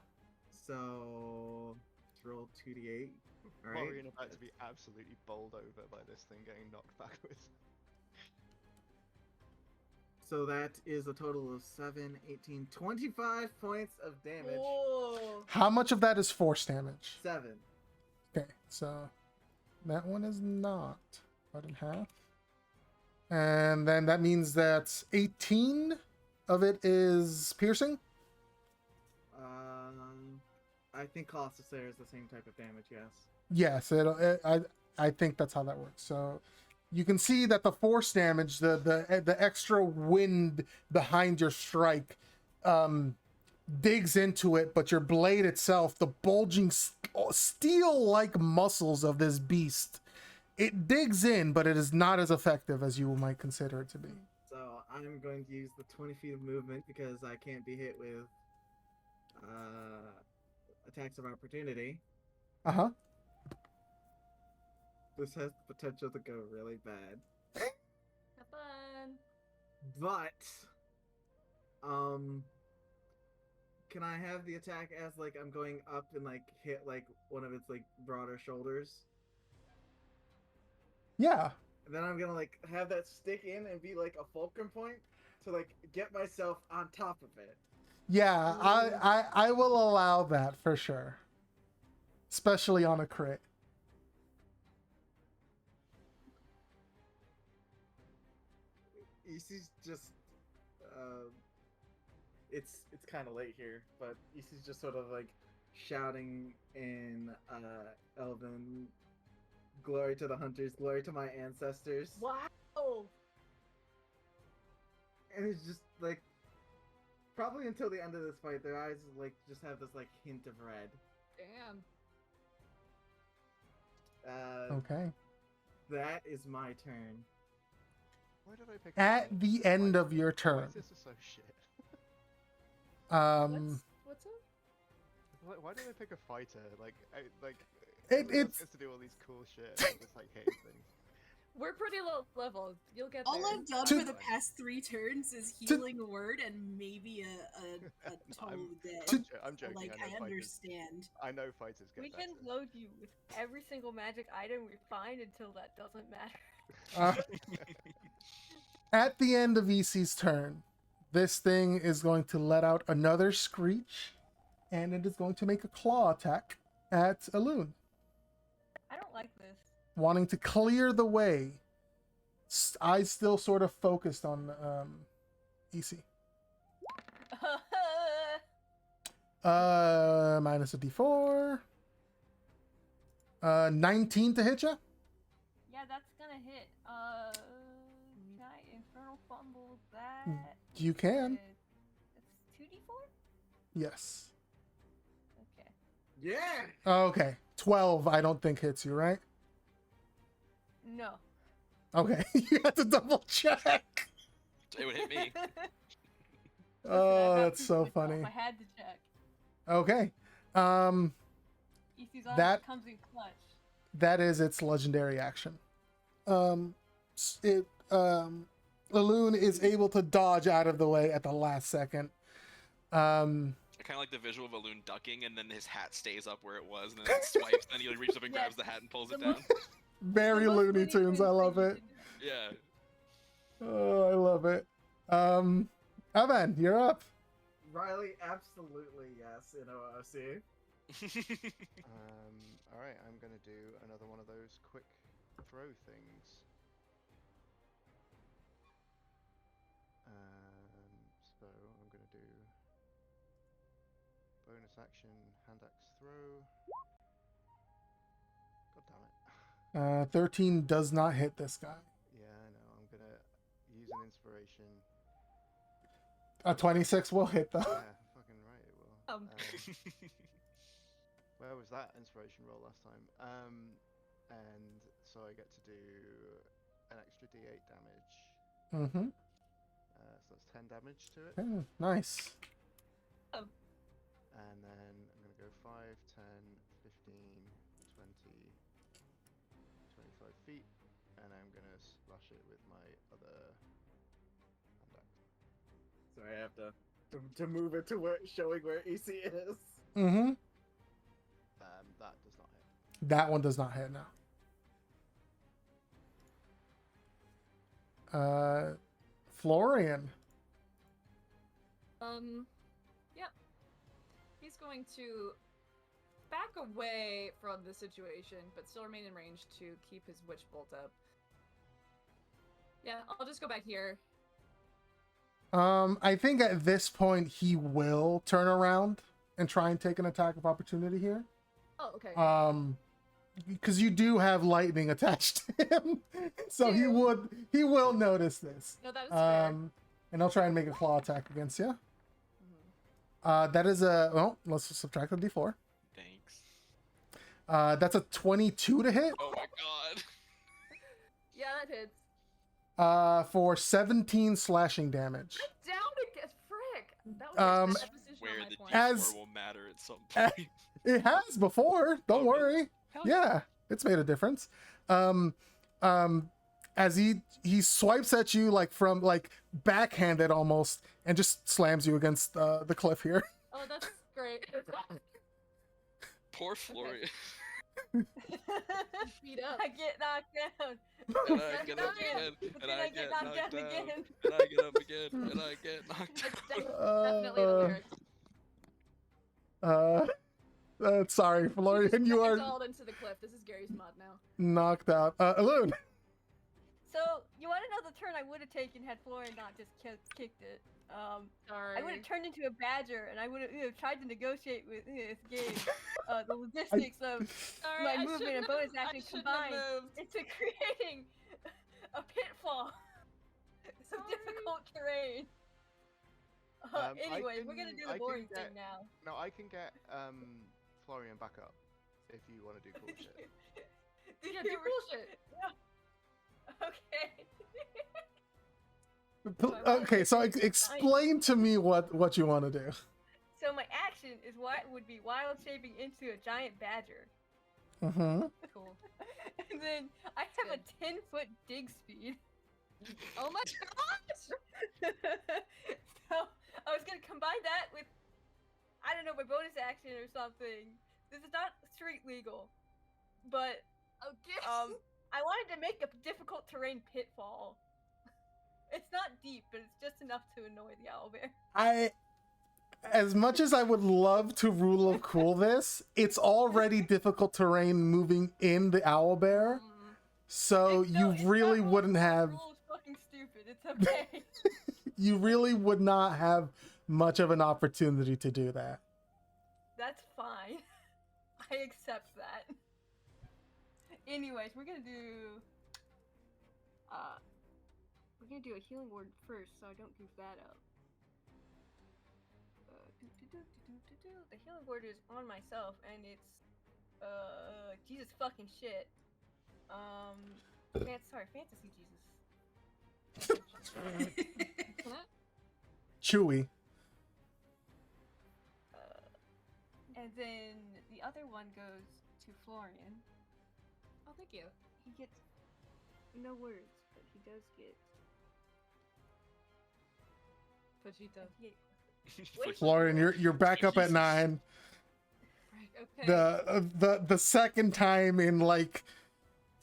Speaker 7: So, let's roll 2d8. Alright.
Speaker 2: Florian about to be absolutely bowled over by this thing getting knocked backwards.
Speaker 7: So that is a total of 7, 18, 25 points of damage.
Speaker 5: Whoa.
Speaker 1: How much of that is force damage?
Speaker 7: 7.
Speaker 1: Okay, so that one is not cut in half. And then that means that 18 of it is piercing?
Speaker 7: I think Colossus Slayer is the same type of damage, yes.
Speaker 1: Yes, I think that's how that works. So you can see that the force damage, the extra wind behind your strike, digs into it, but your blade itself, the bulging steel-like muscles of this beast, it digs in, but it is not as effective as you might consider it to be.
Speaker 7: So I'm going to use the 20 feet of movement because I can't be hit with attacks of opportunity.
Speaker 1: Uh-huh.
Speaker 7: This has the potential to go really bad.
Speaker 5: Have fun.
Speaker 7: But, can I have the attack as, like, I'm going up and, like, hit, like, one of its, like, broader shoulders?
Speaker 1: Yeah.
Speaker 7: And then I'm gonna, like, have that stick in and be, like, a fulcrum point to, like, get myself on top of it.
Speaker 1: Yeah, I will allow that for sure. Especially on a crit.
Speaker 7: EC's just, it's kind of late here, but EC's just sort of, like, shouting in Elven, "Glory to the hunters, glory to my ancestors."
Speaker 5: Wow.
Speaker 7: And it's just like, probably until the end of this fight, their eyes like just have this like hint of red.
Speaker 5: Damn.
Speaker 1: Okay.
Speaker 7: That is my turn.
Speaker 2: Why did I pick
Speaker 1: At
Speaker 2: a
Speaker 1: the end of
Speaker 2: fighter?
Speaker 1: your
Speaker 2: Why
Speaker 1: turn,
Speaker 2: is this so shit?
Speaker 5: What's up?
Speaker 2: Why did I pick a fighter? Like,
Speaker 1: it's
Speaker 2: gets to do all these cool shit. And I just like hate things.
Speaker 5: We're pretty low level. You'll get
Speaker 6: All
Speaker 5: there.
Speaker 6: I've done
Speaker 1: To-
Speaker 6: for the past 3 turns is
Speaker 1: To-
Speaker 6: healing a word and maybe a total dead.
Speaker 1: To-
Speaker 2: I'm joking.
Speaker 6: Like,
Speaker 2: I
Speaker 6: I
Speaker 2: know fighters.
Speaker 6: understand.
Speaker 2: I know fighters get
Speaker 4: We
Speaker 2: better.
Speaker 4: can load you with every single magic item we find until that doesn't matter.
Speaker 1: At the end of EC's turn, this thing is going to let out another screech, and it is going to make a claw attack at Alun,
Speaker 4: I don't like this.
Speaker 1: wanting to clear the way. Eyes still sort of focused on EC. Minus a D4. 19 to hit you.
Speaker 4: Yeah, that's gonna hit. Can I infernal fumble that?
Speaker 1: You can.
Speaker 4: It's 2d4?
Speaker 1: Yes.
Speaker 4: Okay.
Speaker 7: Yeah.
Speaker 1: Okay. 12, I don't think hits you, right?
Speaker 4: No.
Speaker 1: Okay. You had to double check.
Speaker 3: It would hit me.
Speaker 1: Oh, that's so funny.
Speaker 4: I had to check.
Speaker 1: Okay.
Speaker 4: EC's armor
Speaker 1: That-
Speaker 4: comes in clutch.
Speaker 1: That is its legendary action. Laloon is able to dodge out of the way at the last second.
Speaker 3: I kind of like the visual of a loon ducking, and then his hat stays up where it was, and then it swipes, and he like, reaches up and grabs the hat and pulls it
Speaker 4: The
Speaker 3: down.
Speaker 1: Very
Speaker 4: The most
Speaker 1: Looney
Speaker 4: Looney
Speaker 1: Tunes. I
Speaker 4: Tunes
Speaker 1: love
Speaker 4: thing you
Speaker 1: it.
Speaker 4: can do.
Speaker 3: Yeah.
Speaker 1: Oh, I love it. Evan, you're up.
Speaker 7: Riley, absolutely yes in OOC.
Speaker 2: Alright, I'm gonna do another one of those quick throw things. So I'm gonna do bonus action hand axe throw. God damn it.
Speaker 1: 13 does not hit this guy.
Speaker 2: Yeah, I know. I'm gonna use an inspiration.
Speaker 1: A 26 will hit though.
Speaker 2: Yeah, fucking right it will.
Speaker 4: Um.
Speaker 2: Where was that inspiration roll last time? And so I get to do an extra d8 damage.
Speaker 1: Mm-hmm.
Speaker 2: So that's 10 damage to it.
Speaker 1: Okay, nice.
Speaker 2: And then I'm going to go 5, 10, 15, 20, 25 feet. And I'm going to slash it with my other hand axe.
Speaker 7: So I have to move it to where showing where EC is.
Speaker 1: Mm-hmm.
Speaker 2: That does not hit.
Speaker 1: That one does not hit now. Florian.
Speaker 5: Yeah. He's going to back away from the situation, but still remain in range to keep his witch bolt up. Yeah, I'll just go back here.
Speaker 1: I think at this point he will turn around and try and take an attack of opportunity here.
Speaker 5: Oh, okay.
Speaker 1: Because you do have lightning attached to him, so he will notice this.
Speaker 5: No, that is fair.
Speaker 1: And I'll try and make a claw attack against you.
Speaker 5: Mhm.
Speaker 1: That is a let's subtract the d4.
Speaker 3: Thanks.
Speaker 1: That's a 22 to hit.
Speaker 3: Oh my god.
Speaker 5: Yeah, that hits.
Speaker 1: For 17 slashing damage.
Speaker 5: Down again, frick! That was a bad decision
Speaker 3: Where
Speaker 5: on my
Speaker 3: the
Speaker 5: point.
Speaker 3: D4
Speaker 1: As-
Speaker 3: will matter at some
Speaker 1: Uh,
Speaker 3: point.
Speaker 1: It has before. Don't
Speaker 3: Oh, really?
Speaker 1: worry.
Speaker 3: Hell
Speaker 1: Yeah, it's made a difference. As he swipes at you like from like backhanded almost, and just slams you against the cliff here.
Speaker 5: Oh, that's great.
Speaker 3: Poor Florian.
Speaker 5: Beat up.
Speaker 4: I get knocked down.
Speaker 3: And I get up
Speaker 4: Yeah,
Speaker 3: again.
Speaker 4: but
Speaker 3: And
Speaker 4: then
Speaker 3: I get knocked down.
Speaker 4: again.
Speaker 3: And I get up again. And I get knocked
Speaker 5: That's
Speaker 3: down.
Speaker 5: definitely the lyrics.
Speaker 1: Sorry, Florian, you are
Speaker 5: Exalted into the cliff. This is Gary's mod now.
Speaker 1: knocked out. Alune.
Speaker 4: So you want to know the turn I would have taken had Florian not just kicked it.
Speaker 5: Sorry.
Speaker 4: I would have turned into a badger, and I would have tried to negotiate with this game the logistics of
Speaker 5: Sorry,
Speaker 4: my
Speaker 5: I
Speaker 4: movement and
Speaker 5: shouldn't
Speaker 4: bonus
Speaker 5: have- I
Speaker 4: action
Speaker 5: shouldn't have
Speaker 4: combined
Speaker 5: moved.
Speaker 4: into creating a pitfall. Some
Speaker 5: Sorry.
Speaker 4: difficult terrain. Anyway, we're gonna do the boring thing now.
Speaker 2: No, I can get Florian back up if you want to do cool shit.
Speaker 5: Yeah, do bullshit.
Speaker 4: Okay.
Speaker 1: Okay, so explain to me what you want to do.
Speaker 4: So my action is would be wild shaping into a giant badger.
Speaker 1: Mm-hmm.
Speaker 5: Cool.
Speaker 4: And then I have a 10-foot dig speed.
Speaker 5: Oh my gosh!
Speaker 4: So I was gonna combine that with, I don't know, my bonus action or something. This is not street legal, but
Speaker 5: Okay.
Speaker 4: I wanted to make a difficult terrain pitfall. It's not deep, but it's just enough to annoy the owlbear.
Speaker 1: As much as I would love to rule of cool this, it's already difficult terrain moving in the owlbear, so you really wouldn't have.
Speaker 4: The rule is fucking stupid. It's okay.
Speaker 1: You really would not have much of an opportunity to do that.
Speaker 4: That's fine. I accept that. Anyways, we're gonna do a healing word first, so I don't goof that up. The healing word is on myself, and it's Jesus fucking shit. Fantasy Jesus.
Speaker 1: Chewy.
Speaker 4: And then the other one goes to Florian.
Speaker 5: Oh, thank you.
Speaker 4: He gets no words, but he does get.
Speaker 5: Vegeta.
Speaker 1: Florian, you're back up at 9.
Speaker 5: Right, okay.
Speaker 1: The second time in like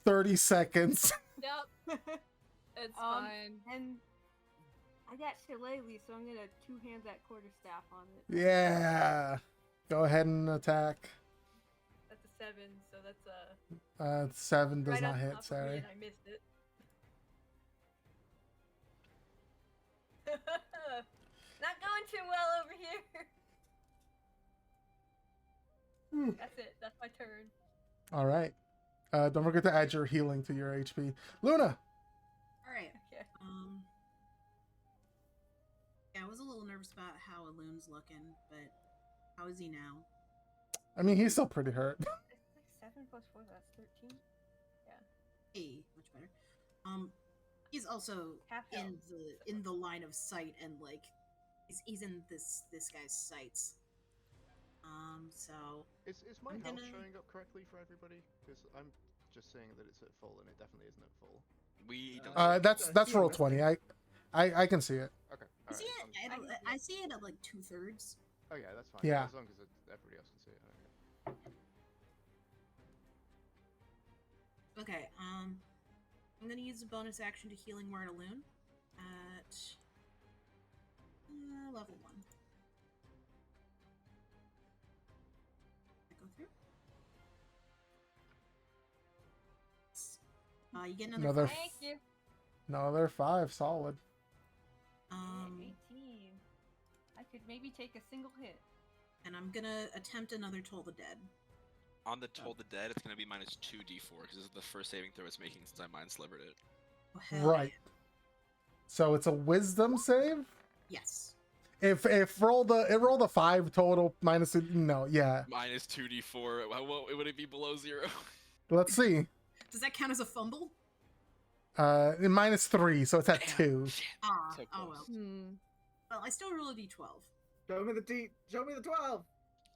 Speaker 1: 30 seconds.
Speaker 5: Yep. It's fine.
Speaker 4: And I got shillelagh, so I'm gonna two-hand that quarterstaff on it.
Speaker 1: Yeah. Go ahead and attack.
Speaker 4: That's a 7, so that's a
Speaker 1: 7 does
Speaker 4: right
Speaker 1: not
Speaker 4: on
Speaker 1: hit,
Speaker 4: top of me,
Speaker 1: sorry.
Speaker 4: and I missed it. Not going too well over here. That's it. That's my turn.
Speaker 1: All right. Don't forget to add your healing to your HP. Luna.
Speaker 6: All right.
Speaker 4: Okay.
Speaker 6: Yeah, I was a little nervous about how Alun's looking, but how is he now?
Speaker 1: I mean, he's still pretty hurt.
Speaker 4: It's like 7 plus 4, that's 13.
Speaker 6: Hey, much better. He's also
Speaker 4: Half health.
Speaker 6: in the line of sight, and like he's in this guy's sights. So
Speaker 2: Is my
Speaker 6: I'm
Speaker 2: health
Speaker 6: gonna-
Speaker 2: showing up correctly for everybody? Because I'm just saying that it's at full, and it definitely isn't at full.
Speaker 3: We don't.
Speaker 1: That's roll 20. I can see it.
Speaker 2: Okay.
Speaker 6: I see it. I see it at like 2/3.
Speaker 2: Oh yeah, that's fine.
Speaker 1: Yeah.
Speaker 2: As long as everybody else can see it. Okay.
Speaker 6: Okay. I'm gonna use a bonus action to healing word Alun at level 1. I go through. You get
Speaker 1: Another
Speaker 6: five.
Speaker 4: Thank you.
Speaker 1: Another 5, solid.
Speaker 4: 18. I could maybe take a single hit.
Speaker 6: And I'm gonna attempt another Toll the Dead.
Speaker 3: On the Toll the Dead, it's going to be minus 2d4 because this is the first saving throw it's making since I mind slivered it.
Speaker 6: Oh, hell
Speaker 1: Right.
Speaker 6: yeah.
Speaker 1: So it's a wisdom save?
Speaker 6: Yes.
Speaker 1: If rolled a 5 total minus no, yeah.
Speaker 3: Minus 2d4. Would it be below 0?
Speaker 1: Let's see.
Speaker 6: Does that count as a fumble?
Speaker 1: Minus 3, so it's at
Speaker 3: Damn,
Speaker 1: 2.
Speaker 3: shit.
Speaker 6: Ah,
Speaker 3: So
Speaker 6: oh
Speaker 3: close.
Speaker 6: well. Well, I still roll a d12.
Speaker 7: Show me the 12.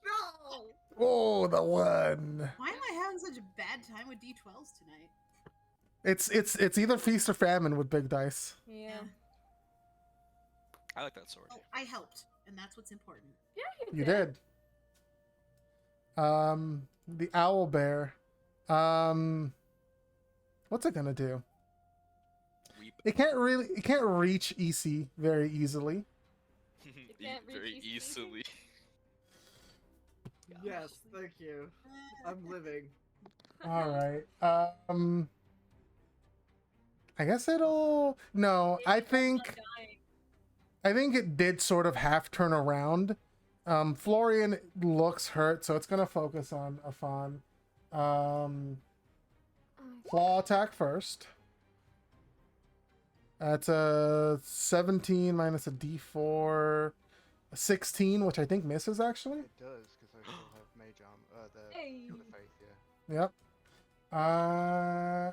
Speaker 7: No.
Speaker 1: Oh, the 1.
Speaker 6: Why am I having such a bad time with d12s tonight?
Speaker 1: It's either feast or famine with big dice.
Speaker 4: Yeah.
Speaker 3: I like that sword.
Speaker 6: Oh, I helped, and that's what's important.
Speaker 1: You did. The owl bear. What's it gonna do?
Speaker 3: Weep.
Speaker 1: It can't reach EC very easily.
Speaker 4: can't reach
Speaker 3: Very
Speaker 4: easily.
Speaker 3: easily.
Speaker 7: Yes, thank you. I'm living.
Speaker 1: All right. I guess it'll. No,
Speaker 4: Maybe it's not dying.
Speaker 1: I think it did sort of half turn around. Florian looks hurt, so it's gonna focus on Afan. Claw attack first. That's a 17 minus a d4, a 16, which I think misses actually.
Speaker 2: It does, because I still have mage arm.
Speaker 5: Hey.
Speaker 2: The faith, yeah.
Speaker 1: Yep.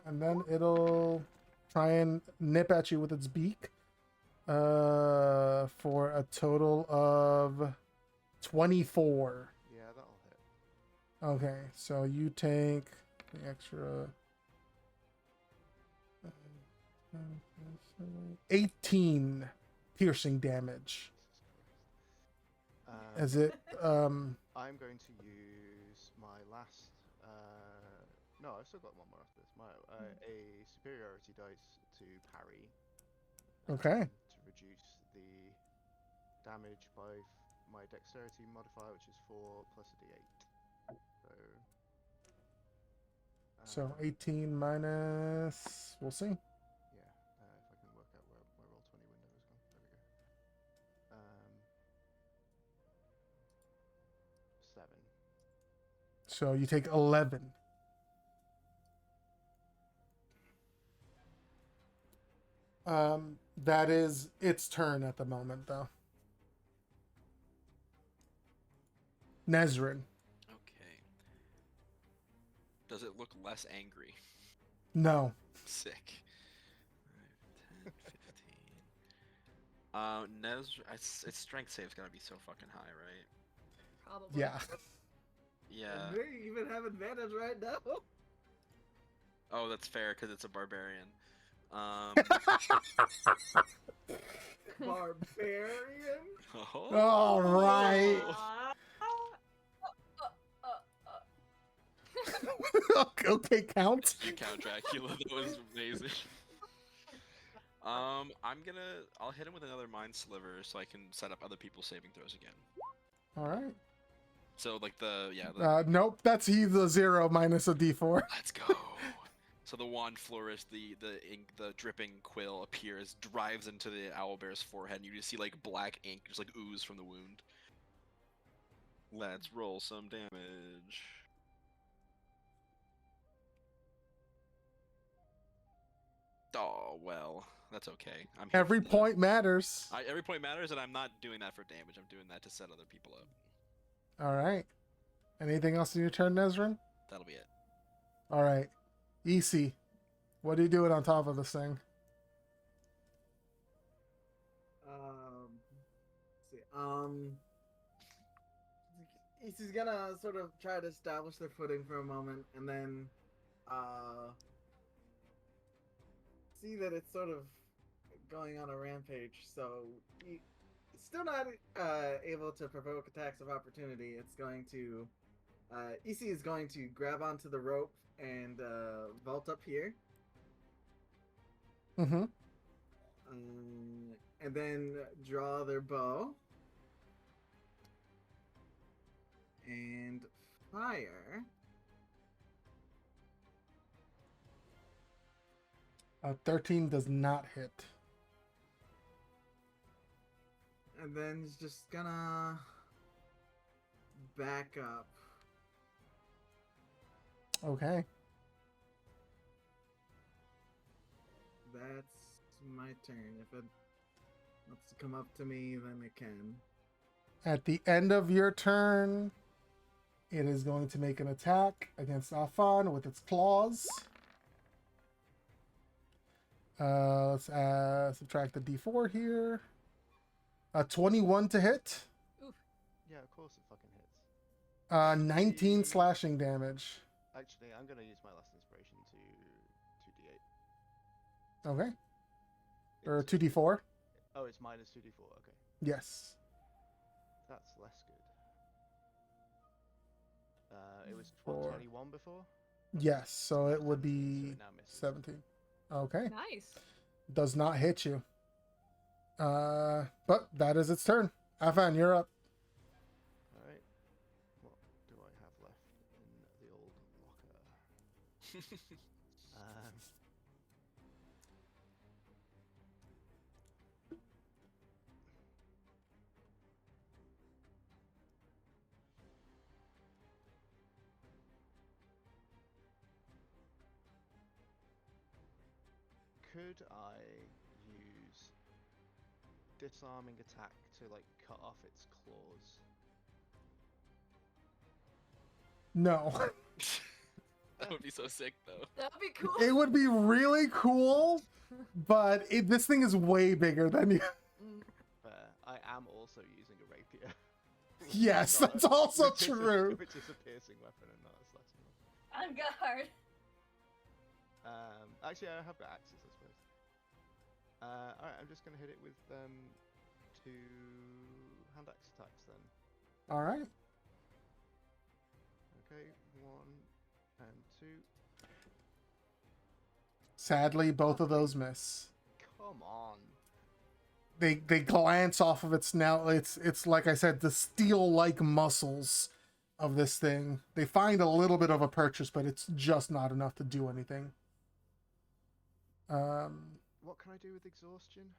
Speaker 1: And then it'll try and nip at you with its beak. For a total of 24.
Speaker 2: Yeah, that'll hit.
Speaker 1: Okay, so you take the extra 18 piercing damage. As it
Speaker 2: I'm going to use my last. No, I've still got one more after this. A superiority dice to parry.
Speaker 1: Okay.
Speaker 2: To reduce the damage by my dexterity modifier, which is 4 plus a d8.
Speaker 1: So 18 minus. We'll see.
Speaker 2: Yeah, if I can work out where Roll20 window is gone. There we go. 7.
Speaker 1: So you take 11. That is its turn at the moment, though. Nezrin.
Speaker 8: Okay. Does it look less angry?
Speaker 1: No.
Speaker 8: Sick. 5, 10, 15. Its strength save's gotta be so fucking high, right?
Speaker 5: Probably.
Speaker 1: Yeah.
Speaker 8: Yeah.
Speaker 7: And we even have advantage right now.
Speaker 8: Oh, that's fair because it's a barbarian.
Speaker 7: Barbarian.
Speaker 1: All right. Okay, count.
Speaker 8: You count Dracula. That was amazing. I'll hit him with another mind sliver so I can set up other people's saving throws again.
Speaker 1: All right.
Speaker 8: So like
Speaker 1: Nope, that's he's a 0 minus a d4.
Speaker 8: Let's go. So the wand flourish, the dripping quill appears, drives into the owlbear's forehead, and you just see like black ink just like ooze from the wound. Let's roll some damage. Oh well, that's okay. I'm here
Speaker 1: Every
Speaker 8: for the-
Speaker 1: point matters.
Speaker 8: every point matters, and I'm not doing that for damage. I'm doing that to set other people up.
Speaker 1: All right. Anything else in your turn, Nezrin?
Speaker 8: That'll be it.
Speaker 1: All right. EC, what are you doing on top of this thing?
Speaker 7: Let's see. He's gonna sort of try to establish their footing for a moment, and then see that it's sort of going on a rampage. So he's still not able to provoke attacks of opportunity. It's going to EC is going to grab onto the rope and vault up here.
Speaker 1: Mm-hmm.
Speaker 7: And then draw their bow and fire.
Speaker 1: 13 does not hit.
Speaker 7: And then he's just gonna back up.
Speaker 1: Okay.
Speaker 7: That's my turn. If it wants to come up to me, then it can.
Speaker 1: At the end of your turn, it is going to make an attack against Afan with its claws. Let's subtract the d4 here. 21 to hit.
Speaker 2: Yeah, of course it fucking hits.
Speaker 1: 19 slashing damage.
Speaker 2: Actually, I'm gonna use my last inspiration to 2d8.
Speaker 1: Okay. Or
Speaker 2: It's-
Speaker 1: 2d4.
Speaker 2: Oh, it's minus 2d4. Okay,
Speaker 1: Yes.
Speaker 2: that's less good. It was
Speaker 1: Four.
Speaker 2: 21 before.
Speaker 1: Yes, so it would
Speaker 2: So
Speaker 1: be
Speaker 2: it now misses.
Speaker 1: 17. Okay.
Speaker 5: Nice.
Speaker 1: Does not hit you. But that is its turn. Afan, you're up.
Speaker 2: All right. What do I have left in the old locker? could I use disarming attack to like cut off its claws?
Speaker 1: No.
Speaker 3: That would be so sick, though.
Speaker 5: That'd be cool.
Speaker 1: It would be really cool, but this thing is way bigger than you.
Speaker 2: Fair. I am also using a rapier.
Speaker 1: Yes, that's also
Speaker 2: which is a-
Speaker 1: true.
Speaker 2: which is a piercing weapon and not a slashing weapon.
Speaker 4: On guard.
Speaker 2: Actually, I have got axes, I suppose. Alright, I'm just gonna hit it with 2 hand axe attacks then.
Speaker 1: All right.
Speaker 2: Okay, 1 and 2.
Speaker 1: Sadly, both of those miss.
Speaker 2: Come on.
Speaker 1: They glance off of its now. It's like I said, the steel-like muscles of this thing. They find a little bit of a purchase, but it's just not enough to do anything.
Speaker 2: What can I do with exhaustion?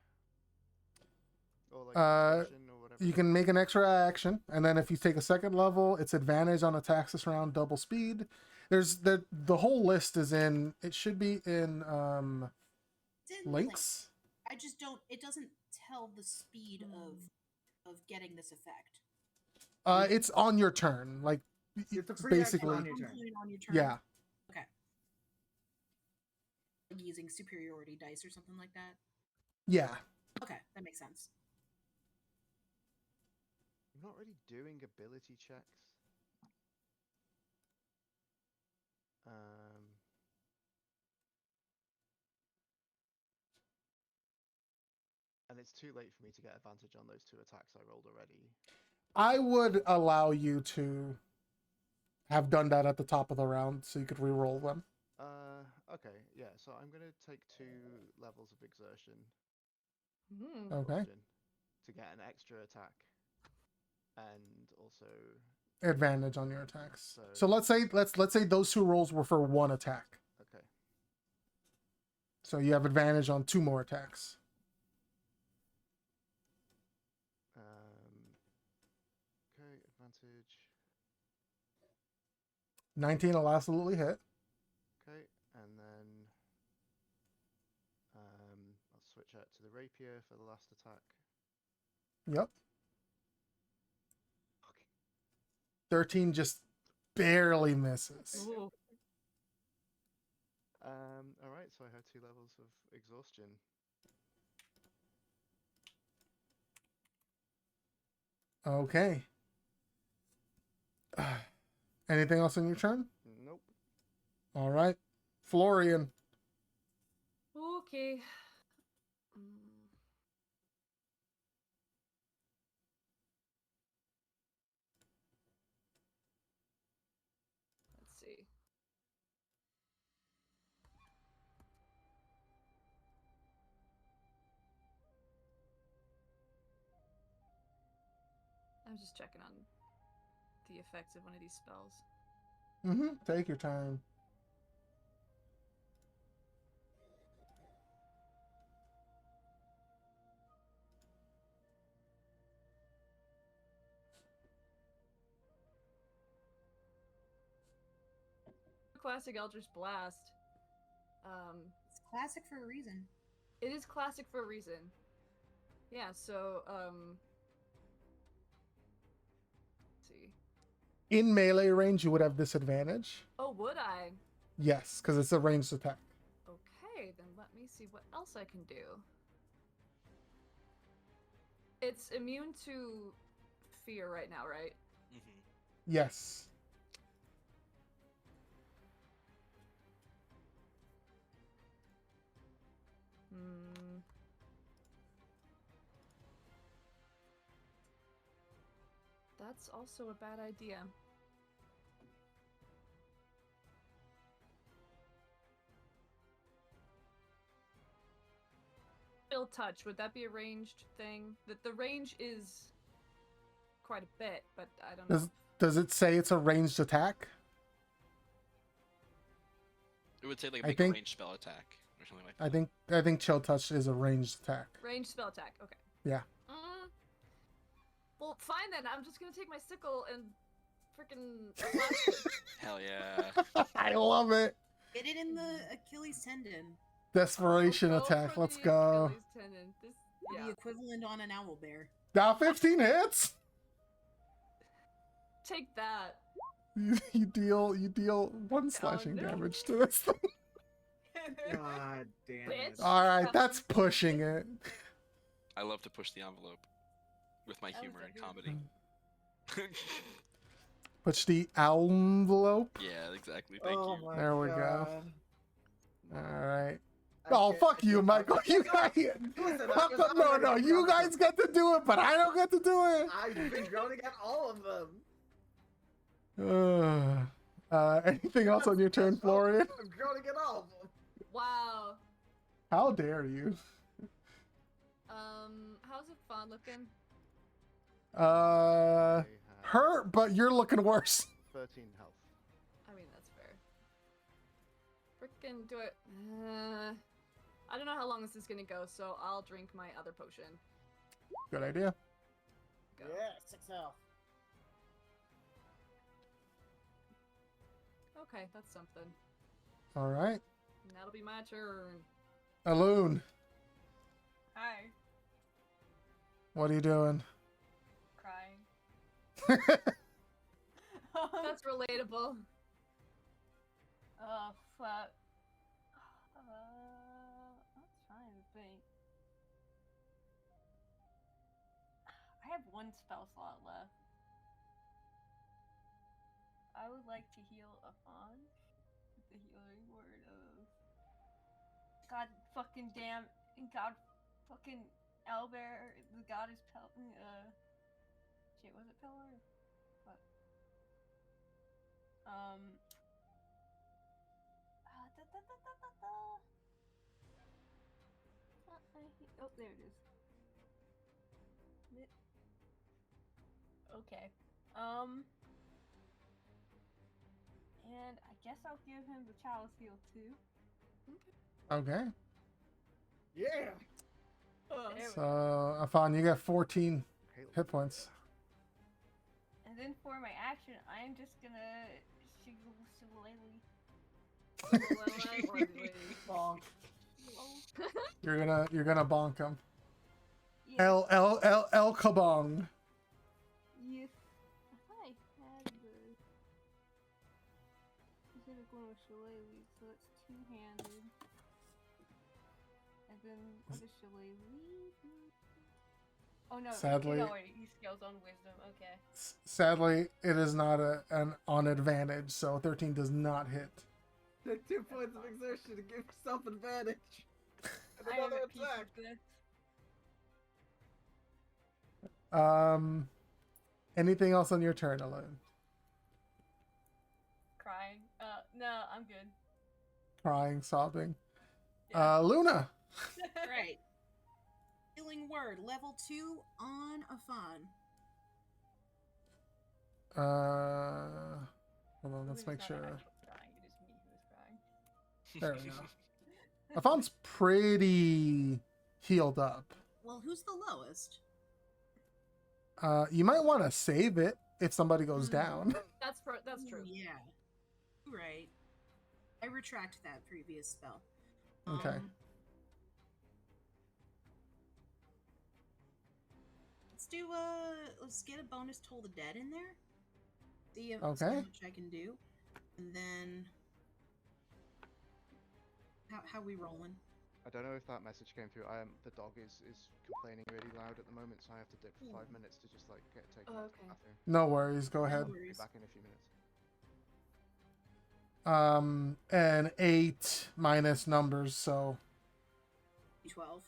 Speaker 2: Or like exhaustion or whatever.
Speaker 1: You can make an extra action, and then if you take a second level, it's advantage on attacks this round, double speed. There's the whole list is in. It should be in
Speaker 6: It's in
Speaker 1: links.
Speaker 6: I just don't. It doesn't tell the speed of getting this effect.
Speaker 1: It's on your turn. Like
Speaker 7: It's a free action
Speaker 1: basically.
Speaker 7: on your turn.
Speaker 6: On your turn.
Speaker 1: Yeah.
Speaker 6: Okay. Like using superiority dice or something like that.
Speaker 1: Yeah.
Speaker 6: Okay, that makes sense.
Speaker 2: I'm not really doing ability checks. And it's too late for me to get advantage on those 2 attacks I rolled already.
Speaker 1: I would allow you to have done that at the top of the round so you could re-roll them.
Speaker 2: Okay, yeah, so I'm gonna take 2 levels of exertion.
Speaker 1: Okay.
Speaker 2: exhaustion to get an extra attack. And also
Speaker 1: Advantage on your attacks.
Speaker 2: So-
Speaker 1: So let's say those 2 rolls were for 1 attack.
Speaker 2: okay.
Speaker 1: So you have advantage on 2 more attacks.
Speaker 2: Okay, advantage.
Speaker 1: 19 will absolutely hit.
Speaker 2: Okay, and then I'll switch out to the rapier for the last attack.
Speaker 1: Yep.
Speaker 2: Okay.
Speaker 1: 13 just barely misses.
Speaker 5: Ooh.
Speaker 2: All right, so I have 2 levels of exhaustion.
Speaker 1: Okay. Anything else on your turn?
Speaker 2: Nope.
Speaker 1: All right. Florian.
Speaker 5: Okay. Let's see. I'm just checking on the effects of one of these spells.
Speaker 1: Mm-hmm. Take your time.
Speaker 5: Classic Eldritch Blast.
Speaker 6: It's classic for a reason.
Speaker 5: It is classic for a reason. Yeah, so, let's see.
Speaker 1: In melee range, you would have disadvantage.
Speaker 5: Oh, would I?
Speaker 1: Yes, because it's a ranged attack.
Speaker 5: Okay, then let me see what else I can do. It's immune to fear right now, right?
Speaker 1: Yes.
Speaker 5: Hmm. That's also a bad idea. Chill touch, would that be a ranged thing? The range is quite a bit, but I don't know.
Speaker 1: Does it say it's a ranged attack?
Speaker 3: It would say like
Speaker 1: I
Speaker 3: make
Speaker 1: think-
Speaker 3: a ranged spell attack or something like that.
Speaker 1: I think chill touch is a ranged attack.
Speaker 5: Ranged spell attack, okay.
Speaker 1: Yeah.
Speaker 5: Well, fine then. I'm just gonna take my sickle and freaking blast it.
Speaker 3: Hell yeah.
Speaker 1: I love it.
Speaker 6: Get it in the Achilles tendon.
Speaker 1: Desperation
Speaker 5: I'll go
Speaker 1: attack.
Speaker 5: for
Speaker 1: Let's
Speaker 5: the
Speaker 1: go.
Speaker 5: Achilles tendon. This,
Speaker 6: The
Speaker 5: yeah.
Speaker 6: equivalent on an owl bear.
Speaker 1: Now 15 hits.
Speaker 5: Take that.
Speaker 1: You deal one slashing
Speaker 5: no.
Speaker 1: damage to this thing.
Speaker 7: God damn it.
Speaker 5: Bitch.
Speaker 1: All right, that's pushing it.
Speaker 8: I love to push the envelope with my
Speaker 5: That was
Speaker 8: humor
Speaker 5: a
Speaker 8: and
Speaker 5: hoot.
Speaker 8: comedy.
Speaker 1: Push the envelope.
Speaker 8: Yeah, exactly. Thank
Speaker 7: Oh
Speaker 8: you.
Speaker 7: my
Speaker 1: There we go.
Speaker 7: God.
Speaker 1: All right.
Speaker 7: I
Speaker 1: Oh,
Speaker 7: can't-
Speaker 1: fuck
Speaker 7: I
Speaker 1: you,
Speaker 7: can't-
Speaker 1: Michael. You guys.
Speaker 7: Listen,
Speaker 1: How
Speaker 7: I'm
Speaker 1: come- No,
Speaker 7: already
Speaker 1: no. You
Speaker 7: groaning.
Speaker 1: guys get to do it, but I don't get to do it.
Speaker 7: I've been groaning at all of them.
Speaker 1: Anything else on your turn, Florian?
Speaker 7: I'm groaning at all of them.
Speaker 5: Wow.
Speaker 1: How dare you?
Speaker 5: How's it fun looking?
Speaker 1: Uh,
Speaker 2: They have
Speaker 1: hurt, but you're looking worse.
Speaker 2: 13 health.
Speaker 5: I mean, that's fair. Frickin' do it. I don't know how long this is gonna go, so I'll drink my other potion.
Speaker 1: Good idea.
Speaker 5: Go.
Speaker 7: Yeah, 6 health.
Speaker 5: Okay, that's something.
Speaker 1: All right.
Speaker 5: And that'll be my turn.
Speaker 1: Aloon,
Speaker 4: Hi.
Speaker 1: what are you doing?
Speaker 4: Crying.
Speaker 5: That's relatable.
Speaker 4: Oh, fuck. I'm trying to think. I have one spell slot left. I would like to heal Afan with the healing word of God fucking damn and God fucking Owlbear, the goddess shit, was it Pelor? What? Oh, there it is. Okay. And I guess I'll give him the chalice heal too.
Speaker 1: Okay.
Speaker 7: Yeah.
Speaker 4: There we
Speaker 1: So,
Speaker 4: go.
Speaker 1: Afan, you got 14
Speaker 2: Halo.
Speaker 1: hit points.
Speaker 4: And then for my action, I'm just gonna
Speaker 7: Bonk.
Speaker 1: You're gonna bonk him.
Speaker 4: Yeah.
Speaker 1: El kabong.
Speaker 4: Yes. I had the. Instead of going with shillelagh, so it's two-handed. And then what does shillelagh do? Oh no!
Speaker 1: Sadly-
Speaker 4: no, wait, he scales on wisdom. Okay.
Speaker 1: Sadly, it is not an on advantage, so 13 does not hit.
Speaker 7: Take 2 points of exertion to give yourself advantage. And
Speaker 4: I am
Speaker 7: another
Speaker 4: at peace
Speaker 7: attack.
Speaker 4: with this.
Speaker 1: Anything else on your turn, Alone?
Speaker 4: Crying. No, I'm good.
Speaker 1: Crying, sobbing.
Speaker 4: Yeah.
Speaker 1: Luna.
Speaker 6: Right. Healing word, level 2 on Afan.
Speaker 1: Hold on, let's
Speaker 4: Luna's
Speaker 1: make
Speaker 4: not
Speaker 1: sure.
Speaker 4: actually crying, it is me who is crying.
Speaker 1: There we go. Afon's pretty healed up.
Speaker 6: Well, who's the lowest?
Speaker 1: You might want to save it if somebody goes
Speaker 6: Hmm.
Speaker 1: down.
Speaker 5: That's true.
Speaker 6: Yeah. Right. I retract that previous spell.
Speaker 1: Okay.
Speaker 6: Let's get a bonus Toll the Dead in there. See
Speaker 1: Okay.
Speaker 6: how much I can do. And then how we rolling?
Speaker 2: I don't know if that message came through. The dog is complaining really loud at the moment, so I have to dip for 5 minutes to just like get taken
Speaker 5: Oh,
Speaker 2: out to the
Speaker 5: okay.
Speaker 2: bathroom.
Speaker 1: No worries, go ahead.
Speaker 6: No
Speaker 2: Be
Speaker 6: worries.
Speaker 2: back in a few minutes.
Speaker 1: An 8 minus numbers, so
Speaker 6: 12.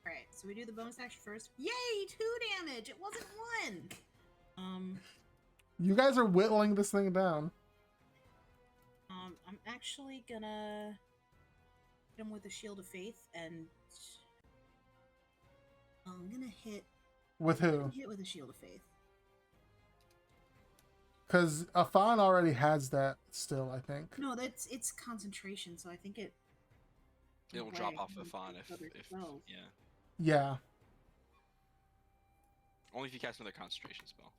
Speaker 6: Alright, so we do the bonus action first. Yay! 2 damage! It wasn't 1!
Speaker 1: you guys are whittling this thing down.
Speaker 6: I'm actually gonna hit him with a Shield of Faith, and I'm gonna hit
Speaker 1: With who?
Speaker 6: with a Shield of Faith.
Speaker 1: Because Afan already has that still, I think.
Speaker 6: No, it's concentration, so I think it.
Speaker 8: It will
Speaker 6: Right,
Speaker 8: drop off
Speaker 6: and
Speaker 8: Afan
Speaker 6: take other
Speaker 8: if
Speaker 6: spells.
Speaker 8: yeah.
Speaker 1: Yeah.
Speaker 8: Only if you cast another concentration spell.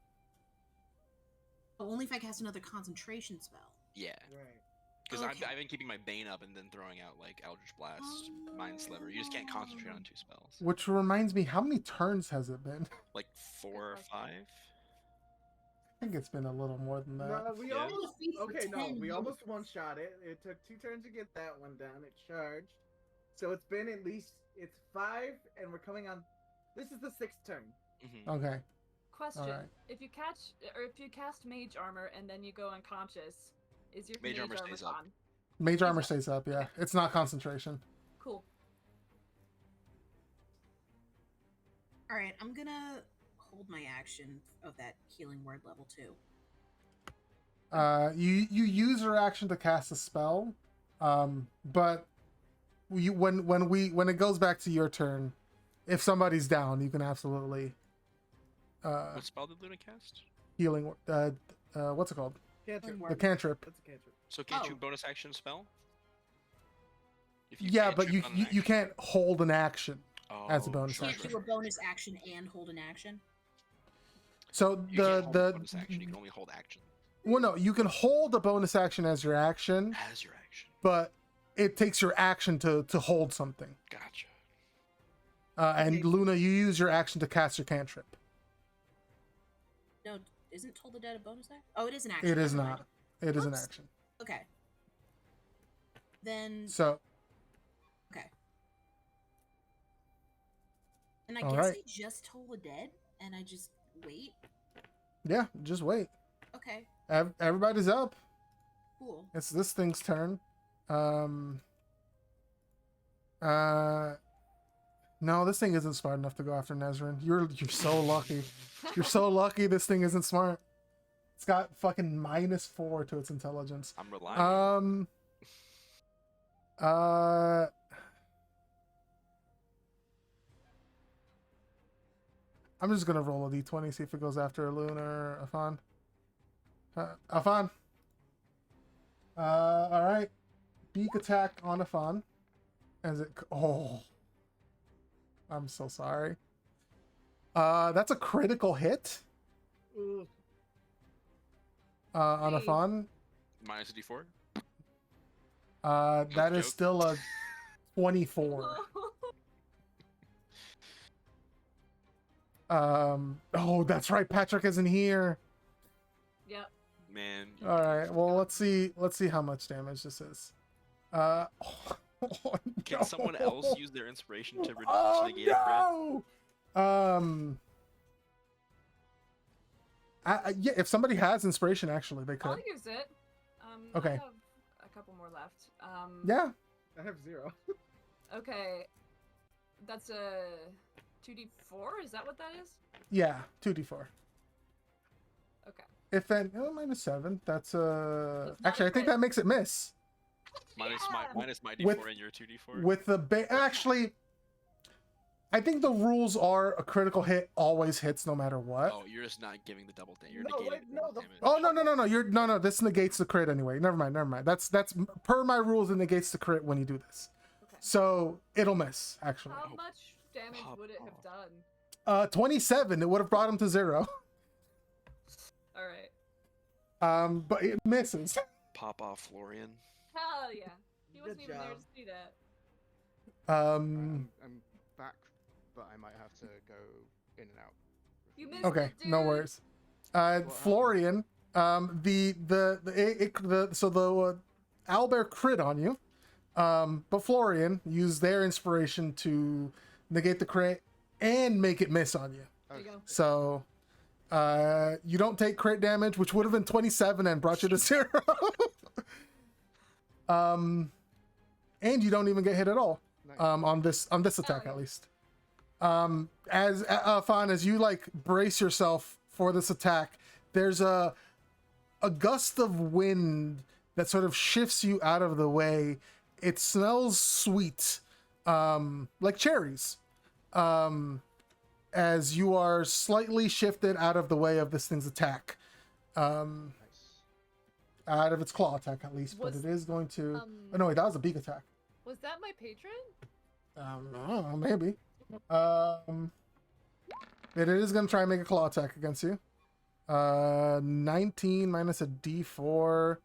Speaker 6: But only if I cast another concentration spell.
Speaker 8: Yeah.
Speaker 7: Right.
Speaker 3: Because
Speaker 6: Okay.
Speaker 3: I've been keeping my Bane up and then throwing out like Eldritch Blast, Mind Sliver. You just can't concentrate on 2 spells.
Speaker 1: Which reminds me, how many turns has it been?
Speaker 3: Like 4 or 5.
Speaker 1: I think it's been a little more than that.
Speaker 7: No, we
Speaker 3: Yeah.
Speaker 7: almost
Speaker 6: Feet for
Speaker 7: okay. No,
Speaker 6: 10
Speaker 7: we almost
Speaker 6: minutes.
Speaker 7: one-shot it. It took 2 turns to get that one down. It charged, so it's been at least 5, and we're coming on. This is the 6th turn.
Speaker 3: Mm-hmm.
Speaker 1: Okay.
Speaker 5: Question:
Speaker 1: Alright.
Speaker 5: If you cast Mage Armor and then you go unconscious, is your
Speaker 3: Mage
Speaker 5: Mage
Speaker 3: Armor
Speaker 5: Armor
Speaker 3: stays up.
Speaker 5: on?
Speaker 1: Mage armor
Speaker 5: up.
Speaker 1: stays up, yeah. It's not concentration.
Speaker 5: Cool.
Speaker 6: All right, I'm gonna hold my action of that healing word level 2.
Speaker 1: You use your action to cast a spell, but when it goes back to your turn, if somebody's down, you can absolutely
Speaker 3: What spell did Luna cast?
Speaker 1: healing. What's it called?
Speaker 7: Cantrip.
Speaker 1: The cantrip.
Speaker 7: That's a cantrip.
Speaker 3: So can't
Speaker 6: Oh.
Speaker 3: you bonus action spell? If
Speaker 1: Yeah, but
Speaker 3: cantrip
Speaker 1: you
Speaker 3: on an
Speaker 1: you
Speaker 3: action?
Speaker 1: can't hold an action as a
Speaker 3: Oh,
Speaker 1: bonus
Speaker 3: sure,
Speaker 6: Can't
Speaker 1: action.
Speaker 6: do a bonus action and hold an action.
Speaker 1: So
Speaker 3: You can't hold a
Speaker 1: the
Speaker 3: bonus action. You can only hold action
Speaker 1: well, no, you can hold a bonus action as your action,
Speaker 3: as your action.
Speaker 1: but it takes your action to hold something.
Speaker 3: Gotcha.
Speaker 1: And
Speaker 6: Okay.
Speaker 1: Luna, you use your action to cast your cantrip.
Speaker 6: No, isn't Toll the Dead a bonus action? Oh, it is an action.
Speaker 1: It is
Speaker 6: never mind.
Speaker 1: not. It is an
Speaker 6: Whoops.
Speaker 1: action.
Speaker 6: Okay. Then
Speaker 1: So
Speaker 6: okay. And I
Speaker 1: All
Speaker 6: guess
Speaker 1: right.
Speaker 6: I just Toll the Dead and I just wait.
Speaker 1: yeah, just wait.
Speaker 6: Okay,
Speaker 1: Everybody's up.
Speaker 6: cool.
Speaker 1: It's this thing's turn. No, this thing isn't smart enough to go after Nezrin. You're so lucky. You're so lucky this thing isn't smart. It's got fucking -4 to its intelligence.
Speaker 3: I'm relying. on
Speaker 1: I'm just gonna roll a d20, see if it goes after Luna or Afan. Afan. All right. Beak attack on Afan. As it. Oh. I'm so sorry. That's a critical hit.
Speaker 7: Ooh.
Speaker 1: On
Speaker 5: Hey.
Speaker 1: Afan.
Speaker 3: minus a d4.
Speaker 1: That is
Speaker 3: joke.
Speaker 1: still a 24. Oh, that's right. Patrick isn't here.
Speaker 5: Yep.
Speaker 3: Man. you
Speaker 1: All
Speaker 3: can-
Speaker 1: right. Well, let's see how much damage this is. Oh,
Speaker 3: Can someone else use their inspiration to reduce
Speaker 1: Oh
Speaker 3: negate a crit?
Speaker 1: no! Yeah. If somebody has inspiration, actually, they
Speaker 5: I'll
Speaker 1: could.
Speaker 5: use it.
Speaker 1: Okay.
Speaker 5: I have a couple more left.
Speaker 1: Yeah.
Speaker 7: I have 0.
Speaker 5: Okay. That's a 2d4. Is that what that is?
Speaker 1: Yeah. 2d4.
Speaker 5: Okay.
Speaker 1: If then -7. That's
Speaker 5: That's not
Speaker 1: actually I think
Speaker 5: crit.
Speaker 1: that makes it miss.
Speaker 3: Minus my d4
Speaker 1: With-
Speaker 3: and your 2d4.
Speaker 1: With the actually, I think the rules are a critical hit always hits no matter what.
Speaker 3: Oh, you're just not giving the double damage. You're
Speaker 7: No,
Speaker 3: negating
Speaker 7: wait,
Speaker 3: the
Speaker 7: no,
Speaker 3: double
Speaker 7: the-
Speaker 3: damage.
Speaker 1: Oh no! You're no. This negates the crit anyway. Never mind. That's per my rules. It negates the crit when you do this.
Speaker 5: Okay.
Speaker 1: So it'll miss actually.
Speaker 5: How much damage
Speaker 3: Pop
Speaker 5: would it have
Speaker 3: off.
Speaker 5: done?
Speaker 1: 27. It would have brought him to 0.
Speaker 5: All right.
Speaker 1: But it misses.
Speaker 3: Pop off, Florian.
Speaker 5: Hell yeah. He
Speaker 7: Good
Speaker 5: wasn't even there
Speaker 7: job.
Speaker 5: to see that.
Speaker 1: Um.
Speaker 2: I'm back, but I might have to go in and out.
Speaker 5: You missed
Speaker 1: Okay.
Speaker 5: it,
Speaker 1: No
Speaker 5: dude.
Speaker 1: worries.
Speaker 2: happened?
Speaker 1: Florian. The owlbear crit on you. But Florian used their inspiration to negate the crit and make it miss on you.
Speaker 5: There you go.
Speaker 1: So, you don't take crit damage, which would have been 27 and brought you to 0. And you don't even get hit at all.
Speaker 2: Nice.
Speaker 1: On this attack
Speaker 5: yeah.
Speaker 1: at least. As Fawn, as you like brace yourself for this attack, there's a gust of wind that sort of shifts you out of the way. It smells sweet, like cherries. As you are slightly shifted out of the way of this thing's attack.
Speaker 2: Nice.
Speaker 1: Out of its claw attack at least, but
Speaker 5: Was-
Speaker 1: it is going to.
Speaker 5: Um,
Speaker 1: Oh no, wait, that was a beak attack.
Speaker 5: Was that my patron?
Speaker 1: I don't know, maybe. It is going to try and make a claw attack against you. 19 minus a d4.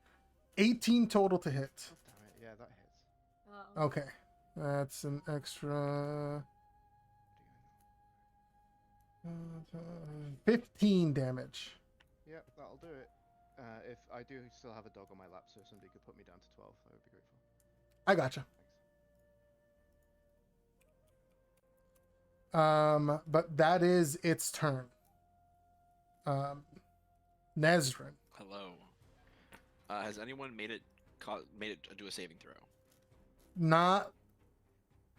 Speaker 1: 18 total to hit.
Speaker 2: Oh, damn it. Yeah, that hits.
Speaker 1: Okay. That's an extra 15 damage.
Speaker 2: Yep, that'll do it. If I do still have a dog on my lap, so if somebody could put me down to 12, I would be grateful.
Speaker 1: I gotcha.
Speaker 2: Thanks.
Speaker 1: But that is its turn. Nezrin.
Speaker 8: Hello. Has anyone made it do a saving throw?
Speaker 1: Not.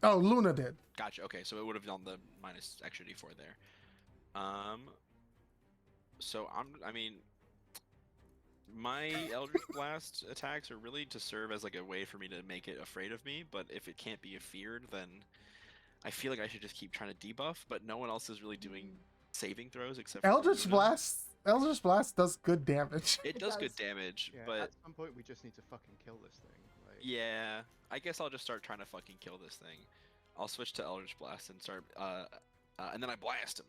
Speaker 1: Oh, Luna did.
Speaker 8: Gotcha. Okay, so it would have done the minus extra d4 there. So I mean, my Eldritch Blast attacks are really to serve as like a way for me to make it afraid of me. But if it can't be feared, then I feel like I should just keep trying to debuff. But no one else is really doing saving throws except for
Speaker 1: Eldritch
Speaker 8: Luna.
Speaker 1: Blast. Eldritch Blast does good damage.
Speaker 8: It does good damage,
Speaker 2: Yeah,
Speaker 8: but
Speaker 2: at some point we just need to fucking kill this thing. Like,
Speaker 8: yeah, I guess I'll just start trying to fucking kill this thing. I'll switch to Eldritch Blast and start, and then I blast him.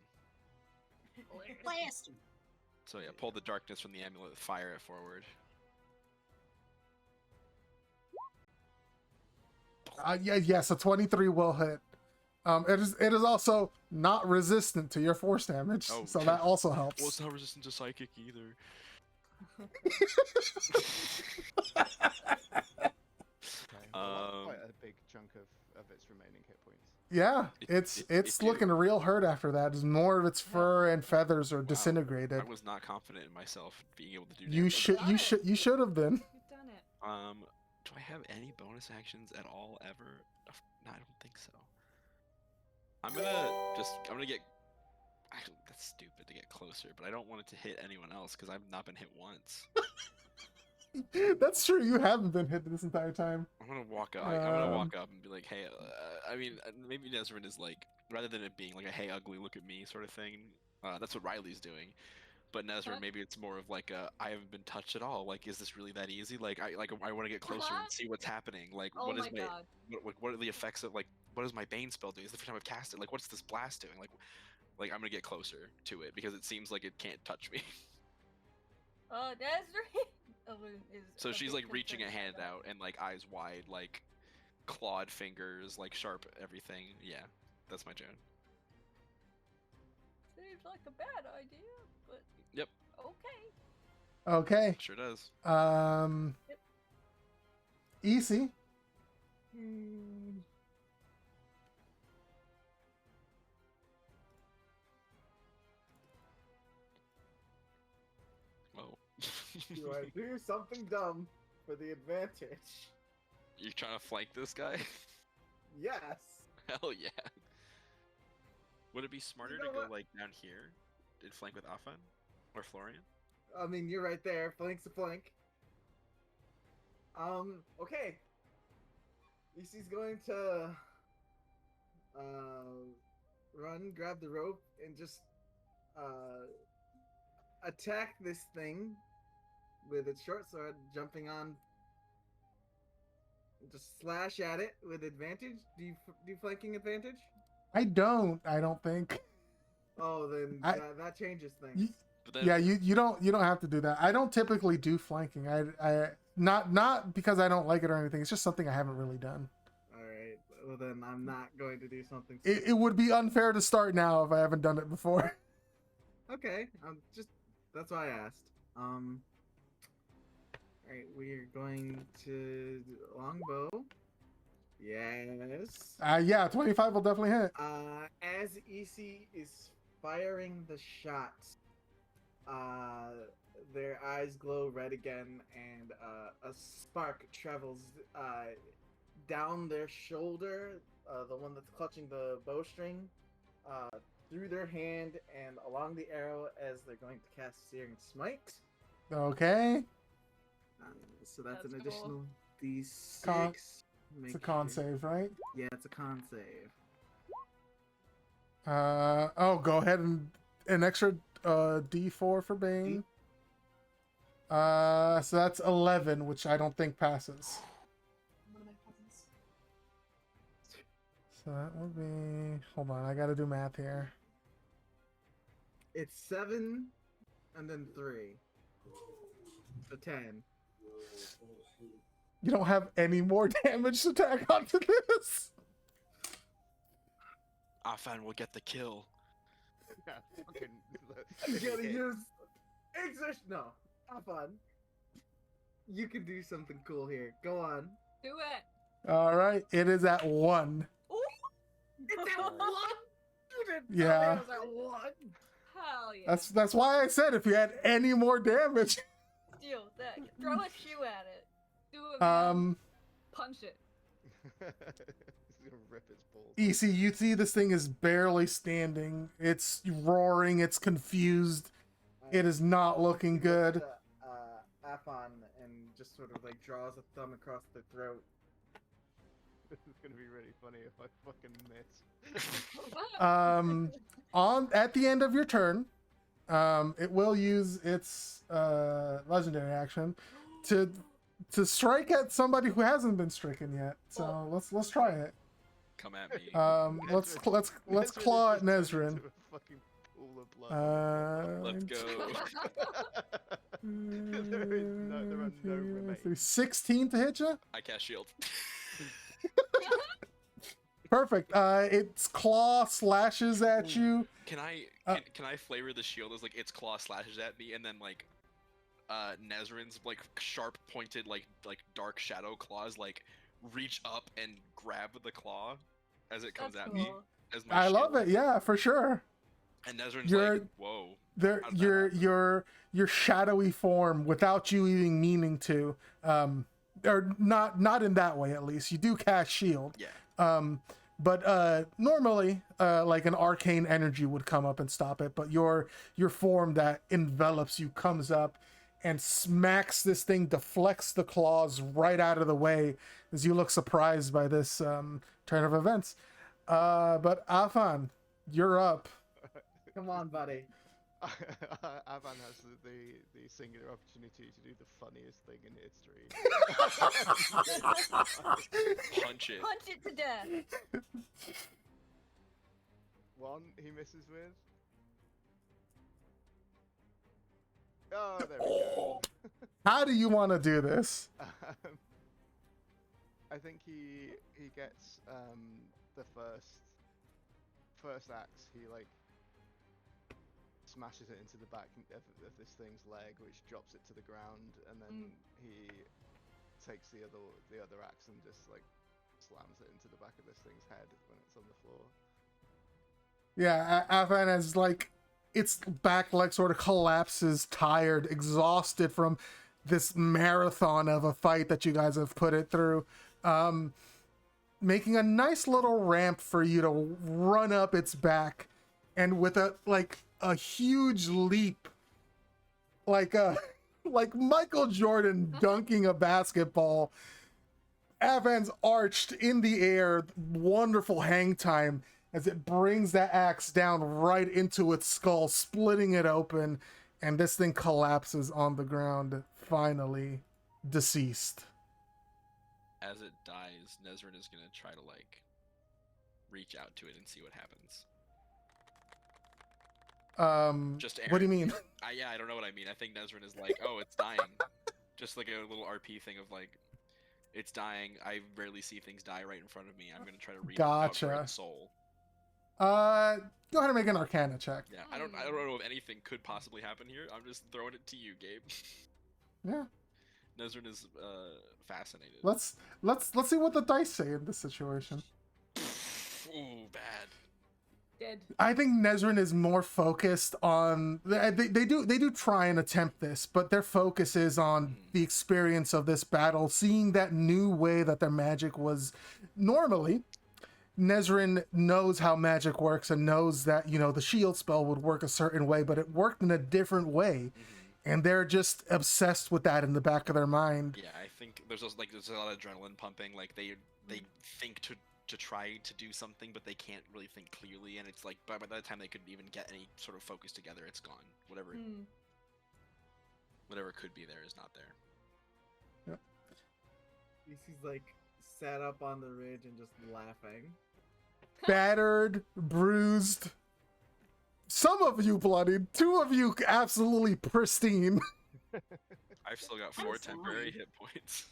Speaker 6: Blast him.
Speaker 8: So yeah, pull the darkness from the amulet, fire it forward.
Speaker 1: Yes, a 23 will hit. It is also not resistant to your force damage,
Speaker 8: Oh.
Speaker 1: so that also helps.
Speaker 8: Well, it's not resistant to psychic either.
Speaker 2: okay, well, that's quite a big chunk of its remaining hit points.
Speaker 1: Yeah,
Speaker 8: It
Speaker 1: it's
Speaker 8: do.
Speaker 1: looking real hurt after that. As more of its fur and feathers are disintegrated.
Speaker 8: I was not confident in myself being able to do that.
Speaker 1: You should have been.
Speaker 5: You've done it.
Speaker 8: Do I have any bonus actions at all ever? No, I don't think so. I'm gonna get. Actually, that's stupid to get closer, but I don't want it to hit anyone else because I've not been hit once.
Speaker 1: That's true. You haven't been hit this entire time.
Speaker 8: I'm gonna walk up. I'm gonna walk up and be like, "Hey," I mean, maybe Nezrin is like, rather than it being like a "Hey, ugly, look at me" sort of thing. That's what Riley's doing. But Nezrin, maybe it's more of like a, "I haven't been touched at all. Like, is this really that easy? Like, I want to get closer and see what's happening. Like,
Speaker 5: Oh
Speaker 8: what is
Speaker 5: my god.
Speaker 8: what are the effects of like, what does my Bane spell do? Is the first time I've cast it? Like, what's this blast doing? Like I'm gonna get closer to it because it seems like it can't touch me."
Speaker 4: Desiree is
Speaker 8: So
Speaker 4: a
Speaker 8: she's
Speaker 4: bit
Speaker 8: like reaching a
Speaker 4: concerned
Speaker 8: hand
Speaker 4: about
Speaker 8: out and like eyes wide, like clawed fingers, like sharp everything. Yeah, that's my turn.
Speaker 4: that. Seems like a bad idea, but
Speaker 8: Yep,
Speaker 4: okay.
Speaker 1: Okay.
Speaker 8: sure does.
Speaker 1: Easy.
Speaker 8: Oh.
Speaker 7: Do I do something dumb for the advantage?
Speaker 8: You're trying to flank this guy?
Speaker 7: Yes.
Speaker 8: Hell yeah. Would it be smarter
Speaker 7: know
Speaker 8: to go
Speaker 7: what?
Speaker 8: like down here and flank with Afan or Florian?
Speaker 7: I mean, you're right there. Flank's a flank. Okay. EC's going to run, grab the rope, and just attack this thing with its short sword, jumping on. Just slash at it with advantage. Do flanking advantage?
Speaker 1: I don't think.
Speaker 7: Oh, then
Speaker 1: I-
Speaker 7: that changes things.
Speaker 1: You,
Speaker 8: But then,
Speaker 1: yeah, you don't have to do that. I don't typically do flanking. I not because I don't like it or anything. It's just something I haven't really done.
Speaker 7: All right. Well, then I'm not going to do something.
Speaker 1: It would be unfair to start now if I haven't done it before.
Speaker 7: Okay. That's why I asked. All right. We're going to longbow. Yes.
Speaker 1: Yeah, 25 will definitely hit.
Speaker 7: As EC is firing the shot, their eyes glow red again, and a spark travels down their shoulder, the one that's clutching the bowstring, through their hand and along the arrow as they're going to cast Searing Smite.
Speaker 1: Okay.
Speaker 7: So that's an
Speaker 5: That's
Speaker 7: additional D6.
Speaker 1: Con-
Speaker 7: Make
Speaker 1: It's a con
Speaker 7: sure-
Speaker 1: save, right?
Speaker 7: Yeah, it's a con save.
Speaker 1: Go ahead and an extra D4 for Bane. So that's 11, which I don't think passes.
Speaker 6: One of my cousins.
Speaker 1: So that would be. Hold on, I gotta do math here.
Speaker 7: It's 7 and then 3. So 10.
Speaker 1: You don't have any more damage to tack onto this.
Speaker 8: Afan will get the kill.
Speaker 2: Yeah, fucking.
Speaker 7: I'm gonna use exertion. No, have fun. You can do something cool here. Go on.
Speaker 5: Do it.
Speaker 1: All right, it is at 1.
Speaker 7: It's at 1.
Speaker 1: Yeah.
Speaker 7: It's at 1.
Speaker 5: Hell yeah.
Speaker 1: That's why I said if you had any more damage.
Speaker 4: Deal with that. Throw a shoe at it.
Speaker 5: Do it, man. Punch it.
Speaker 2: He's gonna rip its balls.
Speaker 1: EC, you see this thing is barely standing. It's roaring. It's confused. It is not looking good.
Speaker 7: Afon and just sort of like draws a thumb across the throat.
Speaker 2: This is gonna be really funny if I fucking miss.
Speaker 1: At the end of your turn, it will use its legendary action to strike at somebody who hasn't been stricken yet. So let's try it.
Speaker 8: Come at me.
Speaker 1: Let's claw at Nezrin.
Speaker 2: Fucking pool of blood.
Speaker 8: Let's go.
Speaker 2: there are no remains.
Speaker 1: 16 to hit you.
Speaker 8: I cast shield.
Speaker 1: Perfect. Its claw slashes at you.
Speaker 8: Can I flavor the shield as like its claw slashes at me and then like Nezrin's like sharp pointed like dark shadow claws like reach up and grab the claw as it comes
Speaker 5: That's
Speaker 8: at me
Speaker 5: cool.
Speaker 8: as my
Speaker 1: I
Speaker 8: shield.
Speaker 1: love it. Yeah, for sure.
Speaker 8: And Nezrin's
Speaker 1: You're-
Speaker 8: like, whoa.
Speaker 1: There,
Speaker 8: How did that
Speaker 1: your shadowy form without you even meaning to, or not in that way at least. You do cast shield.
Speaker 8: Yeah.
Speaker 1: But normally, like an arcane energy would come up and stop it. But your form that envelops you comes up and smacks this thing, deflects the claws right out of the way as you look surprised by this turn of events. But Afan, you're up.
Speaker 7: Come on, buddy.
Speaker 2: Avan has the singular opportunity to do the funniest thing in history.
Speaker 8: Punch it.
Speaker 4: Punch it to death.
Speaker 2: One he misses with. Oh, there we go.
Speaker 1: How do you want to do this?
Speaker 2: I think he gets the first axe. He like smashes it into the back of this thing's leg, which drops it to the ground, and then he takes the other axe and just like slams it into the back of this thing's head when it's on the floor.
Speaker 1: Yeah, Afan has like its back leg sort of collapses, tired, exhausted from this marathon of a fight that you guys have put it through, making a nice little ramp for you to run up its back, and with a huge leap, like Michael Jordan dunking a basketball. Avan's arched in the air, wonderful hang time as it brings that axe down right into its skull, splitting it open, and this thing collapses on the ground, finally deceased.
Speaker 8: As it dies, Nezrin is gonna try to like reach out to it and see what happens. Just
Speaker 1: What do you
Speaker 8: Aaron.
Speaker 1: mean?
Speaker 8: I don't know what I mean. I think Nezrin is like, oh, it's dying. Just like a little RP thing of like, it's dying. I rarely see things die right in front of me. I'm gonna try to reach out for
Speaker 1: Gotcha.
Speaker 8: its soul.
Speaker 1: Go ahead and make an Arcana check.
Speaker 8: Yeah, I don't know if anything could possibly happen here. I'm just throwing it to you, Gabe.
Speaker 1: Yeah.
Speaker 8: Nezrin is fascinated.
Speaker 1: Let's see what the dice say in this situation.
Speaker 8: Ooh, bad.
Speaker 5: Dead.
Speaker 1: I think Nezrin is more focused on they do try and attempt this, but their focus is on the experience of this battle, seeing that new way that their magic was normally. Nezrin knows how magic works and knows that, the shield spell would work a certain way, but it worked in a different way. And they're just obsessed with that in the back of their mind.
Speaker 8: Yeah, I think there's a lot of adrenaline pumping. Like they think to try to do something, but they can't really think clearly, and it's like by the time they could even get any sort of focus together, it's gone. Whatever could be there is not there.
Speaker 1: Yep.
Speaker 7: He's like sat up on the ridge and just laughing.
Speaker 1: Battered, bruised. Some of you bloodied, 2 of you absolutely pristine.
Speaker 8: I've still got 4 temporary hit points.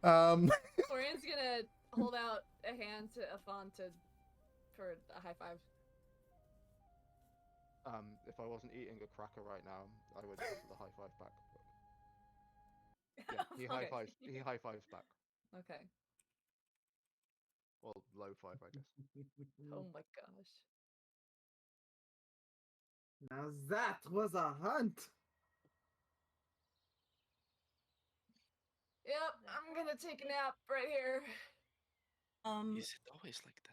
Speaker 5: Florian's gonna hold out a hand to Afon for a high five.
Speaker 2: If I wasn't eating a cracker right now, I would offer the high five back. But yeah, he high
Speaker 5: Okay.
Speaker 2: fives. He high fives back.
Speaker 5: Okay.
Speaker 2: Well, low five, I guess.
Speaker 5: Oh my gosh.
Speaker 7: Now that was a hunt.
Speaker 5: Yep, I'm gonna take a nap right here.
Speaker 8: Is it always like that?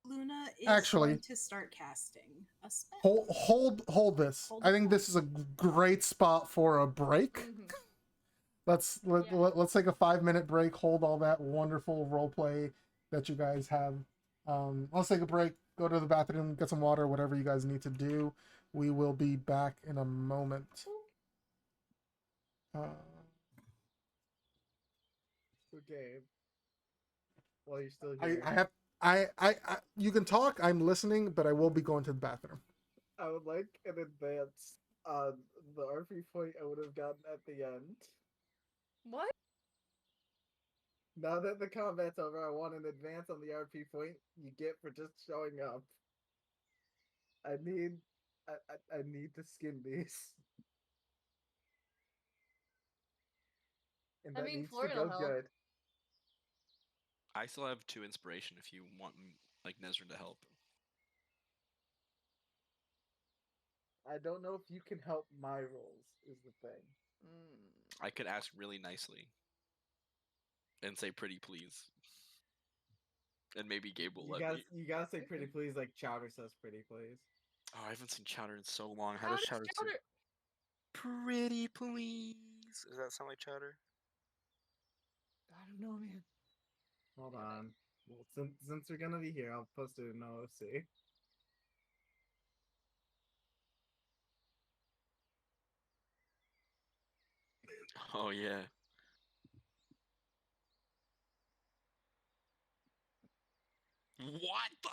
Speaker 6: Luna is
Speaker 1: Actually-
Speaker 6: going to start casting a spell.
Speaker 1: Hold this.
Speaker 6: Hold
Speaker 1: I
Speaker 6: the
Speaker 1: think
Speaker 6: phone.
Speaker 1: this is a great spot for a break.
Speaker 5: Mhm.
Speaker 1: Let's take a 5-minute break. Hold all that wonderful role play that you guys have. Let's take a break. Go to the bathroom, get some water, whatever you guys need to do. We will be back in a moment.
Speaker 7: Okay. While you're still
Speaker 1: I
Speaker 7: here,
Speaker 1: have you can talk. I'm listening, but I will be going to the bathroom.
Speaker 7: I would like an advance on the RP point I would have gotten at the end.
Speaker 5: What?
Speaker 7: Now that the combat's over, I want an advance on the RP point you get for just showing up. I need, I need to skin these, and
Speaker 5: I
Speaker 7: that
Speaker 5: mean,
Speaker 7: needs to
Speaker 5: Florian
Speaker 7: go
Speaker 5: will help.
Speaker 7: good.
Speaker 8: I still have 2 inspiration if you want like Nezrin to help.
Speaker 7: I don't know if you can help my rolls. Is the thing.
Speaker 8: I could ask really nicely and say pretty please. And maybe Gabe will let me.
Speaker 7: You gotta say pretty please like Chowder says pretty please.
Speaker 8: Oh, I haven't seen Chowder in so long. How
Speaker 5: How
Speaker 8: does
Speaker 5: does
Speaker 8: Chowder say
Speaker 5: Chowder?
Speaker 8: pretty please? Does that sound like Chowder?
Speaker 5: I don't know, man.
Speaker 7: Hold on. Well, since we're gonna be here, I'll post it in OOC.
Speaker 8: Oh yeah. What the?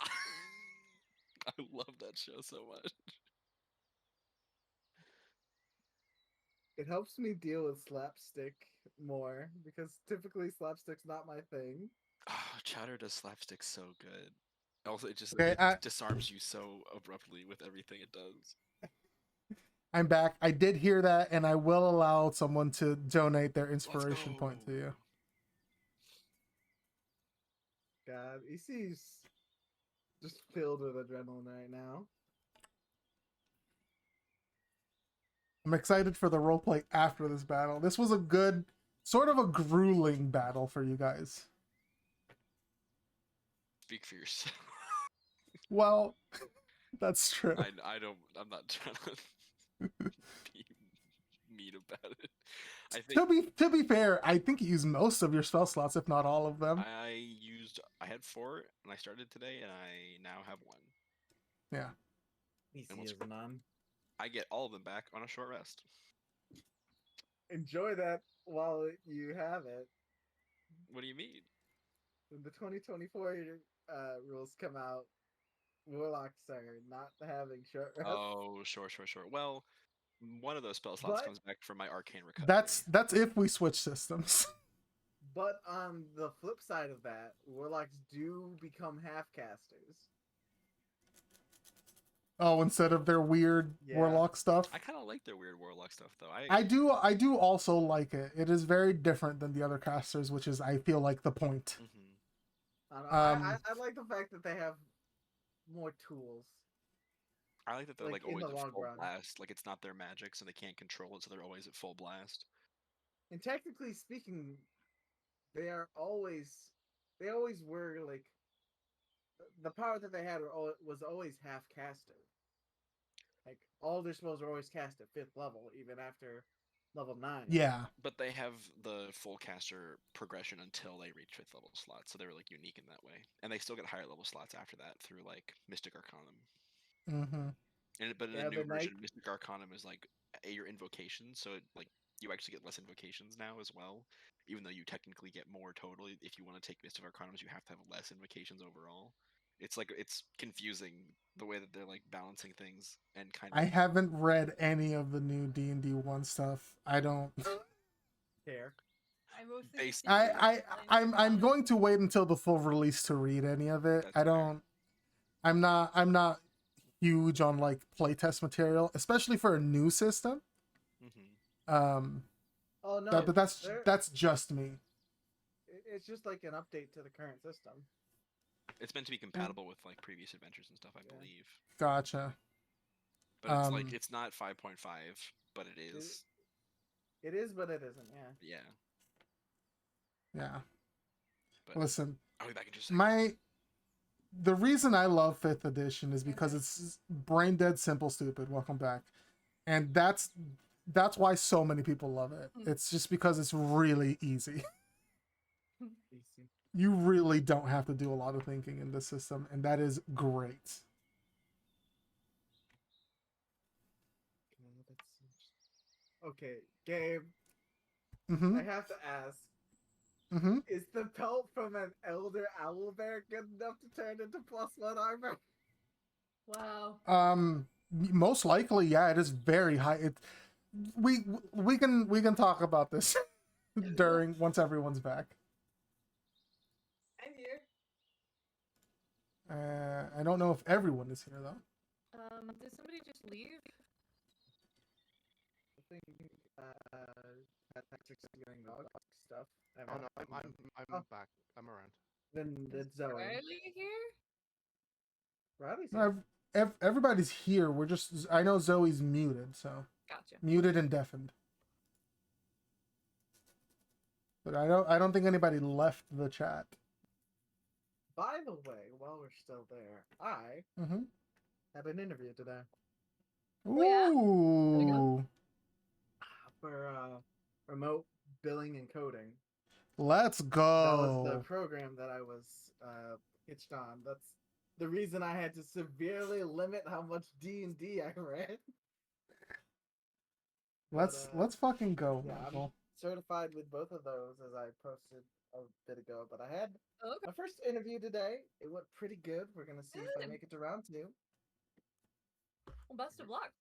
Speaker 8: I love that show so much.
Speaker 7: It helps me deal with slapstick more because typically slapstick's not my thing.
Speaker 8: Oh, Chowder does slapstick so good. Also,
Speaker 1: Okay,
Speaker 8: it disarms you so abruptly with everything it does.
Speaker 1: I'm back. I did hear that, and I will allow someone to donate their
Speaker 8: Let's
Speaker 1: inspiration point to
Speaker 8: go.
Speaker 1: you.
Speaker 7: God, EC's just filled with adrenaline right now.
Speaker 1: I'm excited for the roleplay after this battle. This was a good, sort of a grueling battle for you guys.
Speaker 8: Speak for yourself.
Speaker 1: Well, that's true.
Speaker 8: I don't. I'm not trying to be mean about it. I think
Speaker 1: To be fair, I think you used most of your spell slots, if not all of them.
Speaker 8: I had 4 and I started today, and I now have 1.
Speaker 1: Yeah.
Speaker 7: EC
Speaker 8: what's
Speaker 7: is none.
Speaker 8: I get all of them back on a short rest.
Speaker 7: Enjoy that while you have it.
Speaker 8: What do you mean?
Speaker 7: When the 2024 rules come out, Warlocks are not having short rest.
Speaker 8: Oh, sure. Well, one of those spell slots
Speaker 7: But-
Speaker 8: comes back from my arcane recovery.
Speaker 1: That's if we switch systems.
Speaker 7: But on the flip side of that, Warlocks do become half casters.
Speaker 1: Oh, instead of their weird
Speaker 7: Yeah.
Speaker 1: warlock stuff.
Speaker 8: I kind of like their weird warlock stuff though.
Speaker 1: I do also like it. It is very different than the other casters, which is I feel like the point.
Speaker 8: Mhm.
Speaker 7: I, don't know,
Speaker 1: Um,
Speaker 7: I like the fact that they have more tools.
Speaker 8: I like that they're
Speaker 7: Like,
Speaker 8: like
Speaker 7: in
Speaker 8: always
Speaker 7: the
Speaker 8: at
Speaker 7: long
Speaker 8: full
Speaker 7: run.
Speaker 8: blast. Like it's not their magic, so they can't control it, so they're always at full blast.
Speaker 7: And technically speaking, they always were like the power that they had was always half casted. Like all their spells are always cast at 5th level, even after level 9.
Speaker 1: yeah.
Speaker 8: But they have the full caster progression until they reach 5th level slots, so they're like unique in that way. And they still get higher level slots after that through like Mystic Arcanum.
Speaker 1: Mm-hmm.
Speaker 8: But in
Speaker 7: Yeah,
Speaker 8: the new
Speaker 7: the
Speaker 8: version,
Speaker 7: Knight-
Speaker 8: Mystic Arcanum is like your invocation, so it, like you actually get less invocations now as well. Even though you technically get more total, if you want to take Mystic Arcanums, you have to have less invocations overall. It's like it's confusing the way that they're like balancing things and kind of.
Speaker 1: I haven't read any of the new D&D 1 stuff. I don't
Speaker 7: Care.
Speaker 4: I mostly
Speaker 3: Base-
Speaker 4: just did
Speaker 1: I'm going to wait until the full release to read any of it.
Speaker 3: That's
Speaker 1: I
Speaker 3: fair.
Speaker 1: don't. I'm not huge on like playtest material, especially for a new system.
Speaker 3: Mhm.
Speaker 7: Oh no,
Speaker 1: But that's just me.
Speaker 7: it's just like an update to the current system.
Speaker 3: It's meant to be compatible with like previous adventures and stuff, I
Speaker 7: Yeah.
Speaker 3: believe.
Speaker 1: Gotcha.
Speaker 3: But it's like
Speaker 1: Um,
Speaker 3: it's not 5.5, but it is.
Speaker 7: It is, but it isn't. Yeah.
Speaker 3: Yeah.
Speaker 1: Yeah.
Speaker 3: But
Speaker 1: Listen,
Speaker 3: I'll be back in just a second.
Speaker 1: the reason I love 5th edition is because it's brain dead simple stupid. Welcome back. And that's why so many people love it. It's just because it's really easy.
Speaker 7: Easy.
Speaker 1: You really don't have to do a lot of thinking in this system, and that is great.
Speaker 7: Okay, Gabe.
Speaker 1: Mm-hmm.
Speaker 7: I have to ask:
Speaker 1: Mm-hmm.
Speaker 7: is the pelt from an elder owlbear good enough to turn into +1 armor?
Speaker 5: Wow.
Speaker 1: Most likely, yeah, it is very high. We can talk about this during once everyone's back.
Speaker 5: I'm here.
Speaker 1: I don't know if everyone is here though.
Speaker 5: Did somebody just leave?
Speaker 7: I think Patrick's doing dog stuff.
Speaker 2: Oh no, I'm
Speaker 7: Oh.
Speaker 2: back. I'm around.
Speaker 7: Then
Speaker 5: Is
Speaker 7: it's Zoe.
Speaker 5: Riley here?
Speaker 7: Riley's
Speaker 1: No,
Speaker 7: here.
Speaker 1: everybody's here. We're just. I know Zoe's muted, so
Speaker 5: Gotcha.
Speaker 1: muted and deafened. But I don't think anybody left the chat.
Speaker 7: By the way, while we're still there, I
Speaker 1: Mm-hmm.
Speaker 7: had an interview today
Speaker 5: Oh, yeah?
Speaker 1: Ooh.
Speaker 7: for remote billing and coding.
Speaker 1: Let's
Speaker 7: That was the
Speaker 1: go.
Speaker 7: program that I was pitched on. That's the reason I had to severely limit how much D&D I read.
Speaker 1: Let's fucking go,
Speaker 7: Yeah,
Speaker 1: Michael.
Speaker 7: I'm certified with both of those, as I posted a bit ago. But I had
Speaker 5: Oh, okay.
Speaker 7: my first interview today. It went pretty good. We're gonna see if I
Speaker 5: Good.
Speaker 7: make it to round 2.
Speaker 5: Well, best of luck.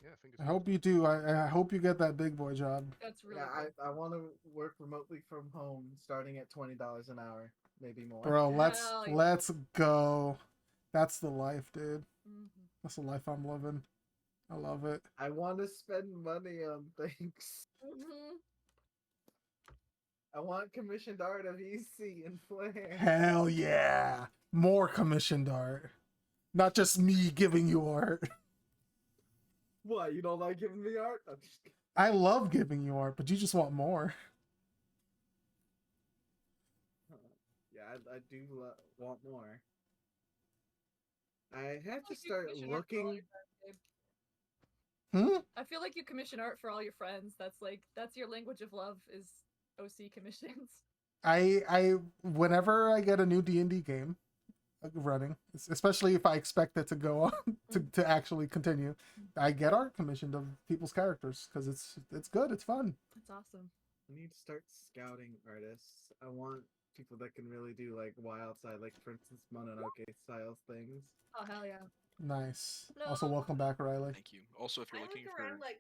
Speaker 2: Yeah, fingers
Speaker 1: I
Speaker 2: crossed.
Speaker 1: hope you do. I hope you get that big boy job.
Speaker 5: That's really
Speaker 7: Yeah,
Speaker 5: good.
Speaker 7: I want to work remotely from home, starting at $20 an hour, maybe more.
Speaker 1: Bro,
Speaker 5: Hell yeah.
Speaker 1: let's go. That's the life, dude.
Speaker 5: Mhm.
Speaker 1: That's the life I'm living. I love it.
Speaker 7: I want to spend money on things.
Speaker 5: Mhm.
Speaker 7: I want commissioned art of EC and Flare.
Speaker 1: Hell yeah. More commissioned art. Not just me giving you art.
Speaker 7: What, you don't like giving me art? I'm just kidding.
Speaker 1: I love giving you art, but you just want more.
Speaker 7: Yeah, I do want more. I had to
Speaker 5: Like you
Speaker 7: start
Speaker 5: commission art for all
Speaker 7: looking.
Speaker 5: your friends,
Speaker 1: Hmm?
Speaker 5: Gabe. I feel like you commission art for all your friends. That's your language of love is OC commissions.
Speaker 1: I whenever I get a new D&D game running, especially if I expect it to go on to actually continue, I get art commissioned of people's characters because it's good, it's fun.
Speaker 5: That's awesome.
Speaker 7: I need to start scouting artists. I want people that can really do like wild side, like for instance Mononoke styles things.
Speaker 5: Oh hell yeah.
Speaker 1: Nice.
Speaker 5: No.
Speaker 1: Also, welcome back, Riley.
Speaker 3: Thank you. Also, if you're
Speaker 4: I
Speaker 3: looking
Speaker 4: look
Speaker 3: for
Speaker 4: around like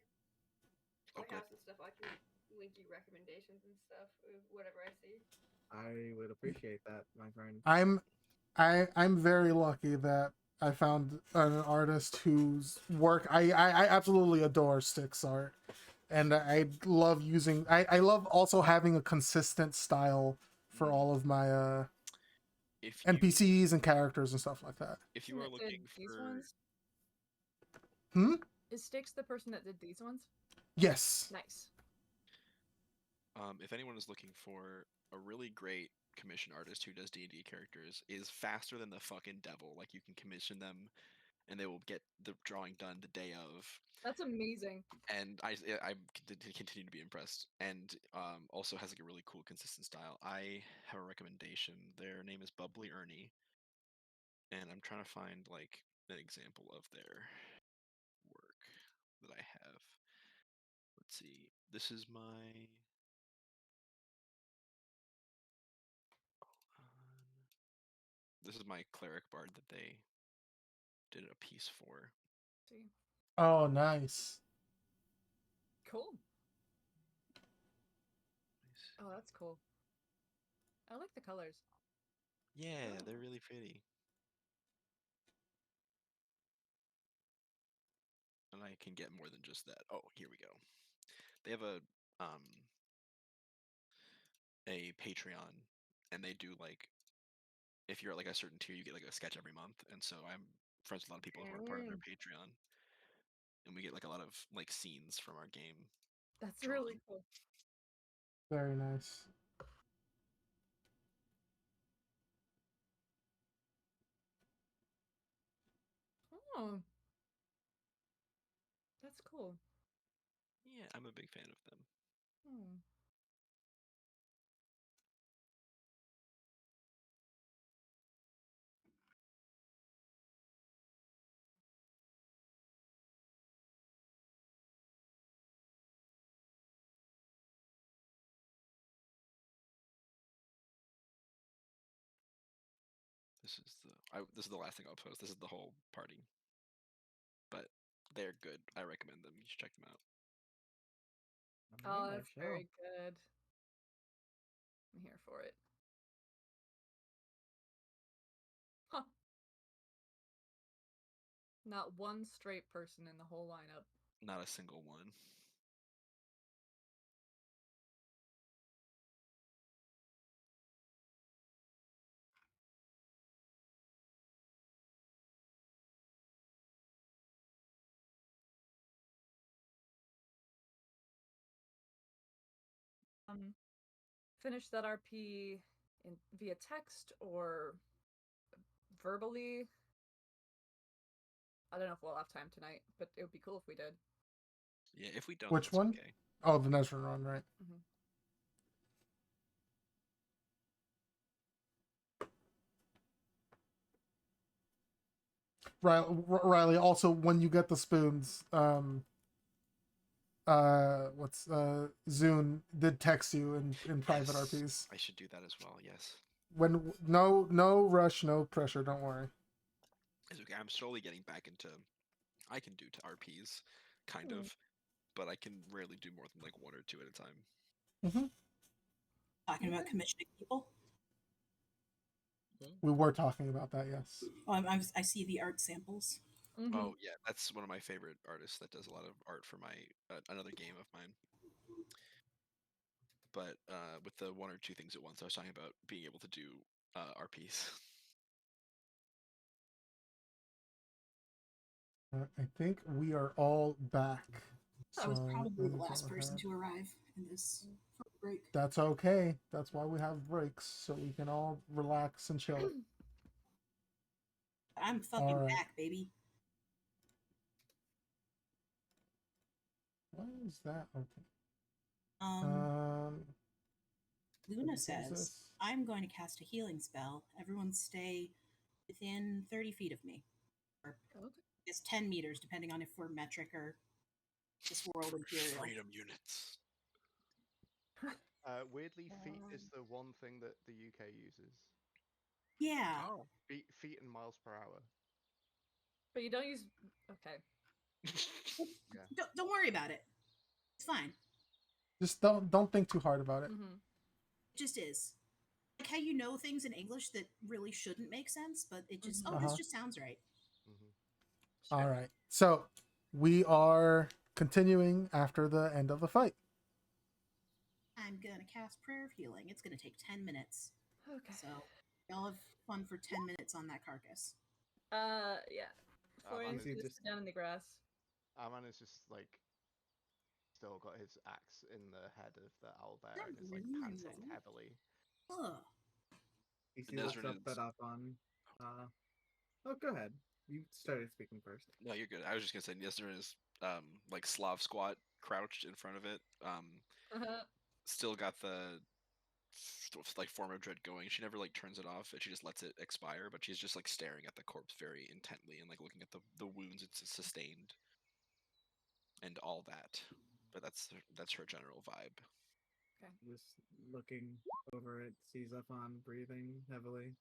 Speaker 3: Oh, go
Speaker 4: Playhouse and stuff. I can link you recommendations and stuff. Whatever I see.
Speaker 7: I would appreciate that, my friend.
Speaker 1: I'm very lucky that I found an artist whose work I absolutely adore Styx art. And I love using I love also having a consistent style for all of my
Speaker 3: if you
Speaker 1: NPCs and characters and stuff like that.
Speaker 3: if you
Speaker 5: Person
Speaker 3: are
Speaker 5: that did
Speaker 3: looking
Speaker 5: these
Speaker 3: for
Speaker 5: ones?
Speaker 1: Hmm?
Speaker 5: Is Styx the person that did these ones?
Speaker 1: Yes.
Speaker 5: Nice.
Speaker 3: if anyone is looking for a really great commission artist who does D&D characters is faster than the fucking devil. Like you can commission them and they will get the drawing done the day of.
Speaker 5: That's amazing.
Speaker 3: And I continue to be impressed. And also has like a really cool consistent style. I have a recommendation. Their name is Bubbly Ernie, and I'm trying to find like an example of their work that I have. Let's see. This is my this is my cleric bard that they did a piece for.
Speaker 5: See.
Speaker 1: Oh, nice.
Speaker 5: Cool. Oh, that's cool. I like the colors.
Speaker 8: Yeah, they're really pretty. And I can get more than just that. Oh, here we go. They have a Patreon, and they do like, if you're at like a certain tier, you get like a sketch every month. And so I'm friends with a lot of people who are part of their Patreon, and we get like a lot of like scenes from our game.
Speaker 5: That's
Speaker 8: drawn.
Speaker 5: really cool.
Speaker 1: Very nice.
Speaker 5: Oh, that's cool.
Speaker 8: Yeah, I'm a big fan of them.
Speaker 5: Hmm.
Speaker 8: This is the last thing I'll post. This is the whole party, but they're good. I recommend them. You should check them out.
Speaker 5: Oh,
Speaker 7: Alright, I
Speaker 5: that's
Speaker 7: shall.
Speaker 5: very good. I'm here for it. Huh. Not one straight person in the whole lineup.
Speaker 8: Not a single one.
Speaker 5: Finish that RP via text or verbally. I don't know if we'll have time tonight, but it would be cool if we did.
Speaker 8: Yeah, if we don't,
Speaker 1: Which
Speaker 8: that's
Speaker 1: one?
Speaker 8: okay.
Speaker 1: Oh, the Nezran run, right?
Speaker 5: Mm-hmm.
Speaker 1: Riley, also when you get the spoons, Zune did text you in private
Speaker 8: Yes,
Speaker 1: RPs.
Speaker 8: I should do that as well. Yes.
Speaker 1: When no rush, no pressure, don't worry.
Speaker 8: It's okay. I'm slowly getting back into. I can do to RPs, kind
Speaker 5: Hmm.
Speaker 8: of, but I can rarely do more than like one or two at a time.
Speaker 1: Mm-hmm.
Speaker 6: Talking about
Speaker 5: Okay.
Speaker 6: commissioning people.
Speaker 1: We were talking about that, yes.
Speaker 6: Oh, I see the art samples.
Speaker 5: Mm-hmm.
Speaker 8: Oh yeah, that's one of my favorite artists that does a lot of art for my another game of mine. But with the one or two things at once, I was talking about being able to do RPs.
Speaker 1: I think we are all back.
Speaker 6: I was
Speaker 1: So
Speaker 6: probably
Speaker 1: let
Speaker 6: the
Speaker 1: me go
Speaker 6: last person
Speaker 1: ahead.
Speaker 6: to arrive in this break.
Speaker 1: That's okay. That's why we have breaks, so we can all relax and chill.
Speaker 6: I'm fucking
Speaker 1: All right.
Speaker 6: back, baby.
Speaker 1: Why is that open?
Speaker 6: Luna
Speaker 1: What is
Speaker 6: says,
Speaker 1: this?
Speaker 6: I'm going to cast a healing spell. Everyone stay within 30 feet of me. Or
Speaker 5: Okay.
Speaker 6: it's 10 meters, depending on if we're metric or this world imperial.
Speaker 8: Freedom units.
Speaker 2: Weirdly, feet is the one thing that the UK uses.
Speaker 6: Yeah.
Speaker 8: Oh.
Speaker 2: Feet and miles per hour.
Speaker 5: But you don't use. Okay.
Speaker 2: Yeah.
Speaker 6: Don't worry about it. It's fine.
Speaker 1: Just don't think too hard about it.
Speaker 5: Mm-hmm.
Speaker 6: It just is. Like how you know things in English that really shouldn't make sense, but it just,
Speaker 5: Mhm.
Speaker 6: oh, this just sounds right.
Speaker 2: Mm-hmm.
Speaker 1: All right. So we are continuing after the end of the fight.
Speaker 6: I'm gonna cast Prayer of Healing. It's gonna take 10 minutes.
Speaker 5: Okay.
Speaker 6: So y'all have fun for 10 minutes on that carcass.
Speaker 5: Yeah.
Speaker 2: man,
Speaker 5: Florian's
Speaker 7: is
Speaker 5: just
Speaker 7: just-
Speaker 5: sit down in the grass.
Speaker 2: Arman is just like still got his axe in the head of the owlbear
Speaker 6: That
Speaker 2: and is like
Speaker 6: really
Speaker 2: panting
Speaker 6: long.
Speaker 2: heavily.
Speaker 6: Ugh.
Speaker 7: DC
Speaker 8: The
Speaker 7: looks
Speaker 8: Nezran
Speaker 7: up
Speaker 8: is-
Speaker 7: that up on. Oh, go ahead. You started speaking first.
Speaker 8: No, you're good. I was just gonna say Nestor is like Slav squat crouched in front of it. Still got the like form of dread going. She never like turns it off, and she just lets it expire. But she's just like staring at the corpse very intently and like looking at the wounds it's sustained and all that. But that's her general vibe.
Speaker 7: Just looking over it, sees up on, breathing heavily.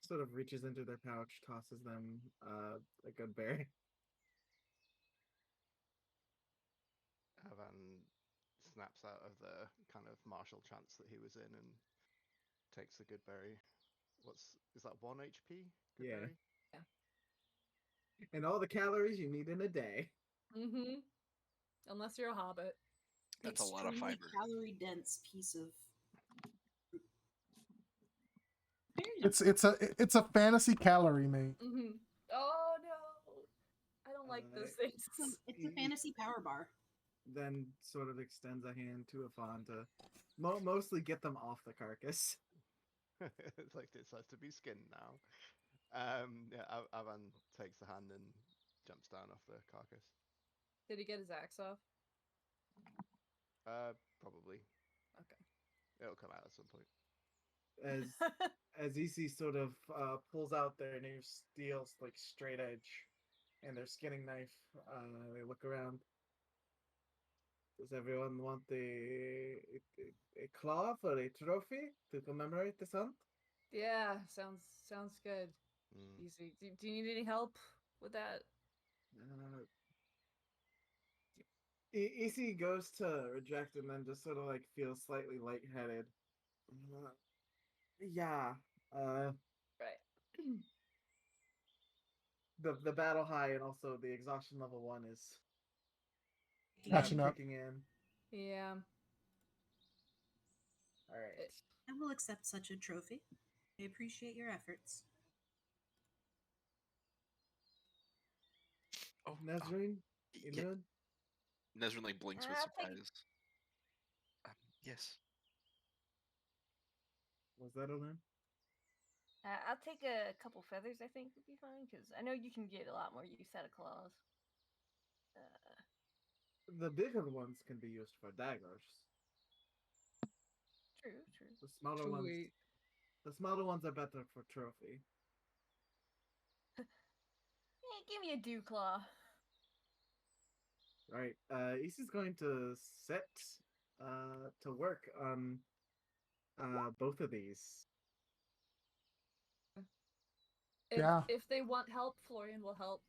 Speaker 7: Sort of reaches into their pouch, tosses them a good berry.
Speaker 2: Avan snaps out of the kind of martial trance that he was in and takes the good berry. Is that 1 HP? Good
Speaker 7: Yeah.
Speaker 2: berry?
Speaker 7: And all the calories you need in a day.
Speaker 5: Mm-hmm. Unless you're a hobbit.
Speaker 3: That's a lot of
Speaker 6: Extremely
Speaker 3: fiber.
Speaker 6: calorie dense piece of. Very
Speaker 1: It's a fantasy calorie, mate.
Speaker 5: Mm-hmm. Oh no, I don't like those things.
Speaker 6: It's a fantasy power bar.
Speaker 7: Then sort of extends a hand to Afan to mostly get them off the carcass.
Speaker 2: It's like this has to be skinned now. Yeah, Avan takes the hand and jumps down off the carcass.
Speaker 5: Did he get his axe off?
Speaker 2: Probably.
Speaker 5: Okay.
Speaker 2: It'll come out at some point.
Speaker 7: As EC sort of pulls out their new steel like straight edge and their skinning knife, they look around. Does everyone want a cloth or a trophy to commemorate this hunt?
Speaker 5: Yeah, sounds good.
Speaker 2: Mm.
Speaker 5: Easy. Do you need any help with that?
Speaker 7: EC goes to reject and then just sort of like feels slightly lightheaded. Yeah.
Speaker 5: Right.
Speaker 7: The battle high and also the exhaustion level 1 is
Speaker 1: Catching up.
Speaker 7: kicking in.
Speaker 5: Yeah.
Speaker 7: All right.
Speaker 6: I will accept such a trophy. I appreciate your efforts.
Speaker 3: Oh,
Speaker 7: Nazreen, you
Speaker 3: yeah.
Speaker 7: know?
Speaker 3: Nezrin like blinks with
Speaker 4: I'll take it.
Speaker 3: surprise. Yes.
Speaker 7: Was that a name?
Speaker 4: I'll take a couple feathers. I think would be fine because I know you can get a lot more use out of claws.
Speaker 7: The bigger ones can be used for daggers.
Speaker 4: True.
Speaker 7: The smaller
Speaker 5: Sweet.
Speaker 7: ones are better for trophy.
Speaker 4: Yeah, give me a dew claw.
Speaker 7: Right. Issa's going to set to work on both of these.
Speaker 5: If they want help, Florian will help.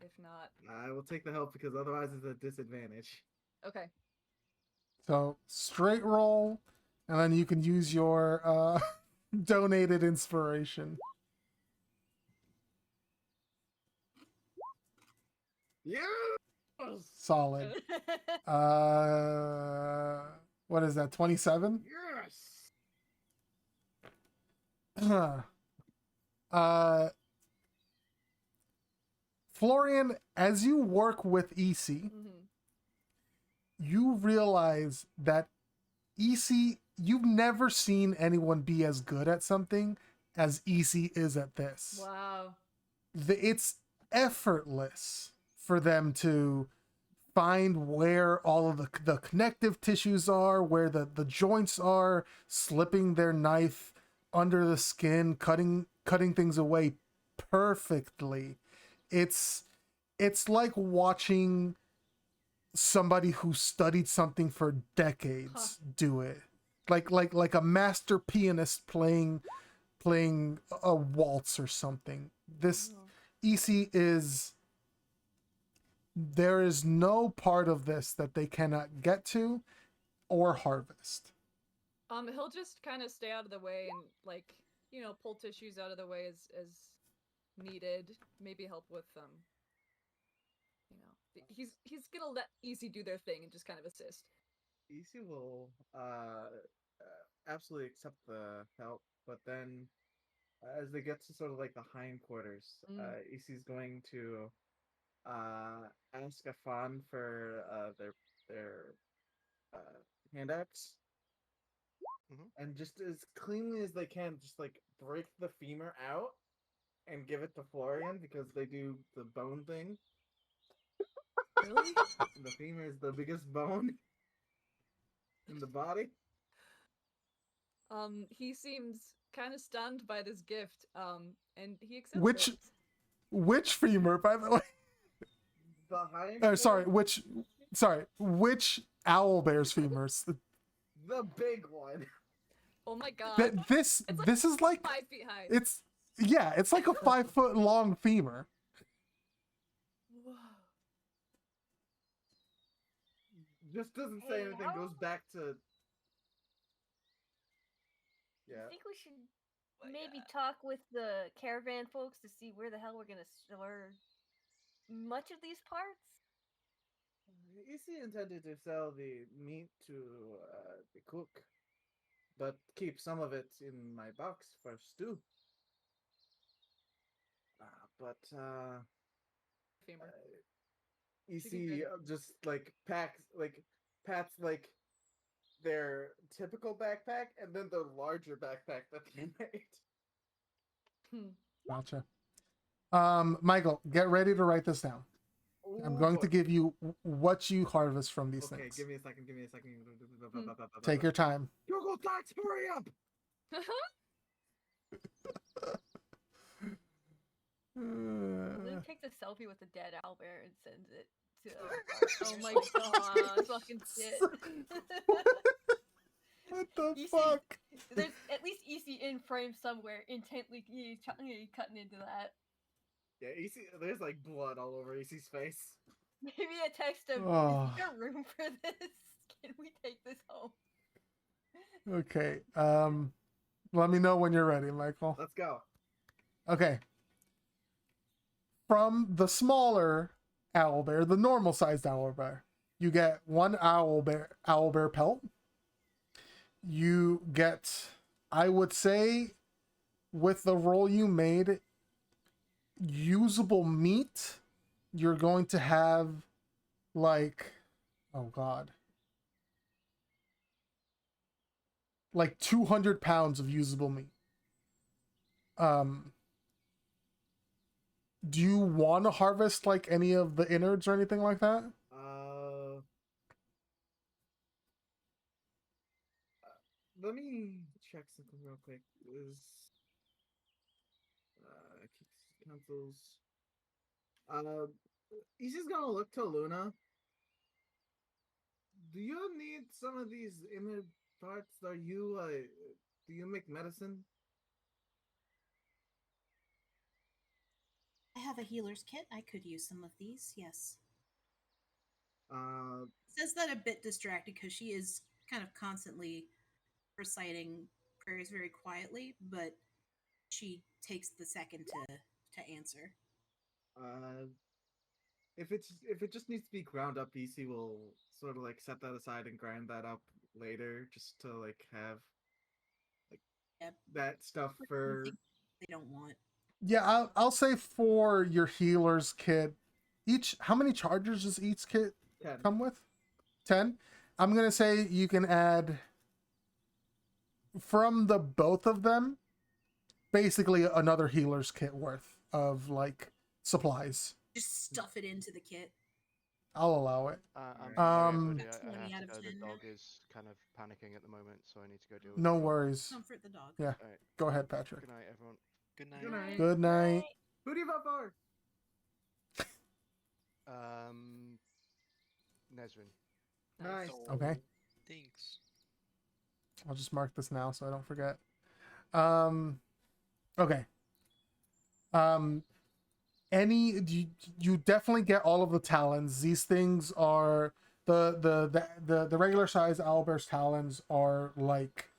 Speaker 5: If not,
Speaker 7: I will take the help because otherwise it's a disadvantage.
Speaker 5: okay.
Speaker 1: So straight roll, and then you can use your donated inspiration.
Speaker 7: Yeah.
Speaker 1: Solid. What is that? 27.
Speaker 7: Yes.
Speaker 1: Florian, as you work with EC, you realize that EC, you've never seen anyone be as good at something as EC is at this.
Speaker 5: Wow.
Speaker 1: It's effortless for them to find where all of the connective tissues are, where the joints are, slipping their knife under the skin, cutting things away perfectly. It's like watching somebody who studied something for decades do it. Like a master pianist playing a waltz or something. This EC is, there is no part of this that they cannot get to or harvest.
Speaker 5: He'll just kind of stay out of the way and pull tissues out of the way as needed. Maybe help with he's gonna let Easy do their thing and just kind of assist.
Speaker 7: EC will absolutely accept the help, but then as they get to sort of like the hindquarters, EC's going to ask Afan for their hand axe, and just as cleanly as they can, just like break the femur out and give it to Florian because they do the bone thing.
Speaker 5: Really?
Speaker 7: The femur is the biggest bone in the body.
Speaker 5: He seems kind of stunned by this gift. And he accepts it.
Speaker 1: Which femur, by the way?
Speaker 7: The hind.
Speaker 1: Which owl bear's femurs?
Speaker 7: The big one.
Speaker 5: Oh my god.
Speaker 1: This is like
Speaker 5: 5 feet high.
Speaker 1: It's like a 5 foot long femur.
Speaker 5: Whoa.
Speaker 7: Just doesn't say
Speaker 4: Hey,
Speaker 7: anything.
Speaker 4: how-
Speaker 7: Goes back to.
Speaker 4: I
Speaker 7: Yeah.
Speaker 4: think we should maybe talk with the caravan folks to see where the hell we're gonna store much of these parts.
Speaker 7: Issy intended to sell the meat to the cook, but keep some of it in my box for stew. But
Speaker 5: Femur.
Speaker 7: EC just like pats like their typical backpack and then the larger backpack that they made.
Speaker 1: Gotcha. Michael, get ready to write this down. I'm going to give you what you harvest from these
Speaker 7: Okay,
Speaker 1: things.
Speaker 7: give me a second. Give me a second.
Speaker 1: Take your time.
Speaker 7: Google Docs, hurry up!
Speaker 4: Luke takes a selfie with the dead owlbear and sends it to.
Speaker 5: Oh my god, fucking shit.
Speaker 1: What the
Speaker 4: You see-
Speaker 1: fuck?
Speaker 4: There's at least EC in frame somewhere, intently cutting into that.
Speaker 7: Yeah, EC, there's like blood all over EC's face.
Speaker 4: Maybe a text of,
Speaker 1: Oh.
Speaker 4: is there room for this? Can we take this home?
Speaker 1: Okay. Let me know when you're ready, Michael.
Speaker 7: Let's go.
Speaker 1: Okay. From the smaller owlbear, the normal sized owlbear, you get one owlbear pelt. You get, I would say, with the roll you made, usable meat. You're going to have like, oh god, like 200 pounds of usable meat. Do you want to harvest like any of the innards or anything like that?
Speaker 7: Let me check something real quick. Councils. He's gonna look to Luna. Do you need some of these inner parts? Are you do you make medicine?
Speaker 6: I have a healer's kit. I could use some of these. Yes.
Speaker 7: Uh,
Speaker 6: Says that a bit distracted because she is kind of constantly reciting prayers very quietly, but she takes the second to answer.
Speaker 7: if it just needs to be ground up, PC will sort of like set that aside and grind that up later, just to like have like
Speaker 6: Yep.
Speaker 7: that stuff for.
Speaker 6: They don't want.
Speaker 1: Yeah, I'll say for your healer's kit, how many chargers does each kit
Speaker 7: 10.
Speaker 1: come with? 10. I'm gonna say you can add from the both of them basically another healer's kit worth of like supplies.
Speaker 6: Just stuff it into the kit.
Speaker 1: I'll allow it.
Speaker 2: I'm
Speaker 1: Um,
Speaker 2: sorry, everybody. I
Speaker 6: 20
Speaker 2: have
Speaker 6: out
Speaker 2: to
Speaker 6: of
Speaker 2: go.
Speaker 6: 10
Speaker 2: The
Speaker 6: now.
Speaker 2: dog is kind of panicking at the moment, so I need to go deal with
Speaker 1: No
Speaker 2: it.
Speaker 1: worries.
Speaker 6: Comfort the dog.
Speaker 1: Yeah.
Speaker 2: Alright.
Speaker 1: Go ahead, Patrick.
Speaker 2: Good night, everyone.
Speaker 3: Good night.
Speaker 7: Good night.
Speaker 1: Good night.
Speaker 7: Who do you vote for?
Speaker 2: Nesrin.
Speaker 7: Nice.
Speaker 1: Okay.
Speaker 3: Thanks.
Speaker 1: I'll just mark this now so I don't forget. Okay. You definitely get all of the talons. These things are the regular size owlbear's talons are like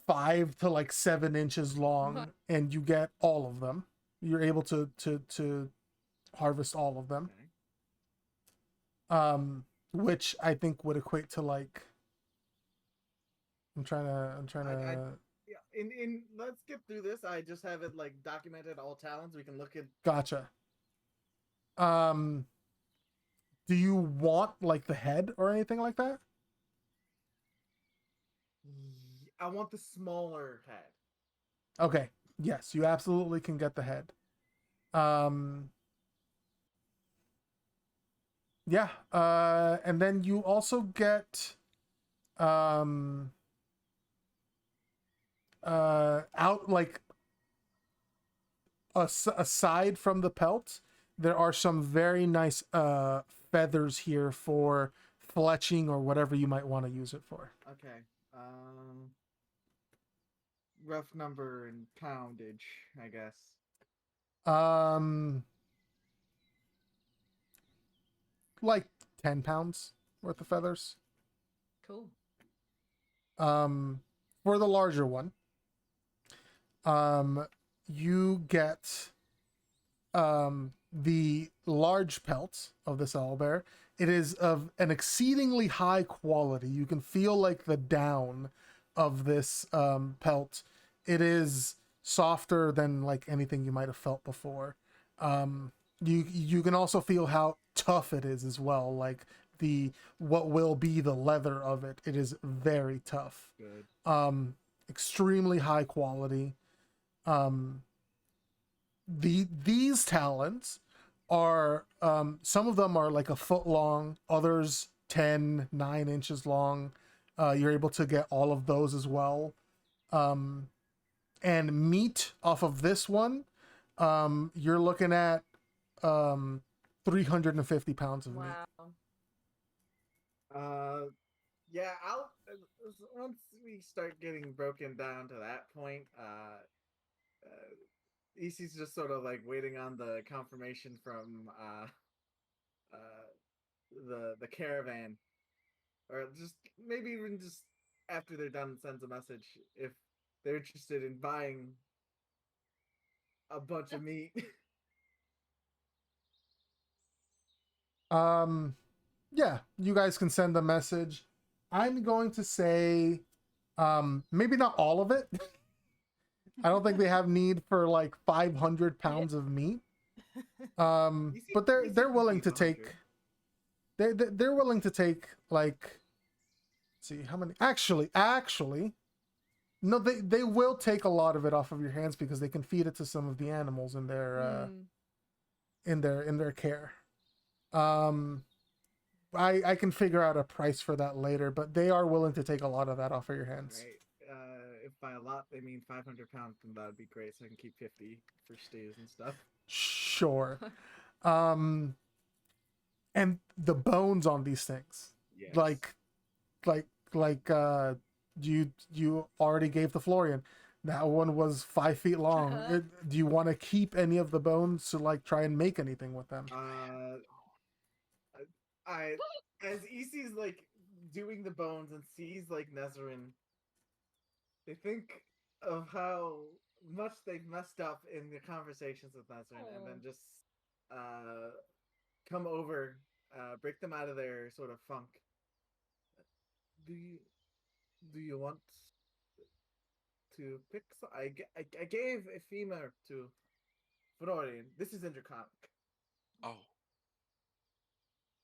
Speaker 1: 5 to like 7 inches long, and you get all of them. You're able to harvest all of them.
Speaker 7: Okay.
Speaker 1: Which I think would equate to like I'm trying to
Speaker 7: Yeah, in let's skip through this. I just have it like documented all talents. We can look at.
Speaker 1: Gotcha. Do you want like the head or anything like that?
Speaker 7: I want the smaller head.
Speaker 1: Okay. Yes, you absolutely can get the head. Yeah. And then you also get out like aside from the pelt, there are some very nice feathers here for fletching or whatever you might want to use it for.
Speaker 7: Okay. Rough number in poundage, I guess.
Speaker 1: Like 10 pounds worth of feathers.
Speaker 5: Cool.
Speaker 1: For the larger one, you get the large pelt of this owlbear. It is of an exceedingly high quality. You can feel like the down of this pelt. It is softer than like anything you might have felt before. You can also feel how tough it is as well. Like what will be the leather of it. It is very tough.
Speaker 7: Good.
Speaker 1: Extremely high quality. These talons are some of them are like a foot long, others 9 inches long. You're able to get all of those as well. And meat off of this one, you're looking at 350 pounds of meat.
Speaker 5: Wow.
Speaker 7: Yeah, I'll once we start getting broken down to that point, EC's just sort of like waiting on the confirmation from the caravan, or just maybe even just after they're done, sends a message if they're interested in buying a bunch of meat.
Speaker 1: Yeah, you guys can send a message. I'm going to say maybe not all of it. I don't think they have need for like 500 pounds of meat. But they're willing to take they're willing to take like, let's see how many actually no, they will take a lot of it off of your hands because they can feed it to some of the animals in their in their care. I can figure out a price for that later, but they are willing to take a lot of that off of your hands.
Speaker 7: Right. If by a lot they mean 500 pounds, then that would be great. So I can keep 50 for stews and stuff.
Speaker 1: Sure. And the bones on these things,
Speaker 7: Yes.
Speaker 1: like you already gave the Florian. That one was 5 feet long. Do you want to keep any of the bones to like try and make anything with them?
Speaker 7: I as EC's like doing the bones and sees like Nezrin, they think of how much they've messed up in the conversations with Nezrin, and then just come over, break them out of their sort of funk. Do you want to pick? I gave a femur to Florian. This is intercomic.
Speaker 8: Oh,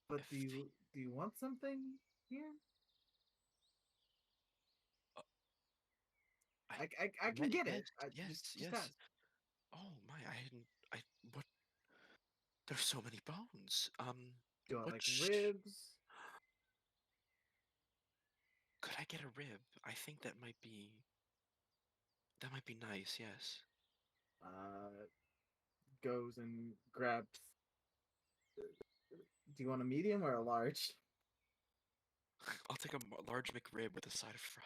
Speaker 7: But do you want something here? I can get it.
Speaker 8: Yes,
Speaker 7: Just
Speaker 8: yes.
Speaker 7: ask.
Speaker 8: Oh my, I hadn't. What? There's so many bones.
Speaker 7: Do you want like
Speaker 8: which
Speaker 7: ribs?
Speaker 8: could I get a rib? I think that might be. That might be nice. Yes.
Speaker 7: Goes and grabs. Do you want a medium or a large?
Speaker 8: I'll take a large McRib with a side of fries.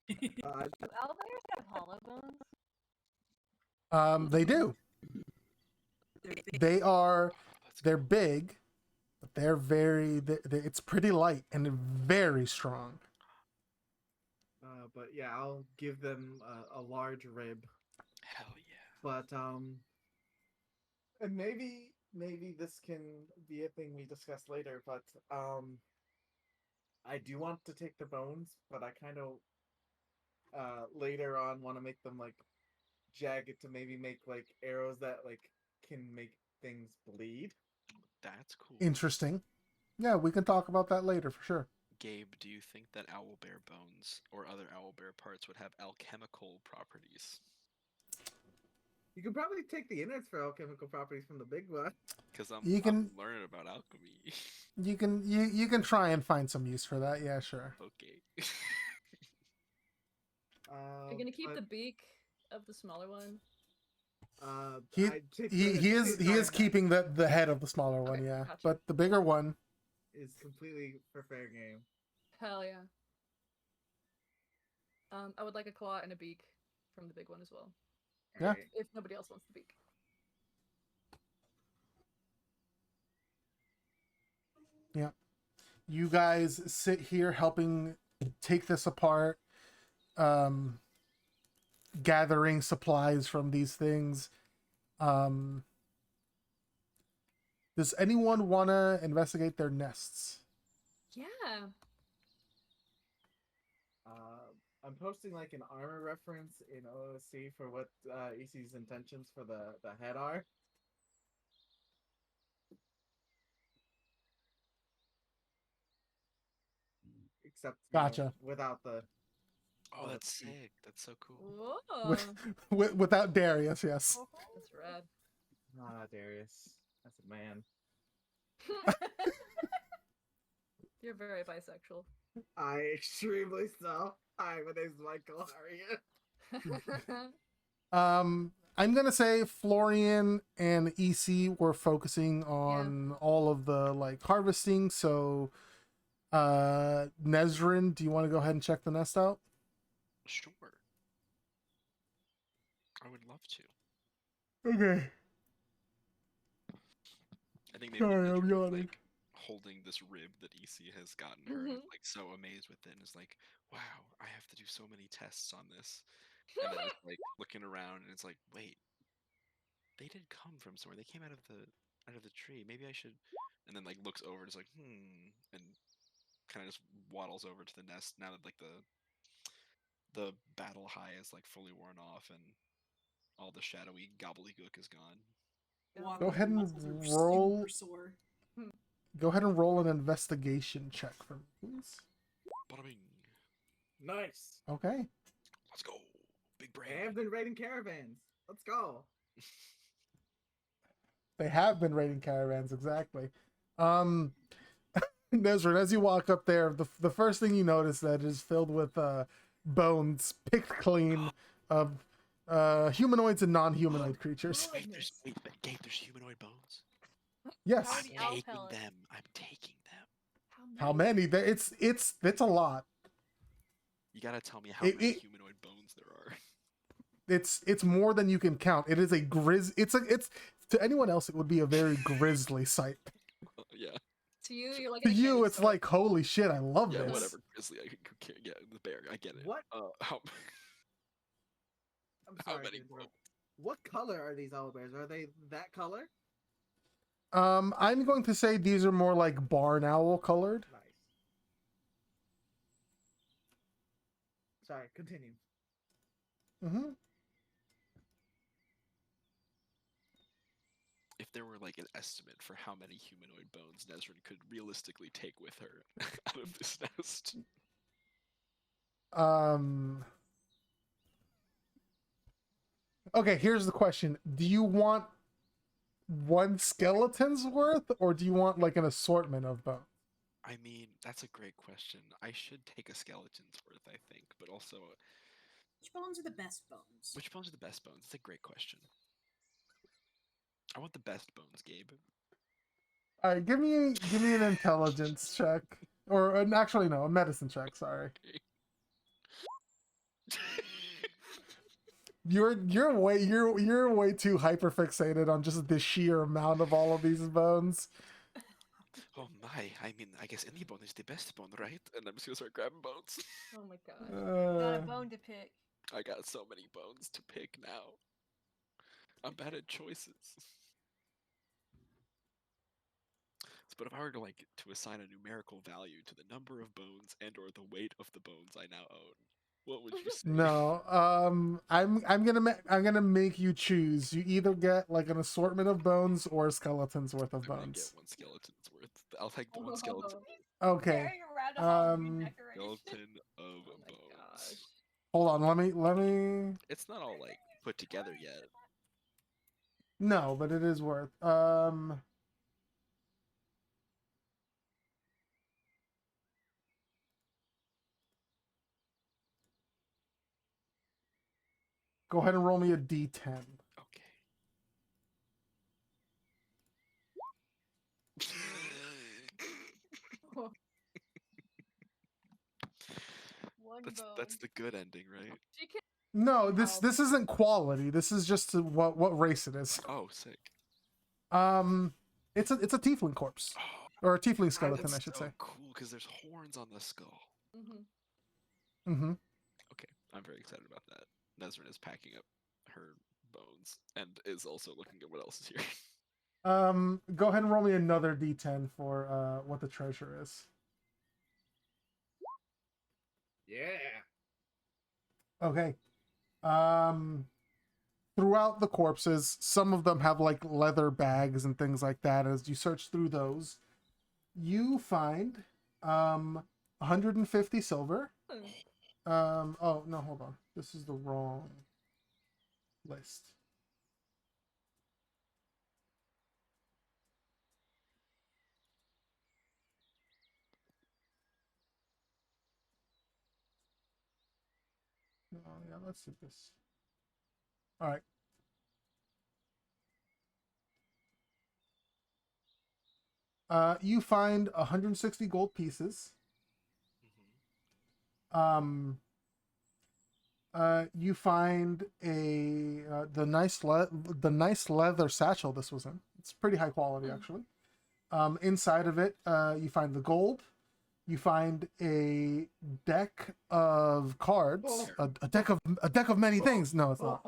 Speaker 4: Do owlbears have hollow bones?
Speaker 1: They do. They are. They're big, but they're very. It's pretty light and very strong.
Speaker 7: But yeah, I'll give them a large rib.
Speaker 8: Hell yeah.
Speaker 7: But and maybe this can be a thing we discuss later. But I do want to take the bones, but I kind of later on want to make them like jagged to maybe make like arrows that like can make things bleed.
Speaker 8: That's cool.
Speaker 1: Interesting. Yeah, we can talk about that later for sure.
Speaker 8: Gabe, do you think that owlbear bones or other owlbear parts would have alchemical properties?
Speaker 7: You can probably take the innards for alchemical properties from the big one.
Speaker 8: Because I'm
Speaker 1: can-
Speaker 8: learning about alchemy.
Speaker 1: You can try and find some use for that. Yeah, sure.
Speaker 8: Okay.
Speaker 5: Are you gonna keep the beak of the smaller one?
Speaker 1: He
Speaker 7: I take
Speaker 1: he is
Speaker 7: the
Speaker 1: he is
Speaker 7: side
Speaker 1: keeping the head of the smaller one,
Speaker 5: Okay,
Speaker 1: yeah.
Speaker 5: gotcha.
Speaker 1: But the bigger one,
Speaker 7: is completely for fair game.
Speaker 5: Hell yeah. I would like a claw and a beak from the big one as well.
Speaker 1: Yeah.
Speaker 7: Alright.
Speaker 5: If nobody else wants the beak.
Speaker 1: You guys sit here helping take this apart, um, gathering supplies from these things. Um, does anyone want to investigate their nests?
Speaker 5: Yeah.
Speaker 7: I'm posting like an armor reference in OOC for what EC's intentions for the head are. Except
Speaker 1: Gotcha.
Speaker 7: without the
Speaker 3: Oh, that's
Speaker 7: feet.
Speaker 3: sick. That's so cool.
Speaker 5: Whoa.
Speaker 1: Without Darius, yes.
Speaker 5: That's rad.
Speaker 7: Ah, Darius, that's a man.
Speaker 5: You're very bisexual.
Speaker 7: I extremely so. Hi, my name's Michael. How are you?
Speaker 1: I'm gonna say Florian and EC were focusing on all of the like harvesting. So, Nezrin, do you want to go ahead and check the nest out?
Speaker 3: Sure. I would love to.
Speaker 1: Okay.
Speaker 3: I think maybe
Speaker 1: Sorry, I'm
Speaker 3: Nesrin is,
Speaker 1: yawning.
Speaker 3: like holding this rib that EC has gotten her, and
Speaker 5: Mhm.
Speaker 3: is, like so amazed with it, and is like, "Wow, I have to do so many tests on this." And then it's like looking around, and it's like, "Wait, they did come from somewhere. They came out of the tree. Maybe I should." And then like looks over, and is like, and kind of just waddles over to the nest now that like the battle high is like fully worn off, and all the shadowy gobbledygook is gone.
Speaker 1: Go ahead and
Speaker 6: muscles are
Speaker 1: roll.
Speaker 6: super sore.
Speaker 1: Go ahead and roll an investigation check for me, please.
Speaker 3: Bada bing.
Speaker 7: Nice.
Speaker 1: Okay.
Speaker 3: Let's go. Big
Speaker 7: I
Speaker 3: brain.
Speaker 7: have been raiding caravans. Let's go.
Speaker 1: They have been raiding caravans, exactly. Nezrin, as you walk up there, the first thing you notice that is filled with bones, picked clean, of humanoids and non-humanoid creatures.
Speaker 3: Wait, there's humanoid bones.
Speaker 1: Yes.
Speaker 4: How
Speaker 3: I'm
Speaker 4: many owl
Speaker 3: taking
Speaker 4: pellets?
Speaker 3: them. I'm taking them.
Speaker 1: How many? It's a lot.
Speaker 3: You gotta tell me how
Speaker 1: It-
Speaker 3: many
Speaker 1: it-
Speaker 3: humanoid bones there are.
Speaker 1: It's more than you can count. It is a it's to anyone else it would be a very grisly sight.
Speaker 3: Yeah.
Speaker 5: To you, you're like
Speaker 1: To
Speaker 5: a
Speaker 1: you,
Speaker 5: candy
Speaker 1: it's
Speaker 5: store.
Speaker 1: like holy shit, I love
Speaker 3: Yeah,
Speaker 1: this.
Speaker 3: whatever. Grizzly, I can't get the bear. I get it.
Speaker 7: What?
Speaker 3: How
Speaker 7: I'm
Speaker 3: how
Speaker 7: sorry
Speaker 3: many
Speaker 7: to interrupt.
Speaker 3: bones?
Speaker 7: What color are these owlbears? Are they that color?
Speaker 1: I'm going to say these are more like barn owl colored.
Speaker 7: Nice. Sorry, continue.
Speaker 1: Mm-hmm.
Speaker 3: If there were like an estimate for how many humanoid bones Nezrin could realistically take with her out of this nest.
Speaker 1: Okay, here's the question. Do you want one skeleton's worth, or do you want like an assortment of bones?
Speaker 3: I mean, that's a great question. I should take a skeleton's worth, I think, but also,
Speaker 6: Which bones are the best bones?
Speaker 3: which bones are the best bones? It's a great question. I want the best bones, Gabe.
Speaker 1: All right, give me an intelligence check, or actually no, a medicine check. Sorry, you're way too hyper fixated on just the sheer amount of all of these bones.
Speaker 3: Oh my, I mean, I guess any bone is the best bone, right? And I'm just gonna start grabbing bones.
Speaker 5: Oh my god.
Speaker 4: Got a
Speaker 1: Uh,
Speaker 4: bone to pick.
Speaker 3: I got so many bones to pick now. I'm bad at choices. But if I were to like to assign a numerical value to the number of bones and or the weight of the bones I now own, what would you say?
Speaker 1: no, I'm gonna make you choose. You either get like an assortment of bones or a skeleton's worth of
Speaker 3: I'm gonna get
Speaker 1: bones.
Speaker 3: one skeleton's worth. I'll take the one skeleton.
Speaker 1: Okay.
Speaker 4: Carrying around a Halloween
Speaker 1: Um,
Speaker 4: decoration.
Speaker 3: Skeleton of
Speaker 5: Oh my
Speaker 3: bones.
Speaker 5: gosh.
Speaker 1: Hold on. Let me.
Speaker 3: It's not all like put together yet.
Speaker 1: No, but it is worth. Go ahead and roll me a d10.
Speaker 3: Okay.
Speaker 4: One
Speaker 3: That's
Speaker 4: bone.
Speaker 3: the good ending, right?
Speaker 5: She can
Speaker 1: No, this isn't quality. This is just what race it is.
Speaker 3: Oh, sick.
Speaker 1: It's a tiefling corpse. or a tiefling
Speaker 3: Ah,
Speaker 1: skeleton,
Speaker 3: that's
Speaker 1: I should
Speaker 3: so
Speaker 1: say.
Speaker 3: cool because there's horns on the skull.
Speaker 5: Mm-hmm.
Speaker 1: Mm-hmm.
Speaker 3: Okay, I'm very excited about that. Nezrin is packing up her bones and is also looking at what else is here.
Speaker 1: Go ahead and roll me another d10 for what the treasure is.
Speaker 7: Yeah.
Speaker 1: Okay. Throughout the corpses, some of them have like leather bags and things like that. As you search through those, you find 150 silver. Oh no, hold on. This is the wrong list. Yeah, let's do this. All right. You find 160 gold pieces. Um, you find the nice leather satchel this was in. It's pretty high quality actually. Inside of it, you find the gold. You find a deck of cards, a deck of many things. No, it's not.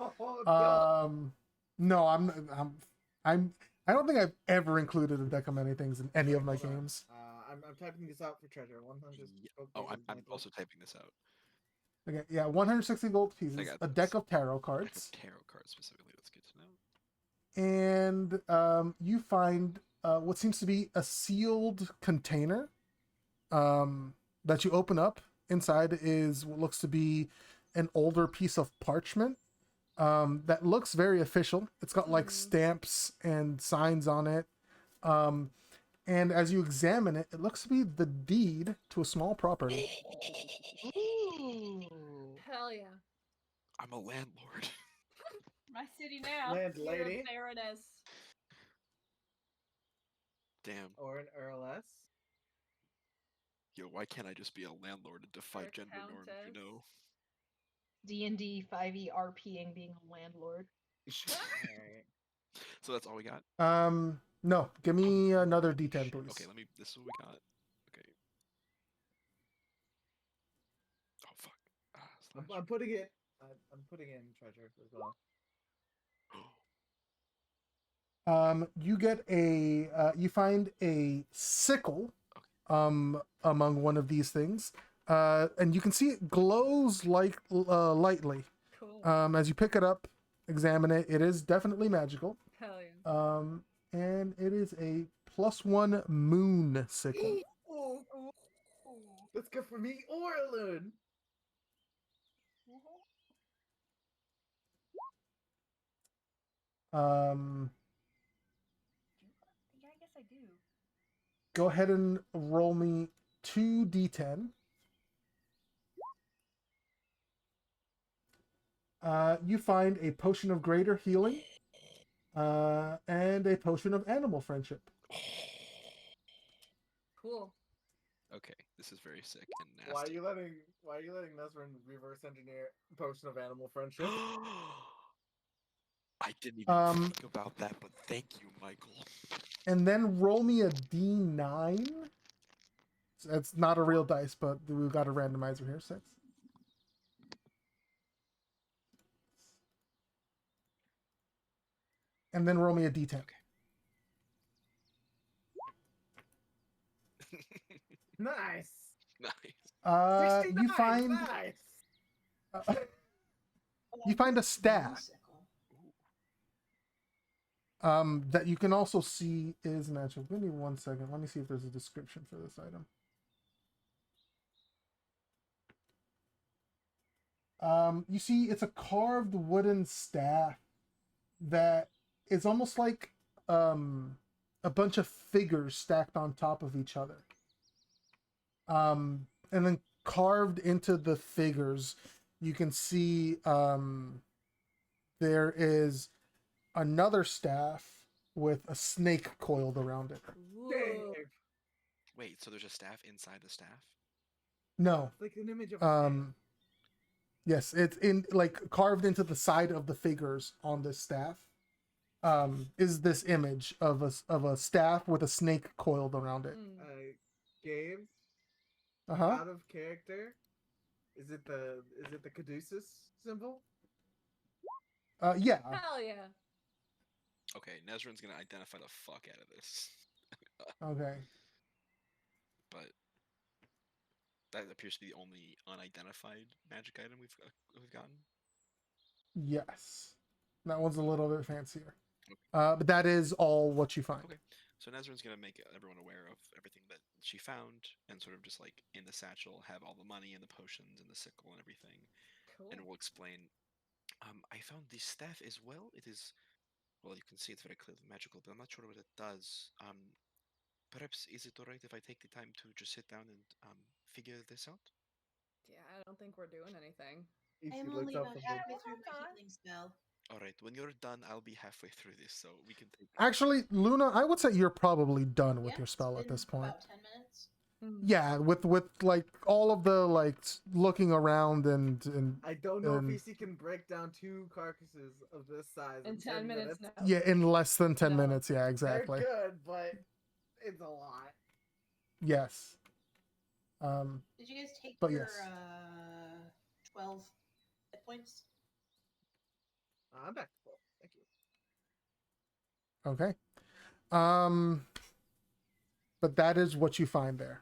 Speaker 1: No, I don't think I've ever included a deck of many things in any of my games.
Speaker 7: I'm typing this out for treasure. 100.
Speaker 3: Oh, I'm also typing this out.
Speaker 1: Okay, yeah, 160 gold
Speaker 3: I
Speaker 1: pieces,
Speaker 3: got
Speaker 1: a
Speaker 3: this.
Speaker 1: deck of tarot
Speaker 3: Deck of
Speaker 1: cards,
Speaker 3: tarot cards specifically. That's good to know.
Speaker 1: and you find what seems to be a sealed container that you open up. Inside is what looks to be an older piece of parchment that looks very official. It's got like stamps and signs on it. And as you examine it, it looks to be the deed to a small property.
Speaker 5: Hell yeah.
Speaker 3: I'm a landlord.
Speaker 4: My city now.
Speaker 7: Land
Speaker 5: You're
Speaker 7: lady
Speaker 5: a baroness.
Speaker 3: Damn.
Speaker 7: or an earless.
Speaker 3: Yo, why can't I just be a landlord and defy
Speaker 5: Or a
Speaker 3: gender norms, you
Speaker 5: countess.
Speaker 3: know?
Speaker 9: D&D 5e RPing being a landlord.
Speaker 7: Alright.
Speaker 3: So that's all we got?
Speaker 1: No, give me another
Speaker 3: Shit.
Speaker 1: d10, please.
Speaker 3: Okay, this is what we got. Okay. Oh, fuck. Slash.
Speaker 7: I'm putting it. I'm putting in treasure as well.
Speaker 1: You get you find a sickle among one of these things, and you can see it glows like lightly.
Speaker 5: Cool.
Speaker 1: As you pick it up, examine it, it is definitely magical.
Speaker 5: Hell yeah.
Speaker 1: And it is a +1 moon sickle.
Speaker 7: Oh, that's good for me or Loon.
Speaker 4: Yeah, I guess I do.
Speaker 1: Go ahead and roll me 2d10. You find a potion of greater healing and a potion of animal friendship.
Speaker 5: Cool.
Speaker 3: Okay, this is very sick and nasty.
Speaker 7: Why are you letting Nesrin reverse engineer potion of animal friendship?
Speaker 3: I didn't even think about that, but thank you, Michael.
Speaker 1: And then roll me a d9. It's not a real dice, but we've got a randomizer here. 6. And then roll me a d10.
Speaker 7: Nice.
Speaker 3: Nice.
Speaker 7: 69,
Speaker 1: You find
Speaker 7: nice.
Speaker 1: you find a staff that you can also see is magical. Give me 1 second. Let me see if there's a description for this item. You see, it's a carved wooden staff that is almost like a bunch of figures stacked on top of each other. And then carved into the figures, you can see there is another staff with a snake coiled around it.
Speaker 7: Dave.
Speaker 3: Wait, so there's a staff inside the staff?
Speaker 1: No.
Speaker 7: It's like an image of a
Speaker 1: Yes, it's in like carved into the side of the figures on this staff. is this image of a staff with a snake coiled around it.
Speaker 7: Gabe,
Speaker 1: Uh-huh.
Speaker 7: out of character. Is it the caduceus symbol?
Speaker 1: Yeah.
Speaker 5: Hell yeah.
Speaker 8: Okay, Nezrin's gonna identify the fuck out of this.
Speaker 1: Okay.
Speaker 8: But that appears to be the only unidentified magic item we've gotten.
Speaker 1: Yes. That one's a little bit fancier. But that is all what you find.
Speaker 8: Okay, so Nezrin's gonna make everyone aware of everything that she found, and sort of just like in the satchel have all the money and the potions and the sickle and everything,
Speaker 5: Cool.
Speaker 8: and we'll explain. I found this staff as well. It is, well, you can see it's very clearly magical, but I'm not sure what it does. Perhaps is it alright if I take the time to just sit down and figure this out?
Speaker 5: Yeah, I don't think we're doing anything.
Speaker 6: I
Speaker 7: Ishi
Speaker 6: am
Speaker 7: looks
Speaker 6: only
Speaker 7: up
Speaker 6: about
Speaker 7: from the.
Speaker 6: halfway through my
Speaker 4: Hold on.
Speaker 6: healing spell.
Speaker 8: All right, when you're done, I'll be halfway through this, so we can take.
Speaker 1: Actually, Luna, I would say you're probably done with
Speaker 6: Yeah,
Speaker 1: your
Speaker 6: it's
Speaker 1: spell at
Speaker 6: been
Speaker 1: this point.
Speaker 6: About 10 minutes.
Speaker 1: Yeah, with like all of the like looking around and
Speaker 7: I don't know
Speaker 1: and-
Speaker 7: if Ishi can break down 2 carcasses of this size
Speaker 5: In 10 minutes now.
Speaker 1: yeah, in less than 10
Speaker 5: No.
Speaker 1: minutes. Yeah, exactly.
Speaker 7: They're good, but it's a lot.
Speaker 1: Yes.
Speaker 6: Did you guys take
Speaker 1: But
Speaker 6: your
Speaker 1: yes.
Speaker 6: 12 hit points?
Speaker 7: I'm back to full. Thank you.
Speaker 1: Okay. But that is what you find there.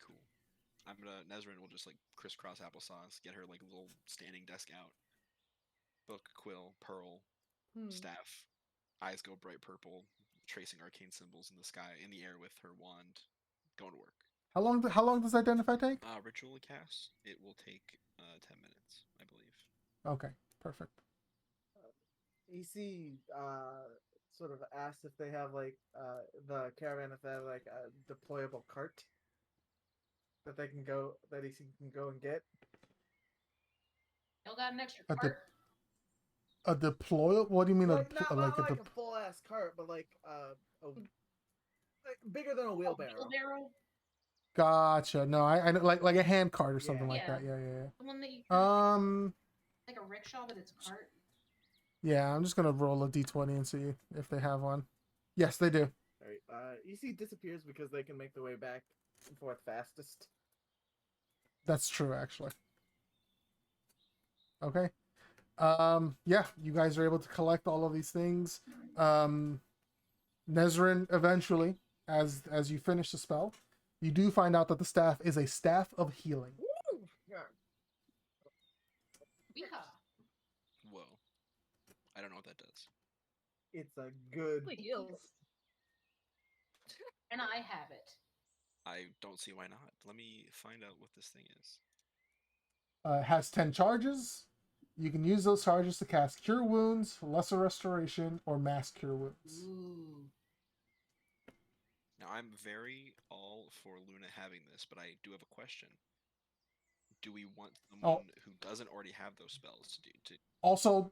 Speaker 8: Cool. Nezrin will just like crisscross applesauce, get her like little standing desk out. Book, quill, pearl, staff. Eyes go bright purple, tracing arcane symbols in the sky, in the air with her wand. Going to work.
Speaker 1: How long does identify take?
Speaker 8: Ritual cast. It will take 10 minutes, I believe.
Speaker 1: Okay, perfect.
Speaker 7: EC sort of asks if they have like the caravan, if they have like a deployable cart that they can go, that EC can go and get.
Speaker 6: Y'all got an extra
Speaker 1: At the-
Speaker 6: cart?
Speaker 1: A deployable? What do you mean?
Speaker 7: Like, not
Speaker 1: like
Speaker 7: like a full ass cart, but like like bigger than a wheelbarrow.
Speaker 6: Wheelbarrow?
Speaker 1: Gotcha. No, I know, like a hand cart or something
Speaker 7: Yeah.
Speaker 1: like that.
Speaker 6: Yeah.
Speaker 1: Yeah.
Speaker 6: The one that you like a rickshaw, but it's a cart.
Speaker 1: Yeah, I'm just gonna roll a d20 and see if they have one. Yes, they do.
Speaker 7: Alright, EC disappears because they can make their way back and forth fastest.
Speaker 1: That's true, actually. Okay. Yeah, you guys are able to collect all of these things. Nezrin, eventually, as you finish the spell, you do find out that the staff is a staff of healing.
Speaker 7: Woo! Yeah.
Speaker 6: Yeehaw.
Speaker 8: Whoa. I don't know what that does.
Speaker 7: It's a good.
Speaker 5: Heals.
Speaker 6: And I have it.
Speaker 8: I don't see why not. Let me find out what this thing is.
Speaker 1: It has 10 charges. You can use those charges to cast Cure Wounds, Lesser Restoration, or Mass Cure Wounds.
Speaker 6: Ooh.
Speaker 8: Now, I'm very all for Luna having this, but I do have a question. Do we want someone who doesn't already have those spells to
Speaker 1: Also,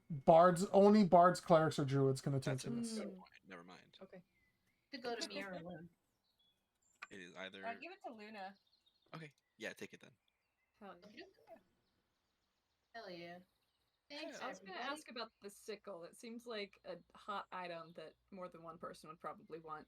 Speaker 1: only bards, clerics, or druids can attune
Speaker 8: That's
Speaker 1: to
Speaker 8: a
Speaker 1: this.
Speaker 8: good point. Never mind.
Speaker 5: Okay.
Speaker 6: Could go to me or Lynn.
Speaker 8: It is either.
Speaker 4: Give it to Luna.
Speaker 8: Okay, yeah, take it then.
Speaker 5: Hell yeah.
Speaker 6: Hell yeah. Thanks,
Speaker 5: I was going to
Speaker 6: everybody.
Speaker 5: ask about the sickle. It seems like a hot item that more than one person would probably want.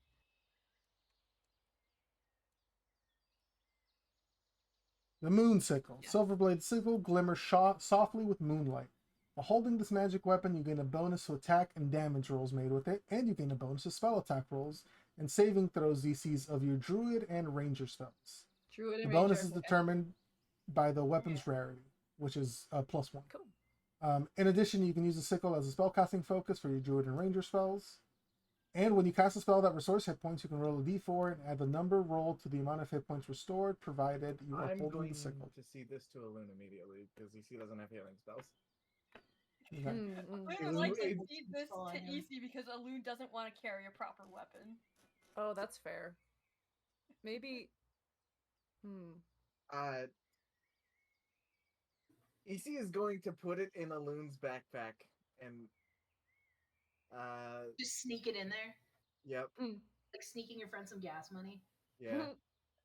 Speaker 1: The Moon Sickle.
Speaker 5: Yeah.
Speaker 1: Silverblade sickle glimmers softly with moonlight. While holding this magic weapon, you gain a bonus to attack and damage rolls made with it, and you gain a bonus to spell attack rolls and saving throws DCs of your druid and ranger spells.
Speaker 5: Druid
Speaker 1: The
Speaker 5: and
Speaker 1: bonus
Speaker 5: Ranger,
Speaker 1: is
Speaker 5: okay.
Speaker 1: determined by the weapon's rarity, which is +1.
Speaker 5: Cool.
Speaker 1: In addition, you can use the sickle as a spellcasting focus for your druid and ranger spells. And when you cast a spell that restores hit points, you can roll a d4 and add the number rolled to the amount of hit points restored, provided you are
Speaker 7: I'm
Speaker 1: holding
Speaker 7: going
Speaker 1: the sickle.
Speaker 7: to see this to Alune immediately because EC doesn't have healing spells.
Speaker 1: Okay.
Speaker 4: I
Speaker 7: was
Speaker 4: would like to
Speaker 7: able
Speaker 4: feed this
Speaker 6: fall on
Speaker 4: to
Speaker 6: him.
Speaker 4: Easy because Alun doesn't want to carry a proper weapon.
Speaker 5: Oh, that's fair. Maybe.
Speaker 7: EC is going to put it in Alune's backpack and
Speaker 6: Just sneak it in there.
Speaker 7: yep,
Speaker 6: Like sneaking your friend some gas money.
Speaker 7: yeah.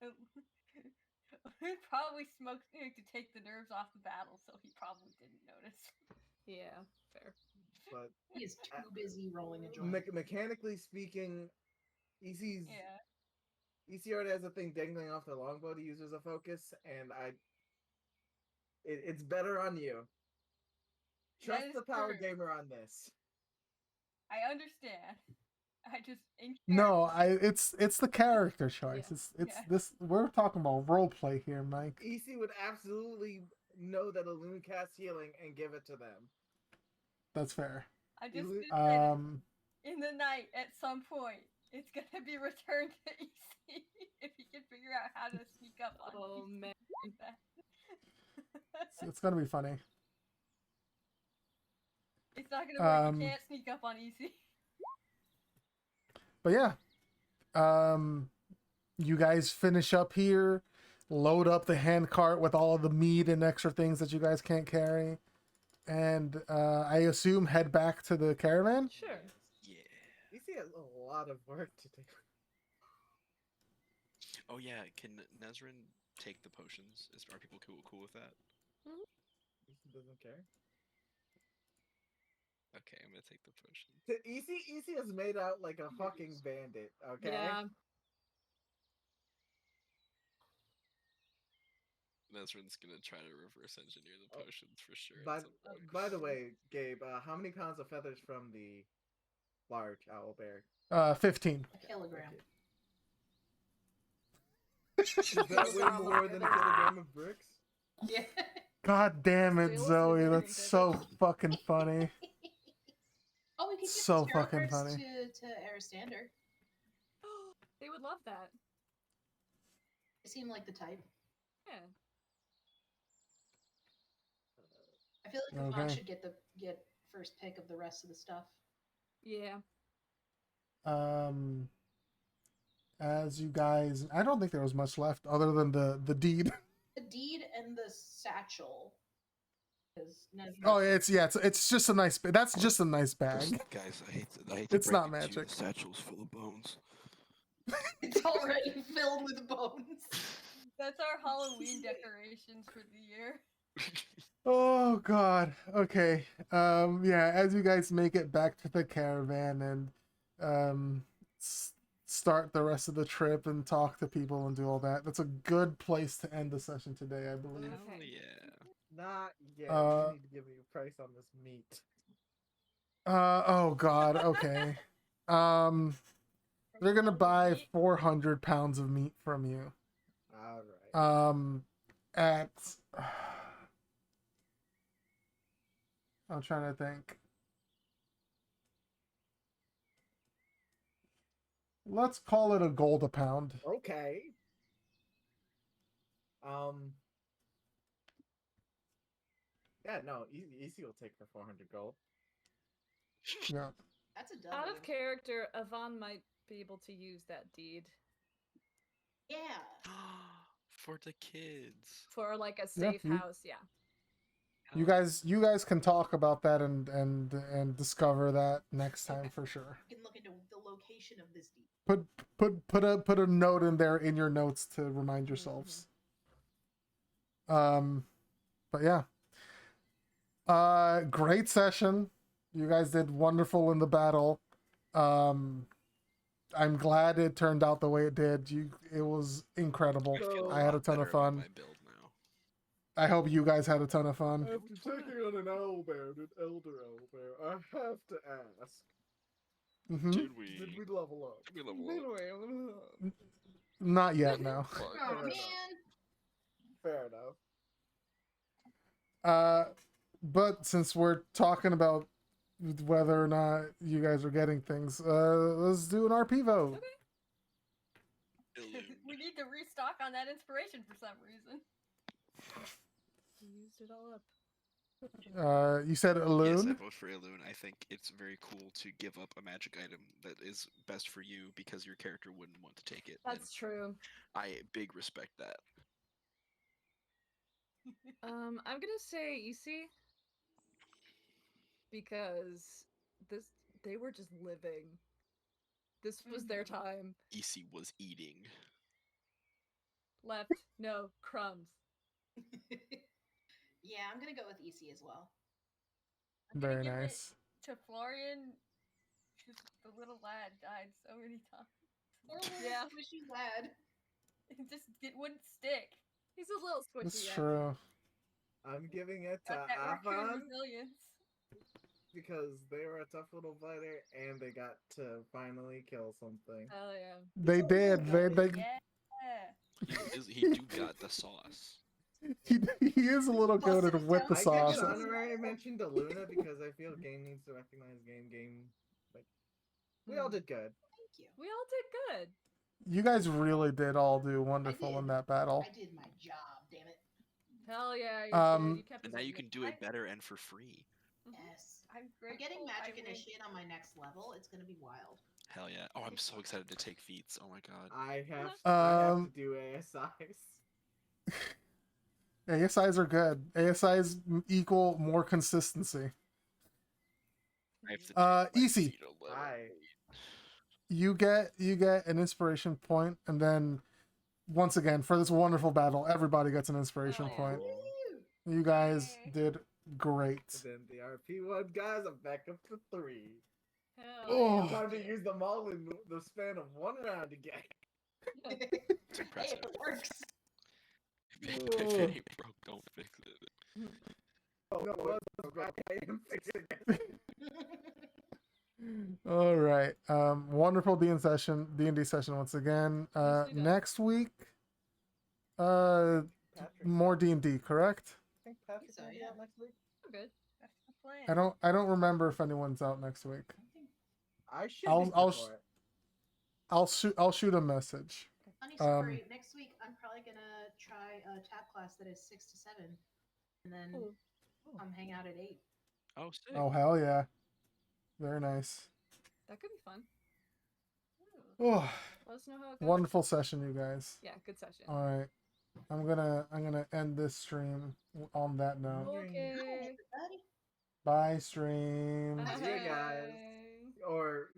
Speaker 4: Alun probably smoked to take the nerves off the battle, so he probably didn't notice.
Speaker 5: Yeah, fair.
Speaker 7: but
Speaker 6: He is too busy rolling a joint.
Speaker 7: mechanically speaking, EC's
Speaker 4: Yeah.
Speaker 7: EC already has a thing dangling off the longbow to use as a focus, and it's better on you. Trust
Speaker 4: is
Speaker 7: the power
Speaker 4: true.
Speaker 7: gamer on this.
Speaker 4: I understand. I just in
Speaker 1: No,
Speaker 4: character.
Speaker 1: it's the character choice.
Speaker 5: Yeah.
Speaker 1: It's
Speaker 4: Yeah.
Speaker 1: this we're talking about role play here, Mike.
Speaker 7: EC would absolutely know that a loon casts healing and give it to them.
Speaker 1: That's fair.
Speaker 4: I just
Speaker 7: Elu-
Speaker 4: did say that
Speaker 1: Um
Speaker 4: in the night at some point it's gonna be returned to EC if he can figure out how to sneak up on
Speaker 5: Oh
Speaker 4: EC
Speaker 5: man.
Speaker 4: like that.
Speaker 1: it's gonna be funny.
Speaker 4: It's not gonna work. You
Speaker 1: Um
Speaker 4: can't sneak up on EC.
Speaker 1: but yeah. You guys finish up here, load up the hand cart with all of the meat and extra things that you guys can't carry, and I assume head back to the caravan.
Speaker 5: Sure.
Speaker 3: Yeah.
Speaker 7: EC has a lot of work to do.
Speaker 3: Oh yeah. Can Nezrin take the potions? Are people cool with that?
Speaker 7: EC doesn't care.
Speaker 3: Okay, I'm gonna take the potion.
Speaker 7: EC is made out like a fucking bandit. Okay.
Speaker 5: Yeah.
Speaker 3: Nezrin's gonna try to reverse engineer the
Speaker 7: Oh,
Speaker 3: potions for sure.
Speaker 7: By,
Speaker 3: at some point.
Speaker 7: by the way, Gabe, how many pounds of feathers from the large owl bear?
Speaker 1: 15.
Speaker 6: A kilogram.
Speaker 7: Is that way more than a kilogram of bricks?
Speaker 6: Yeah.
Speaker 1: God damn it,
Speaker 5: Still seems
Speaker 1: Zoe.
Speaker 5: like
Speaker 1: That's
Speaker 5: a
Speaker 1: so
Speaker 5: good
Speaker 1: fucking funny.
Speaker 6: Oh, we could give
Speaker 1: So
Speaker 6: the
Speaker 1: fucking
Speaker 6: Chimeras
Speaker 1: funny.
Speaker 6: to Aristander.
Speaker 5: They would love that.
Speaker 6: They seem like the type.
Speaker 5: Yeah.
Speaker 6: I feel like Yvonne
Speaker 1: Okay.
Speaker 6: should get first pick of the rest of the stuff.
Speaker 5: Yeah.
Speaker 1: As you guys, I don't think there was much left other than the deed.
Speaker 6: The deed and the satchel.
Speaker 1: Oh, it's just a nice. That's just a nice bag.
Speaker 3: Guys, I hate to
Speaker 1: It's
Speaker 3: break
Speaker 1: not
Speaker 3: it to you,
Speaker 1: magic.
Speaker 3: The satchel's full of bones.
Speaker 6: It's already filled with bones.
Speaker 4: That's our Halloween decorations for the year.
Speaker 1: Oh God. Okay. Yeah. As you guys make it back to the caravan and start the rest of the trip and talk to people and do all that, that's a good place to end the session today, I believe.
Speaker 3: Oh
Speaker 5: Okay.
Speaker 3: yeah.
Speaker 7: Not yet.
Speaker 1: Uh,
Speaker 7: You need to give me a price on this meat.
Speaker 1: Oh God. Okay. They're gonna buy 400 pounds of meat from you.
Speaker 7: All right.
Speaker 1: At I'm trying to think. Let's call it a gold a pound.
Speaker 7: Okay. Yeah, no, Easy will take the 400 gold.
Speaker 1: Yeah.
Speaker 6: That's a double.
Speaker 5: Out of character, Yvonne might be able to use that deed
Speaker 6: Yeah.
Speaker 3: For the kids.
Speaker 5: for like a
Speaker 1: Yeah,
Speaker 5: safe
Speaker 1: you-
Speaker 5: house. Yeah.
Speaker 1: You guys can talk about that and discover that next time for sure.
Speaker 6: You can look into the location of this deed.
Speaker 1: Put a note in there in your notes to remind yourselves. But yeah. Great session. You guys did wonderful in the battle. I'm glad it turned out the way it did. It was incredible.
Speaker 7: So-
Speaker 1: I had a
Speaker 3: lot
Speaker 1: ton
Speaker 3: better
Speaker 1: of
Speaker 3: about
Speaker 1: fun.
Speaker 3: My build now.
Speaker 1: I hope you guys had a ton of fun.
Speaker 7: After taking on an owlbear and an elder owlbear, I have to ask,
Speaker 1: Hmm.
Speaker 3: Did we?
Speaker 7: did we level up?
Speaker 3: Did we level up?
Speaker 1: Not yet, no.
Speaker 3: Fuck.
Speaker 6: Oh
Speaker 7: Fair
Speaker 6: man.
Speaker 7: enough. Fair enough.
Speaker 1: But since we're talking about whether or not you guys are getting things, let's do an RP vote.
Speaker 3: Illume.
Speaker 4: We need to restock on that inspiration for some reason.
Speaker 5: You used it all up.
Speaker 1: You said
Speaker 3: Yes, I
Speaker 1: Alune?
Speaker 3: vote for Ilune. I think it's very cool to give up a magic item that is best for you because your character wouldn't want to take it. and
Speaker 5: That's true.
Speaker 3: I big respect that.
Speaker 5: I'm gonna say EC because they were just living. This was their time.
Speaker 3: EC was eating.
Speaker 5: Left, no crumbs.
Speaker 6: Yeah, I'm gonna go with EC as well.
Speaker 4: I'm gonna
Speaker 1: Very
Speaker 4: give it
Speaker 1: nice.
Speaker 4: to Florian, just the little lad died so many times.
Speaker 6: Poor little
Speaker 5: Yeah.
Speaker 6: squishy lad.
Speaker 4: It wouldn't stick.
Speaker 5: He's a little squishy.
Speaker 1: That's
Speaker 5: yeah.
Speaker 1: true.
Speaker 7: I'm giving it to
Speaker 4: Got that raccoon
Speaker 7: Avon
Speaker 4: resilience.
Speaker 7: because they were a tough little fighter and they got to finally kill something.
Speaker 5: Hell yeah.
Speaker 1: They did. They
Speaker 4: Yeah.
Speaker 8: He do got the sauce.
Speaker 1: he is a little
Speaker 6: Busted
Speaker 1: goaded
Speaker 6: it
Speaker 1: with
Speaker 6: down.
Speaker 1: the
Speaker 7: I
Speaker 1: sauce.
Speaker 7: give an honorary mention to Luna because I feel game needs to recognize game. Like we all did good.
Speaker 6: Thank you.
Speaker 5: We all did good.
Speaker 1: You guys really did all do wonderful in
Speaker 6: did.
Speaker 1: that battle.
Speaker 6: I did my job, damn it.
Speaker 5: Hell yeah, you
Speaker 1: Um,
Speaker 5: did. You kept
Speaker 8: And
Speaker 5: us
Speaker 8: now you
Speaker 5: up.
Speaker 8: can do it better and for free.
Speaker 6: Yes.
Speaker 4: I'm
Speaker 6: For
Speaker 4: grateful.
Speaker 6: getting
Speaker 4: I
Speaker 6: magic
Speaker 4: went-
Speaker 6: initiate on my next level, it's gonna be wild.
Speaker 8: Hell yeah. Oh, I'm so excited to take feats. Oh my god.
Speaker 7: I have to do ASIs.
Speaker 1: ASIs are good. ASIs equal more consistency.
Speaker 8: I have to take my
Speaker 1: Easy.
Speaker 8: feet a little.
Speaker 7: Hi.
Speaker 1: You get an inspiration point, and then once again for this wonderful battle, everybody gets an inspiration
Speaker 4: Oh, yeah.
Speaker 1: point.
Speaker 6: Woo!
Speaker 1: You guys
Speaker 4: Yay.
Speaker 1: did great.
Speaker 7: And then the RP one guys, I'm back up to 3.
Speaker 5: Hell
Speaker 1: Oh.
Speaker 5: yeah.
Speaker 7: Time to use them all in the span of 1 round again.
Speaker 8: It's
Speaker 6: Hey,
Speaker 8: impressive.
Speaker 6: if it works.
Speaker 8: If it ain't broke, don't fix it.
Speaker 7: Oh, no, it was right. I am fixing it.
Speaker 1: All right. Wonderful D&D session once again.
Speaker 5: Nicely done.
Speaker 1: Next week,
Speaker 7: Patrick,
Speaker 1: more D&D, correct?
Speaker 7: I think Patrick's
Speaker 6: So,
Speaker 7: gonna be
Speaker 6: yeah.
Speaker 7: out next week.
Speaker 5: I'm good.
Speaker 4: That's the plan.
Speaker 1: I don't remember if anyone's out next week.
Speaker 7: I should
Speaker 1: I'll-
Speaker 7: be
Speaker 1: I'll
Speaker 7: for it.
Speaker 1: I'll shoot a message.
Speaker 6: Funny story. Next week, I'm probably gonna try a tap class that is 6 to 7, and then
Speaker 5: Cool.
Speaker 6: hang out at 8.
Speaker 8: Oh, sick.
Speaker 1: Oh hell yeah. Very nice.
Speaker 5: That could be fun.
Speaker 1: Oh,
Speaker 5: Let us know how it goes.
Speaker 1: wonderful session, you guys.
Speaker 5: Yeah, good session.
Speaker 1: All right. I'm gonna end this stream on that note.
Speaker 5: Okay.
Speaker 6: Everybody.
Speaker 1: Bye stream.
Speaker 7: See ya, guys.
Speaker 5: Bye.
Speaker 7: Or